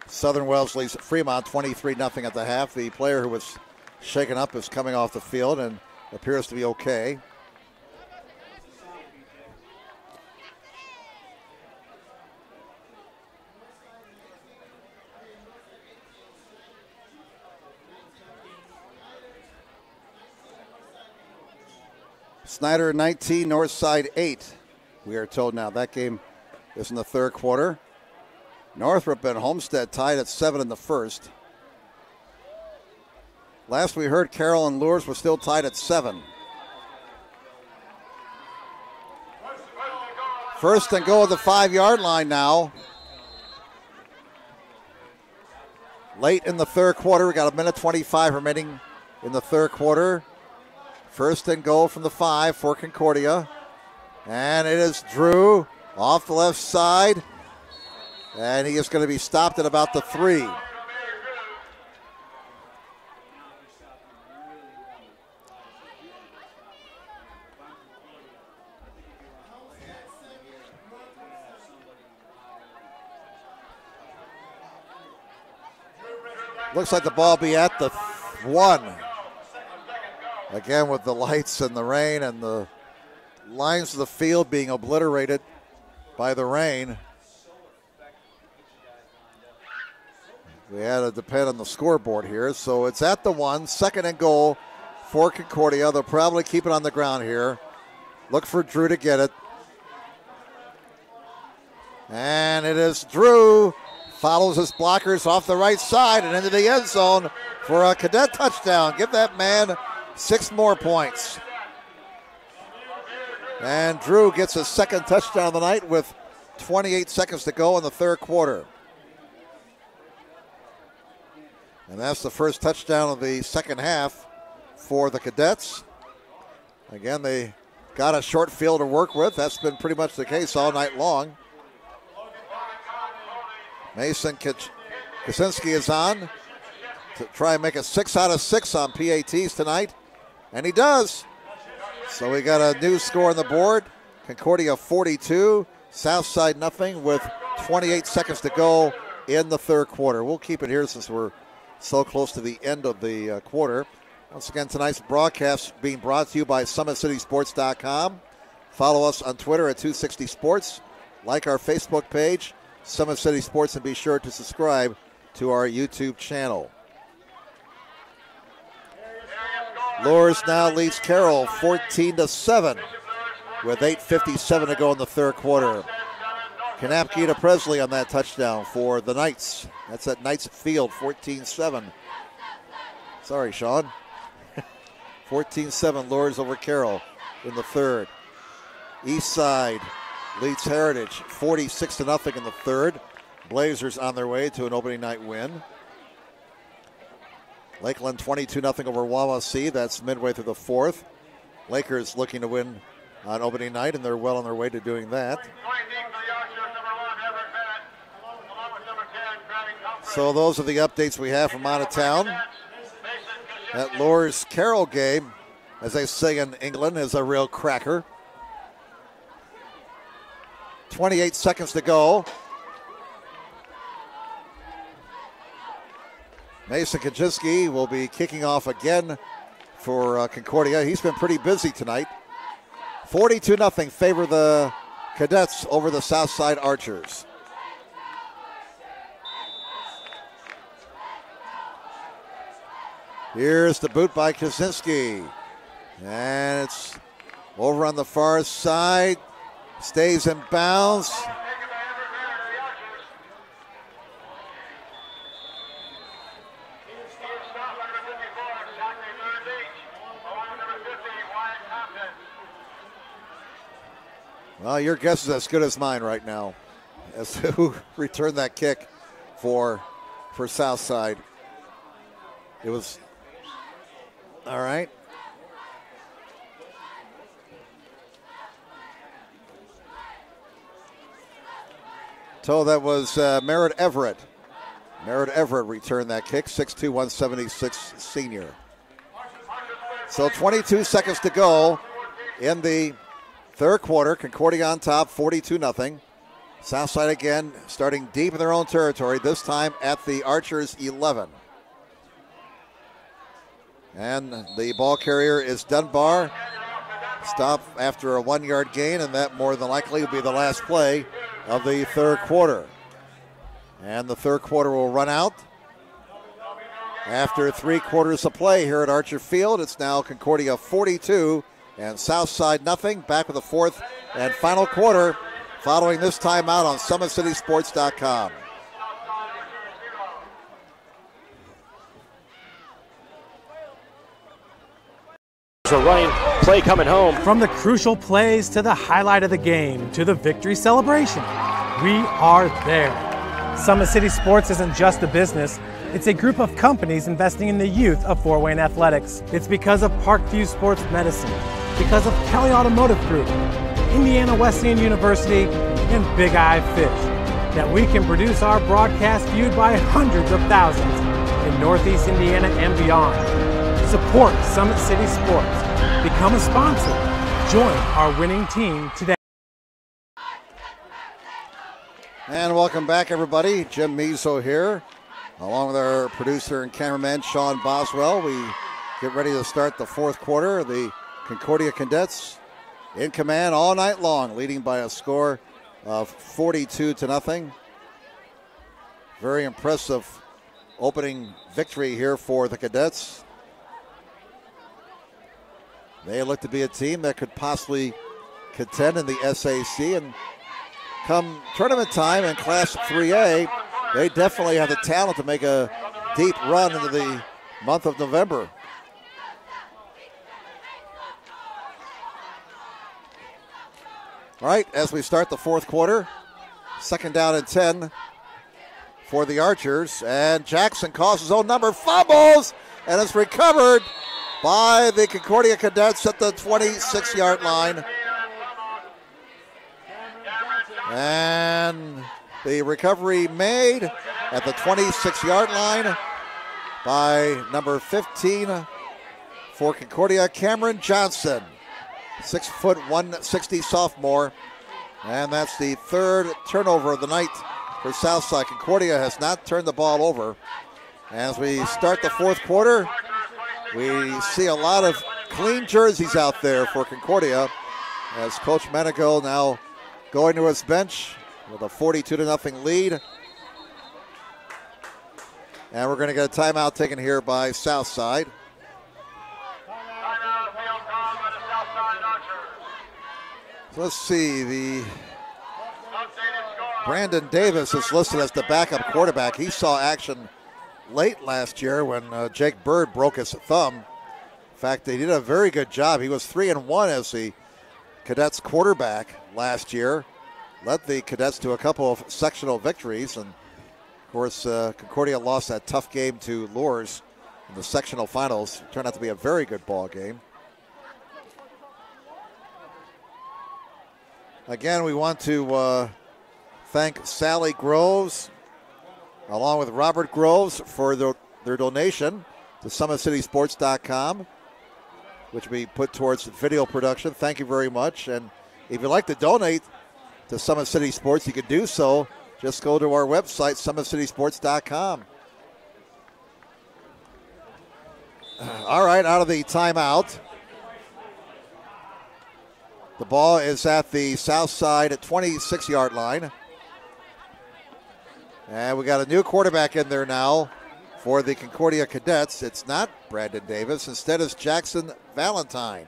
Southern Wells leads Fremont 23-0 at the half. The player who was shaken up is coming off the field and appears to be okay. Snyder 19, Northside 8. We are told now that game is in the third quarter. Northrop and Homestead tied at 7 in the first. Last we heard, Carroll and Lourdes were still tied at 7. First and goal at the 5-yard line now. Late in the third quarter, we got a minute 25 remaining in the third quarter. First and goal from the 5 for Concordia. And it is Drew off the left side. And he is going to be stopped at about the 3. Looks like the ball be at the 1. Again, with the lights and the rain and the lines of the field being obliterated by the rain. We had to depend on the scoreboard here. So it's at the 1, second and goal for Concordia. They'll probably keep it on the ground here. Look for Drew to get it. And it is Drew. Follows his blockers off the right side and into the end zone for a Cadet touchdown. Give that man 6 more points. And Drew gets his second touchdown of the night with 28 seconds to go in the third quarter. And that's the first touchdown of the second half for the Cadets. Again, they got a short field to work with. That's been pretty much the case all night long. Mason Kaczynski is on to try and make it 6 out of 6 on PATs tonight. And he does. So we got a new score on the board. Concordia 42, Southside nothing with 28 seconds to go in the third quarter. We'll keep it here since we're so close to the end of the quarter. Once again, tonight's broadcast being brought to you by SummitCitySports.com. Follow us on Twitter at 260 Sports. Like our Facebook page, Summit City Sports, and be sure to subscribe to our YouTube channel. Lourdes now leads Carroll 14-7 with 8:57 to go in the third quarter. Kanapke to Presley on that touchdown for the Knights. That's at Knights Field, 14-7. Sorry, Sean. 14-7 Lourdes over Carroll in the third. East Side leads Heritage 46-0 in the third. Blazers on their way to an opening night win. Lakeland 22-0 over Wawasee. That's midway through the fourth. Lakers looking to win on opening night, and they're well on their way to doing that. So those are the updates we have from out of town. That Lourdes Carroll game, as they say in England, is a real cracker. 28 seconds to go. Mason Kaczynski will be kicking off again for Concordia. He's been pretty busy tonight. 42-0 favor the Cadets over the Southside Archers. Here's the boot by Kaczynski. And it's over on the far side. Stays in bounds. Well, your guess is as good as mine right now as to who returned that kick for Southside. It was all right. So that was Merritt Everett. Merritt Everett returned that kick, 6'2", 176 senior. So 22 seconds to go in the third quarter. Concordia on top, 42-0. Southside again starting deep in their own territory, this time at the Archers 11. And the ball carrier is Dunbar. Stop after a 1-yard gain, and that more than likely will be the last play of the third quarter. And the third quarter will run out. After 3 quarters of play here at Archer Field, it's now Concordia 42 and Southside nothing. Back with the fourth and final quarter following this timeout on SummitCitySports.com. Tigers are running. Play coming home. From the crucial plays to the highlight of the game to the victory celebration, we are there. Summit City Sports isn't just a business. It's a group of companies investing in the youth of Fort Wayne athletics. It's because of Parkview Sports Medicine, because of Kelly Automotive Group, Indiana Wesleyan University, and Big Eye Fish, that we can produce our broadcast viewed by hundreds of thousands in Northeast Indiana and beyond. Support Summit City Sports. Become a sponsor. Join our winning team today. And welcome back, everybody. Jim Mezo here, along with our producer and cameraman, Sean Boswell. We get ready to start the fourth quarter. The Concordia Cadets in command all night long, leading by a score of 42-0. Very impressive opening victory here for the Cadets. They look to be a team that could possibly contend in the SAC, and come tournament time in Class 3A, they definitely have the talent to make a deep run into the month of November. All right, as we start the fourth quarter, 2nd down and 10 for the Archers, and Jackson calls his own number, fumbles, and it's recovered by the Concordia Cadets at the 26-yard line. And the recovery made at the 26-yard line by number 15 for Concordia, Cameron Johnson, 6 foot 160 sophomore. And that's the 3rd turnover of the night for Southside. Concordia has not turned the ball over. As we start the fourth quarter, we see a lot of clean jerseys out there for Concordia, as Coach Menego now going to his bench with a 42-0 lead. And we're going to get a timeout taken here by Southside. So let's see, the Brandon Davis is listed as the backup quarterback. He saw action late last year when Jake Bird broke his thumb. In fact, he did a very good job. He was 3-1 as the Cadets quarterback last year. Led the Cadets to a couple of sectional victories. And, of course, Concordia lost that tough game to Lourdes in the sectional finals. It turned out to be a very good ball game. Again, we want to thank Sally Groves, along with Robert Groves, for their donation to SummitCitySports.com, which we put towards video production. Thank you very much. And if you'd like to donate to Summit City Sports, you can do so. Just go to our website, SummitCitySports.com. All right, out of the timeout. The ball is at the south side at 26-yard line. And we got a new quarterback in there now for the Concordia Cadets. It's not Brandon Davis. Instead, it's Jackson Valentine.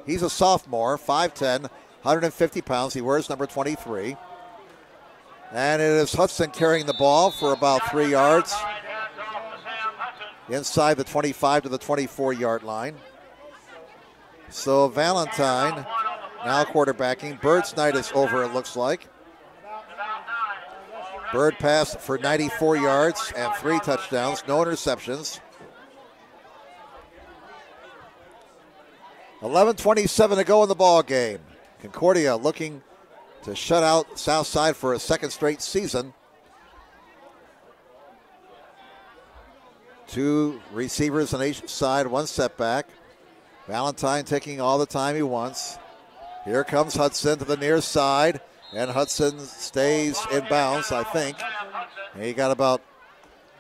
He's a sophomore, 5'10", 150 pounds. He wears number 23. And it is Hudson carrying the ball for about 3 yards inside the 25 to the 24-yard line. So Valentine now quarterbacking. Bird's night is over, it looks like. Bird passed for 94 yards and 3 touchdowns, no interceptions. 11:27 to go in the ball game. Concordia looking to shut out Southside for a second straight season. 2 receivers on each side, 1 setback. Valentine taking all the time he wants. Here comes Hudson to the near side, and Hudson stays in bounds, I think. And he got about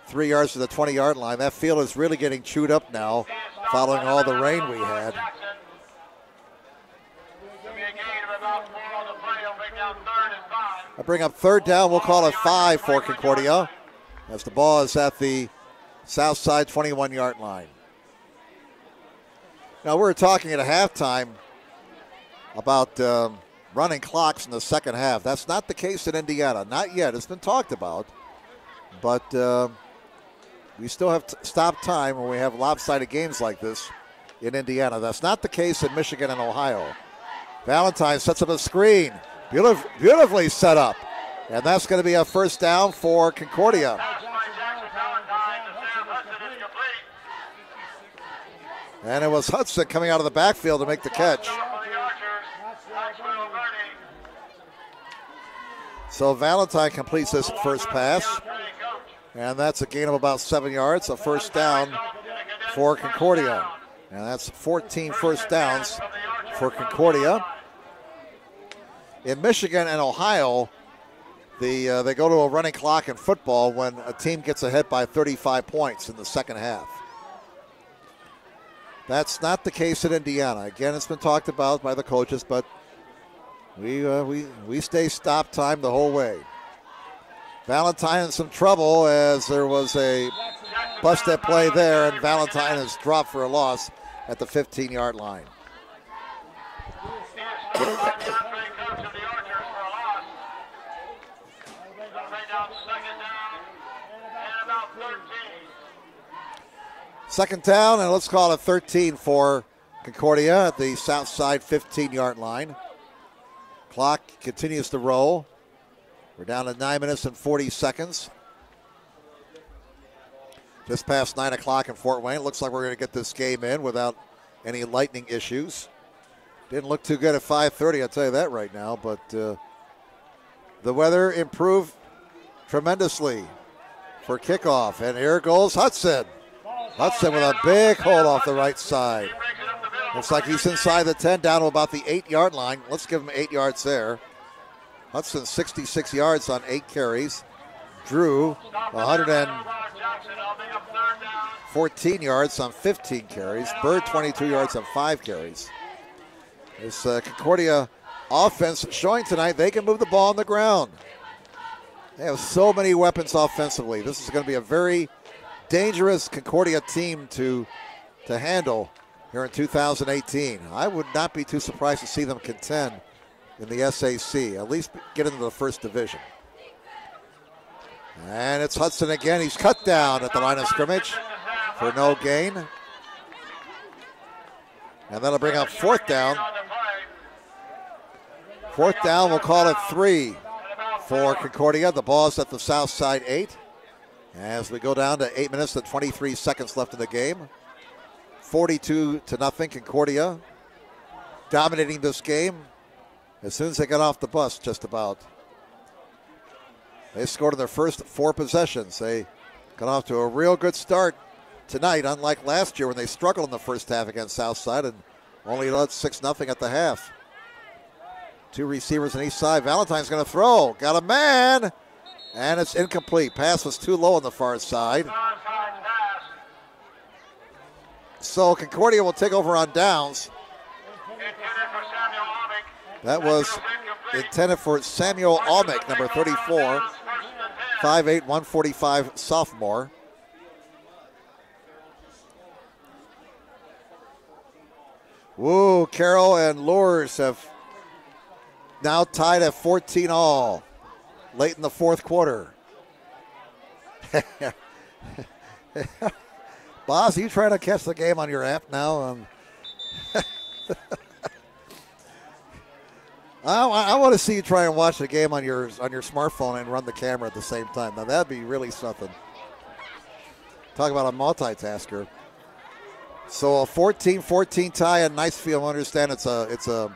3 yards to the 20-yard line. That field is really getting chewed up now, following all the rain we had. I bring up 3rd down. We'll call it 5 for Concordia, as the ball is at the south side 21-yard line. Now, we were talking at a halftime about running clocks in the second half. That's not the case in Indiana. Not yet. It's been talked about. But we still have to stop time when we have lopsided games like this. in Indiana. That's not the case in Michigan and Ohio. Valentine sets up a screen. Beautifully set up. And that's going to be a first down for Concordia. And it was Hudson coming out of the backfield to make the catch. So Valentine completes this first pass. And that's a gain of about 7 yards, a first down for Concordia. And that's 14 first downs for Concordia. In Michigan and Ohio, they go to a running clock in football when a team gets ahead by 35 points in the second half. That's not the case in Indiana. Again, it's been talked about by the coaches, but we stay stop time the whole way. Valentine in some trouble as there was a busted play there, and Valentine is dropped for a loss at the 15-yard line. Second down, and let's call it 13 for Concordia at the south side 15-yard line. Clock continues to roll. We're down to 9 minutes and 40 seconds. Just past 9 o'clock in Fort Wayne. Looks like we're going to get this game in without any lightning issues. Didn't look too good at 5:30, I'll tell you that right now, but the weather improved tremendously for kickoff. And here goes Hudson. Hudson with a big hold off the right side. Looks like he's inside the 10, down to about the 8-yard line. Let's give him 8 yards there. Hudson 66 yards on 8 carries. Drew 114 yards on 15 carries. Bird 22 yards on 5 carries. This Concordia offense showing tonight they can move the ball on the ground. They have so many weapons offensively. This is going to be a very dangerous Concordia team to handle here in 2018. I would not be too surprised to see them contend in the SAC, at least get into the first division. And it's Hudson again. He's cut down at the line of scrimmage for no gain. And that'll bring up fourth down. Fourth down, we'll call it 3 for Concordia. The ball's at the south side 8. As we go down to 8 minutes and 23 seconds left in the game. 42-0, Concordia dominating this game as soon as they got off the bus, just about. They scored in their first 4 possessions. They got off to a real good start tonight, unlike last year when they struggled in the first half against Southside and only led 6-0 at the half. 2 receivers on each side. Valentine's going to throw. Got a man. And it's incomplete. Pass was too low on the far side. So Concordia will take over on downs. That was intended for Samuel Almick, number 34, 5'8", 145 sophomore. Woo, Carroll and Lures have now tied at 14 all late in the fourth quarter. Boss, are you trying to catch the game on your app now? I want to see you try and watch the game on your smartphone and run the camera at the same time. Now that'd be really something. Talk about a multitasker. So a 14-14 tie in Niceville. I understand it's a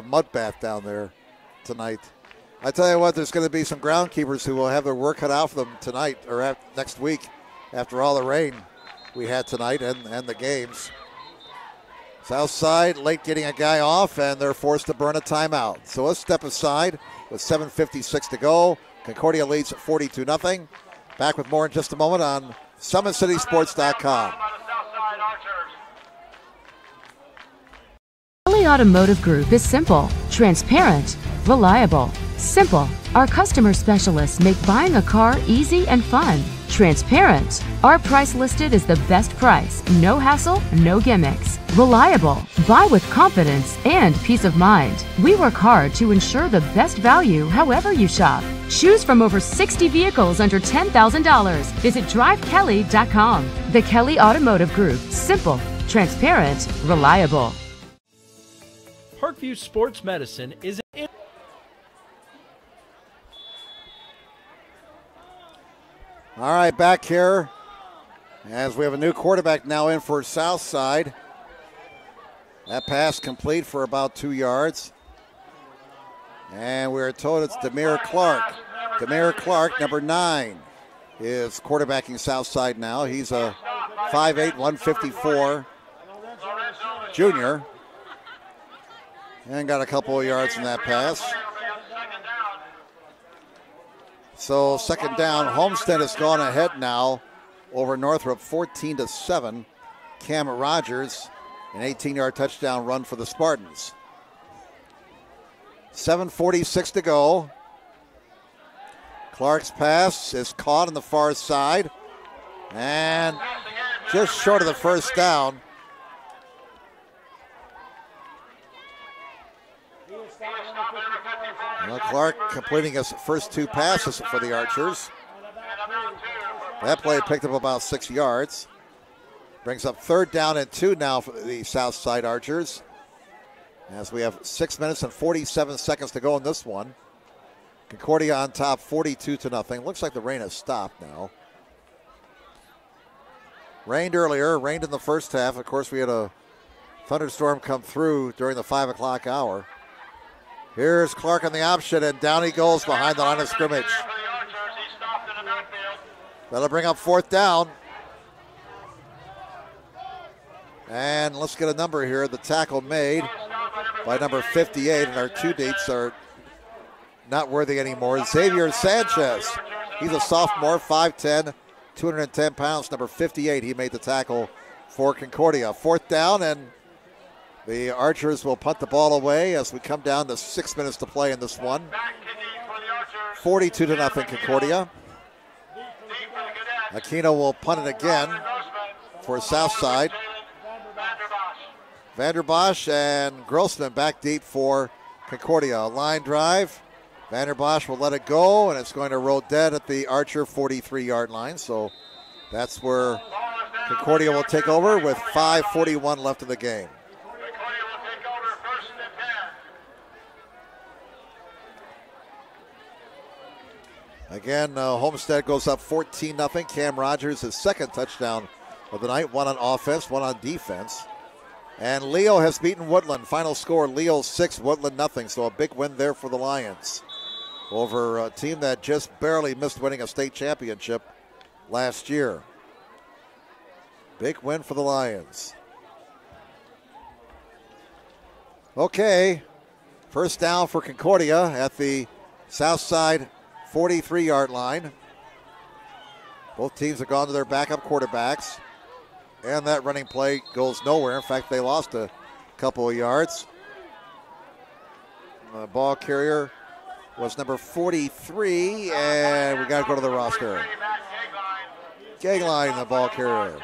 mud bath down there tonight. I tell you what, there's going to be some groundkeepers who will have their work cut out for them tonight or next week after all the rain we had tonight and the games. Southside late getting a guy off, and they're forced to burn a timeout. So let's step aside with 7:56 to go. Concordia leads at 42-0. Back with more in just a moment on SummitCitySports.com. Kelly Automotive Group is simple, transparent, reliable. Simple. Our customer specialists make buying a car easy and fun. Transparent. Our price listed is the best price. No hassle, no gimmicks. Reliable. Buy with confidence and peace of mind. We work hard to ensure the best value however you shop. Choose from over 60 vehicles under $10,000. Visit drivekelly.com. The Kelly Automotive Group. Simple, transparent, reliable. Parkview Sports Medicine is an All right, back here as we have a new quarterback now in for Southside. That pass complete for about 2 yards. And we're told it's Demir Clark. Demir Clark, number 9, is quarterbacking Southside now. He's a 5'8", 154 junior. And got a couple of yards in that pass. So second down, Homestead has gone ahead now over Northrop, 14-7. Cam Rogers, an 18-yard touchdown run for the Spartans. 7:46 to go. Clark's pass is caught on the far side and just short of the first down. Well, Clark completing his first 2 passes for the Archers. That play picked up about 6 yards. Brings up 3rd down and 2 now for the Southside Archers, as we have 6 minutes and 47 seconds to go in this one. Concordia on top, 42-0. Looks like the rain has stopped now. Rained earlier, rained in the first half. Of course, we had a thunderstorm come through during the 5 o'clock hour. Here's Clark on the option, and down he goes behind the line of scrimmage. That'll bring up 4th down. And let's get a number here. The tackle made by number 58, and our 2 dates are not worthy anymore. Xavier Sanchez. He's a sophomore, 5'10", 210 pounds, number 58. He made the tackle for Concordia. 4th down, and the Archers will punt the ball away as we come down to 6 minutes to play in this one. 42-0 Concordia. Aquino will punt it again for Southside. Vanderbosch and Grossman back deep for Concordia. A line drive. Vanderbosch will let it go, and it's going to roll dead at the Archer 43-yard line. So that's where Concordia will take over with 5:41 left in the game. Again, Homestead goes up 14-0. Cam Rogers, his 2nd touchdown of the night. 1 on offense, 1 on defense. And Leo has beaten Woodland. Final score, Leo 6, Woodland 0. So a big win there for the Lions over a team that just barely missed winning a state championship last year. Big win for the Lions. Okay, first down for Concordia at the Southside 43-yard line. Both teams have gone to their backup quarterbacks, and that running play goes nowhere. In fact, they lost a couple of yards. The ball carrier was number 43, and we got to go to the roster. Gagline, the ball carrier.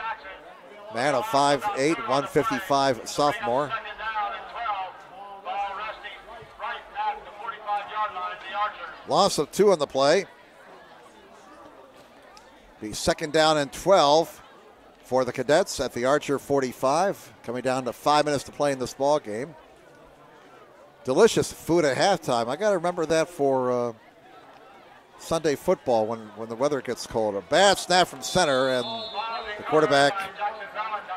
Man, a 5'8", 155 sophomore. Loss of 2 on the play. The 2nd down and 12 for the Cadets at the Archer 45. Coming down to 5 minutes to play in this ball game. Delicious food at halftime. I got to remember that for Sunday football when the weather gets cold. A bad snap from center, and the quarterback,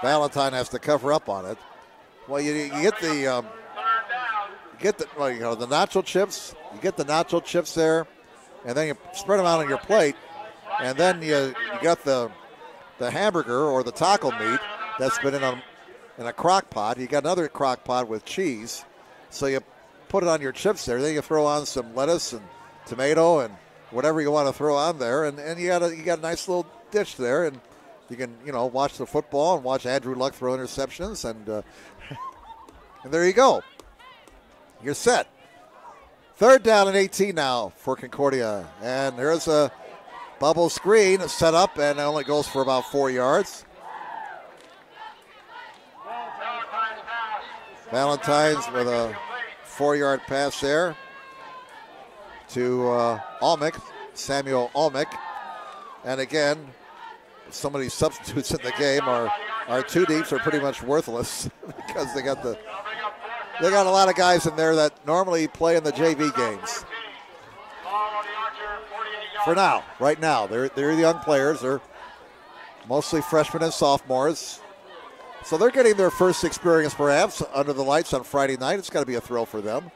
Valentine, has to cover up on it. Well, you get the the nacho chips. You get the nacho chips there, and then you spread them out on your plate, and then you got the hamburger or the taco meat that's been in a crock pot. You got another crock pot with cheese, so you put it on your chips there. Then you throw on some lettuce and tomato and whatever you want to throw on there, and you got a nice little dish there, and you can watch the football and watch Andrew Luck throw interceptions, and and there you go. You're set. 3rd down and 18 now for Concordia. And there's a bubble screen set up, and it only goes for about 4 yards. Valentine's with a 4-yard pass there to Almick, Samuel Almick. And again, some of these substitutes in the game are our two deeps are pretty much worthless because they got a lot of guys in there that normally play in the JV games. For now, right now, they're young players. They're mostly freshmen and sophomores. So they're getting their first experience perhaps under the lights on Friday night. It's got to be a thrill for them.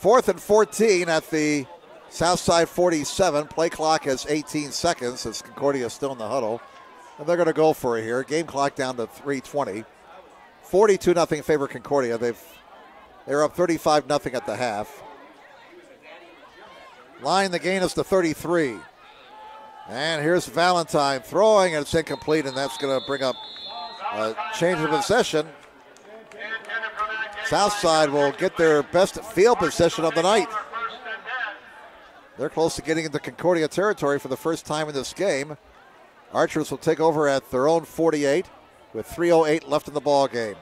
4th and 14 at the Southside 47. Play clock has 18 seconds as Concordia is still in the huddle. And they're going to go for it here. Game clock down to 3:20. 42-0 favor Concordia. They're up 35-0 at the half. Line the gain is to 33. And here's Valentine throwing, and it's incomplete, and that's going to bring up a change of possession. Southside will get their best field position of the night. They're close to getting into Concordia territory for the first time in this game. Archers will take over at their own 48 with 3:08 left in the ball game.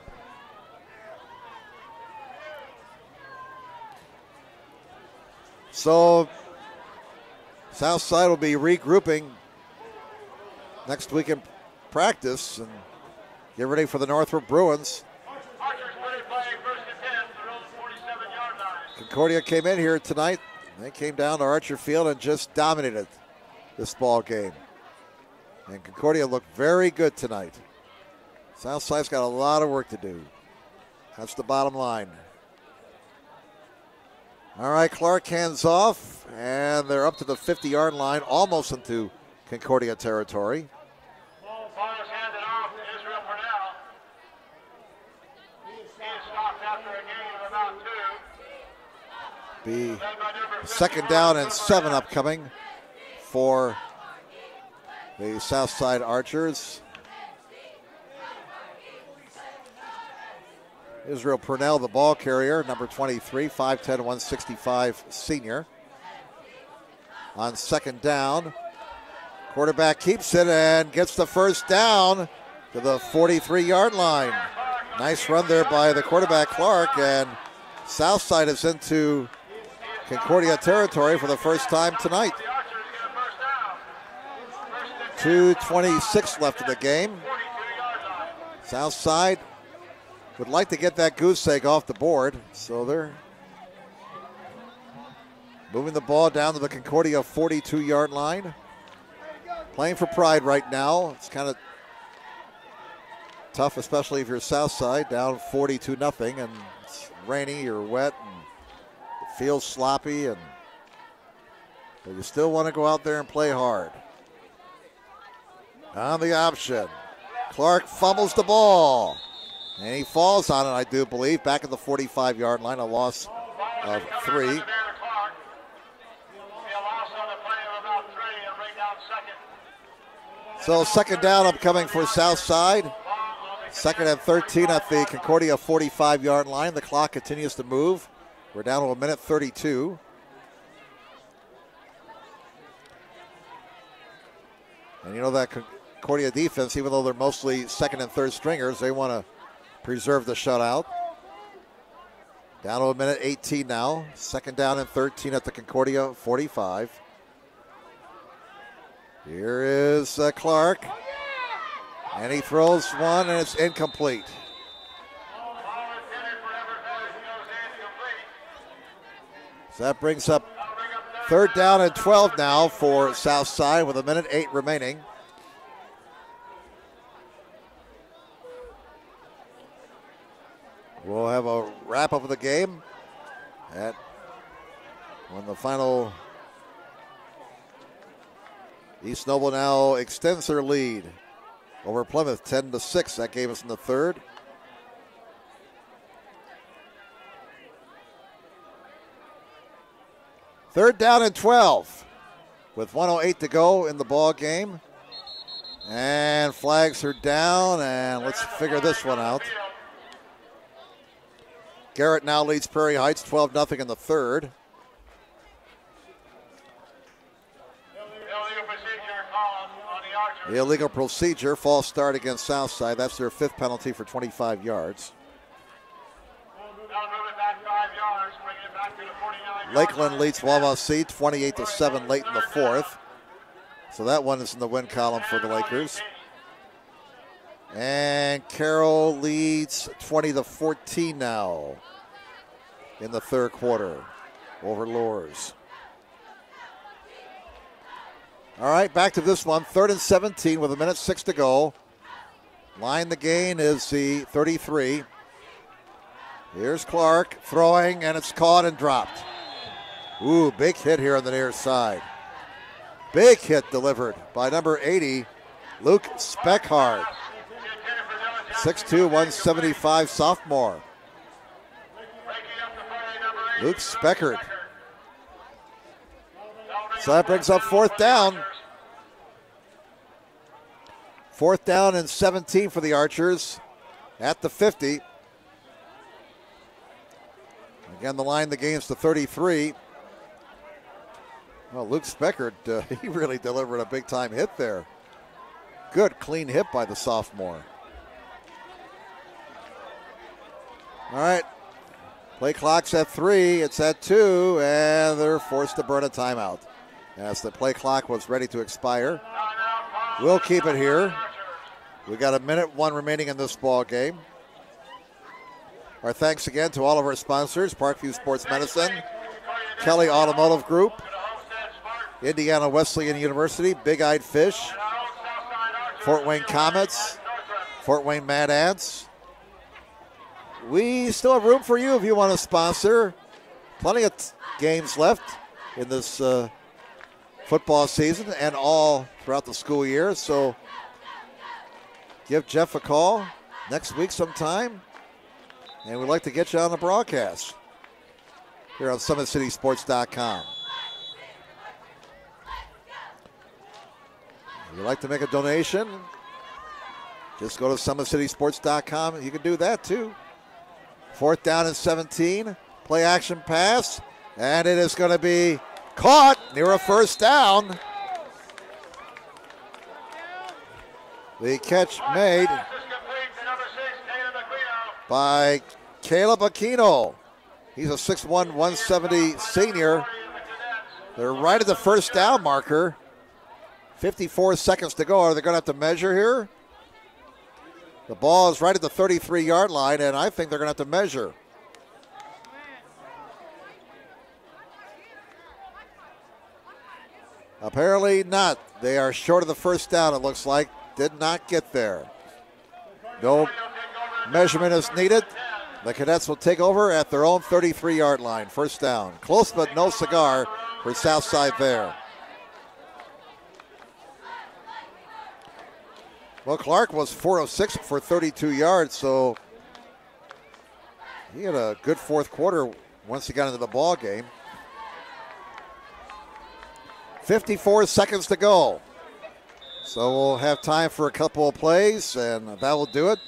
So Southside will be regrouping next week in practice and get ready for the Northrop Bruins. Concordia came in here tonight. They came down to Archer Field and just dominated this ball game. And Concordia looked very good tonight. Southside's got a lot of work to do. That's the bottom line. All right, Clark hands off, and they're up to the 50-yard line, almost into Concordia territory. Ball is handed off to Israel Purnell. He is stopped after a gain of about 2. Be second down and 7 upcoming for the Southside Archers. Israel Purnell, the ball carrier, number 23, 5'10", 165 senior. On second down, quarterback keeps it and gets the first down to the 43-yard line. Nice run there by the quarterback, Clark, and Southside is into Concordia territory for the first time tonight. 2:26 left in the game. Southside would like to get that goose egg off the board, so they're moving the ball down to the Concordia 42-yard line. Playing for pride right now. It's kind of tough, especially if you're Southside, down 42-0, and it's rainy or wet, and it feels sloppy, but you still want to go out there and play hard. On the option, Clark fumbles the ball. And he falls on it, I do believe, back at the 45-yard line, a loss of 3. So second down upcoming for Southside. Second and 13 at the Concordia 45-yard line. The clock continues to move. We're down to 1:32. And you know that Concordia defense, even though they're mostly second and third stringers, they want to preserve the shutout. Down to 1:18 now. Second down and 13 at the Concordia 45. Here is Clark. And he throws one, and it's incomplete. So that brings up third down and 12 now for Southside with 1:08 remaining. We'll have a wrap-up of the game when the final East Noble now extends their lead over Plymouth 10-6. That game is in the third. Third down and 12 with 1:08 to go in the ball game. And flags are down, and let's figure this one out. Garrett now leads Prairie Heights 12-0 in the third. The illegal procedure, false start against Southside. That's their 5th penalty for 25 yards. Lakeland leads Wawasee 28-7 late in the fourth. So that one is in the win column for the Lakers. And Carroll leads 20-14 now in the third quarter over Lours. All right, back to this one. 3rd and 17 with 1:06 to go. Line the gain is the 33. Here's Clark throwing, and it's caught and dropped. Ooh, big hit here on the near side. Big hit delivered by number 80, Luke Speckhard. 6'2", 175 sophomore. Luke Speckhard. So that brings up 4th down. 4th down and 17 for the Archers at the 50. Again, the line the game's to 33. Well, Luke Speckhard, he really delivered a big-time hit there. Good, clean hit by the sophomore. All right, play clock's at 3. It's at 2, and they're forced to burn a timeout as the play clock was ready to expire. We'll keep it here. We got 1:01 remaining in this ball game. Our thanks again to all of our sponsors: Parkview Sports Medicine, Kelly Automotive Group, Indiana Wesleyan University, Big Eyed Fish, Fort Wayne Comets, Fort Wayne Mad Ants. We still have room for you if you want to sponsor. Plenty of games left in this football season and all throughout the school year. So give Jeff a call next week sometime, and we'd like to get you on the broadcast here on SummitCitySports.com. If you'd like to make a donation, just go to SummitCitySports.com. You can do that too. 4th down and 17. Play action pass. And it is going to be caught near a 1st down. The catch made by Caleb Aquino. He's a 6'1", 170 senior. They're right at the 1st down marker. 54 seconds to go. Are they going to have to measure here? The ball is right at the 33-yard line, and I think they're going to have to measure. Apparently not. They are short of the 1st down, it looks like. Did not get there. No measurement is needed. The Cadets will take over at their own 33-yard line. 1st down. Close but no cigar for Southside there. Well, Clark was 4 of 6 for 32 yards, so he had a good 4th quarter once he got into the ball game. 54 seconds to go. So we'll have time for a couple of plays, and that will do it.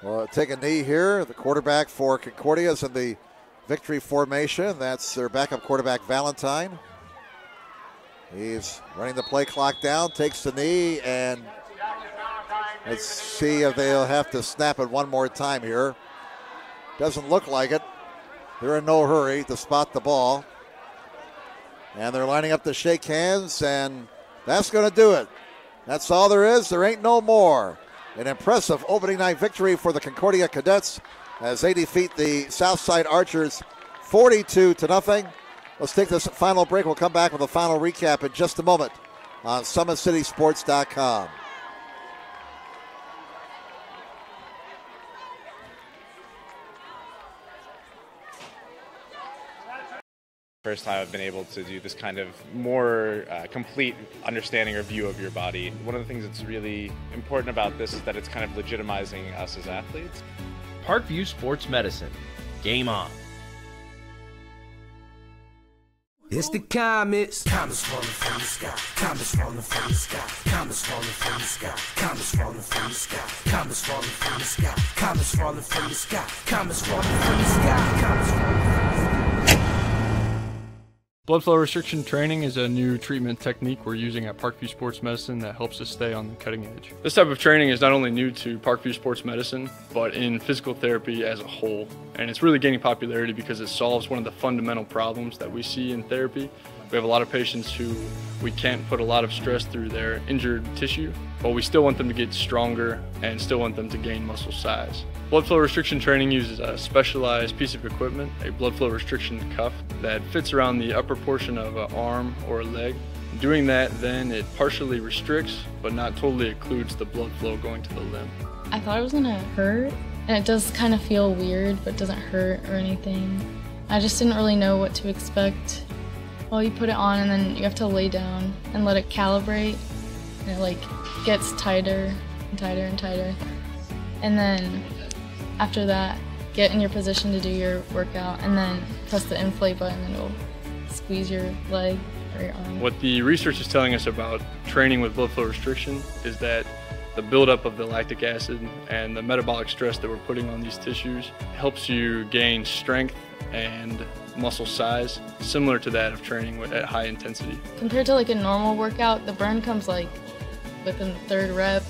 We'll take a knee here. The quarterback for Concordia is in the victory formation. That's their backup quarterback, Valentine. He's running the play clock down, takes the knee, and let's see if they'll have to snap it one more time here. Doesn't look like it. They're in no hurry to spot the ball. And they're lining up to shake hands, and that's going to do it. That's all there is. There ain't no more. An impressive opening night victory for the Concordia Cadets as they defeat the Southside Archers 42-0. Let's take this final break. We'll come back with a final recap in just a moment on SummitCitySports.com. First time I've been able to do this kind of more complete understanding or view of your body. One of the things that's really important about this is that it's kind of legitimizing us as athletes. Parkview Sports Medicine. Game on. It's the comets. Comets falling from the sky. Comets falling from the sky. Comets falling from the sky. Comets falling from the sky. Comets falling from the sky. Comets falling from the sky. Comets falling from the sky. Comets falling from the sky. Blood flow restriction training is a new treatment technique we're using at Parkview Sports Medicine that helps us stay on the cutting edge. This type of training is not only new to Parkview Sports Medicine, but in physical therapy as a whole. And it's really gaining popularity because it solves one of the fundamental problems that we see in therapy, We have a lot of patients who we can't put a lot of stress through their injured tissue, but we still want them to get stronger and still want them to gain muscle size. Blood flow restriction training uses a specialized piece of equipment, a blood flow restriction cuff that fits around the upper portion of an arm or a leg. Doing that, then it partially restricts, but not totally occludes the blood flow going to the limb. I thought it was gonna hurt, and it does kind of feel weird, but doesn't hurt or anything. I just didn't really know what to expect. Well, you put it on and then you have to lay down and let it calibrate, and it gets tighter and tighter and tighter. And then after that, get in your position to do your workout, and then press the inflate button and it'll squeeze your leg or your arm. What the research is telling us about training with blood flow restriction is that the buildup of the lactic acid and the metabolic stress that we're putting on these tissues helps you gain strength and muscle size, similar to that of training at high intensity. Compared to a normal workout, the burn comes within the third rep,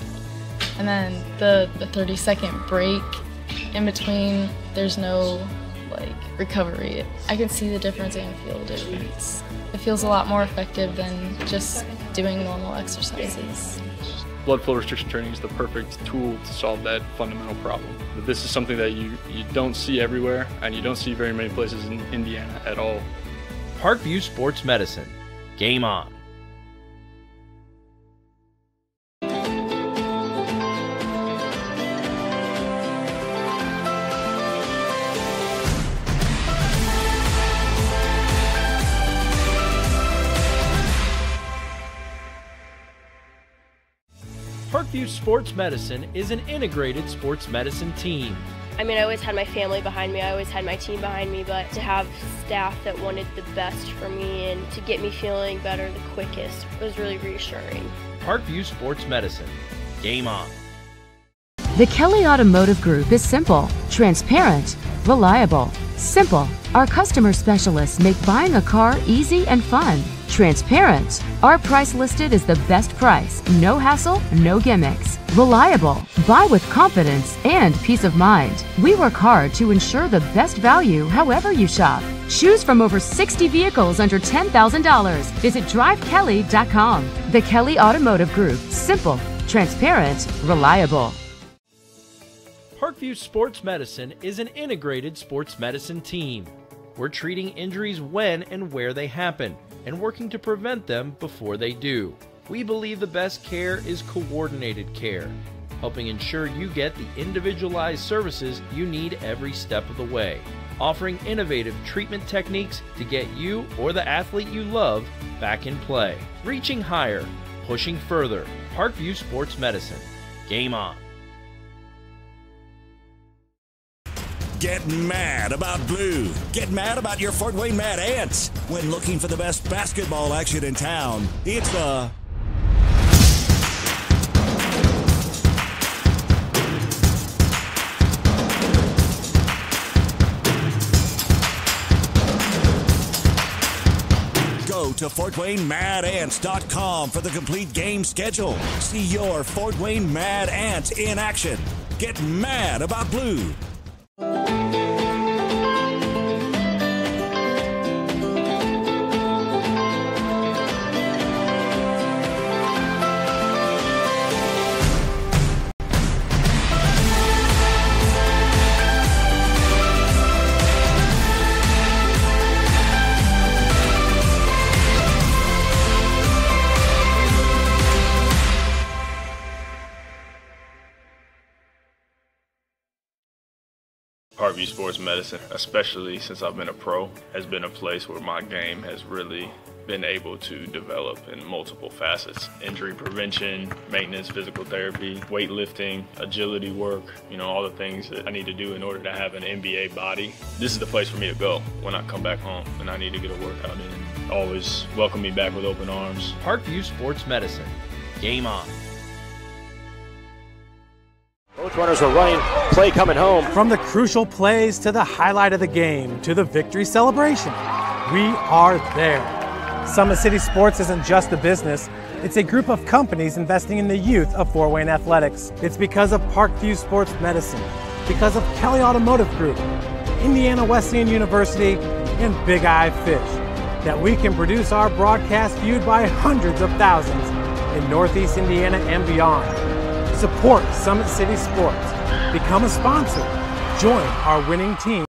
and then the 30-second break in between, there's no recovery. I can see the difference and feel the difference. It feels a lot more effective than just doing normal exercises. Blood flow restriction training is the perfect tool to solve that fundamental problem. But this is something that you don't see everywhere, and you don't see very many places in Indiana at all. Parkview Sports Medicine. Game on. Parkview Sports Medicine is an integrated sports medicine team. I mean, I always had my family behind me, I always had my team behind me, but to have staff that wanted the best for me and to get me feeling better the quickest was really reassuring. Parkview Sports Medicine. Game on. The Kelly Automotive Group is simple, transparent, reliable. Simple. Our customer specialists make buying a car easy and fun. Transparent. Our price listed is the best price. No hassle, no gimmicks. Reliable. Buy with confidence and peace of mind. We work hard to ensure the best value however you shop. Choose from over 60 vehicles under $10,000. Visit drivekelly.com. The Kelly Automotive Group. Simple, transparent, reliable. Parkview Sports Medicine is an integrated sports medicine team. We're treating injuries when and where they happen, and working to prevent them before they do. We believe the best care is coordinated care, helping ensure you get the individualized services you need every step of the way, offering innovative treatment techniques to get you or the athlete you love back in play. Reaching higher, pushing further. Parkview Sports Medicine. Game on. Get mad about blue. Get mad about your Fort Wayne Mad Ants. When looking for the best basketball action in town, it's the Go to FortWayneMadAnts.com for the complete game schedule. See your Fort Wayne Mad Ants in action. Get mad about blue. Parkview Sports Medicine, especially since I've been a pro, has been a place where my game has really been able to develop in multiple facets. Injury prevention, maintenance, physical therapy, weightlifting, agility work, all the things that I need to do in order to have an NBA body. This is the place for me to go when I come back home and I need to get a workout in. Always welcome me back with open arms. Parkview Sports Medicine. Game on. Both runners are running, play coming home. From the crucial plays to the highlight of the game to the victory celebration, we are there. Summit City Sports isn't just a business, it's a group of companies investing in the youth of Fort Wayne athletics. It's because of Parkview Sports Medicine, because of Kelly Automotive Group, Indiana Wesleyan University, and Big Eye Fish. that we can produce our broadcast viewed by hundreds of thousands in Northeast Indiana and beyond. Support Summit City Sports. Become a sponsor. Join our winning team.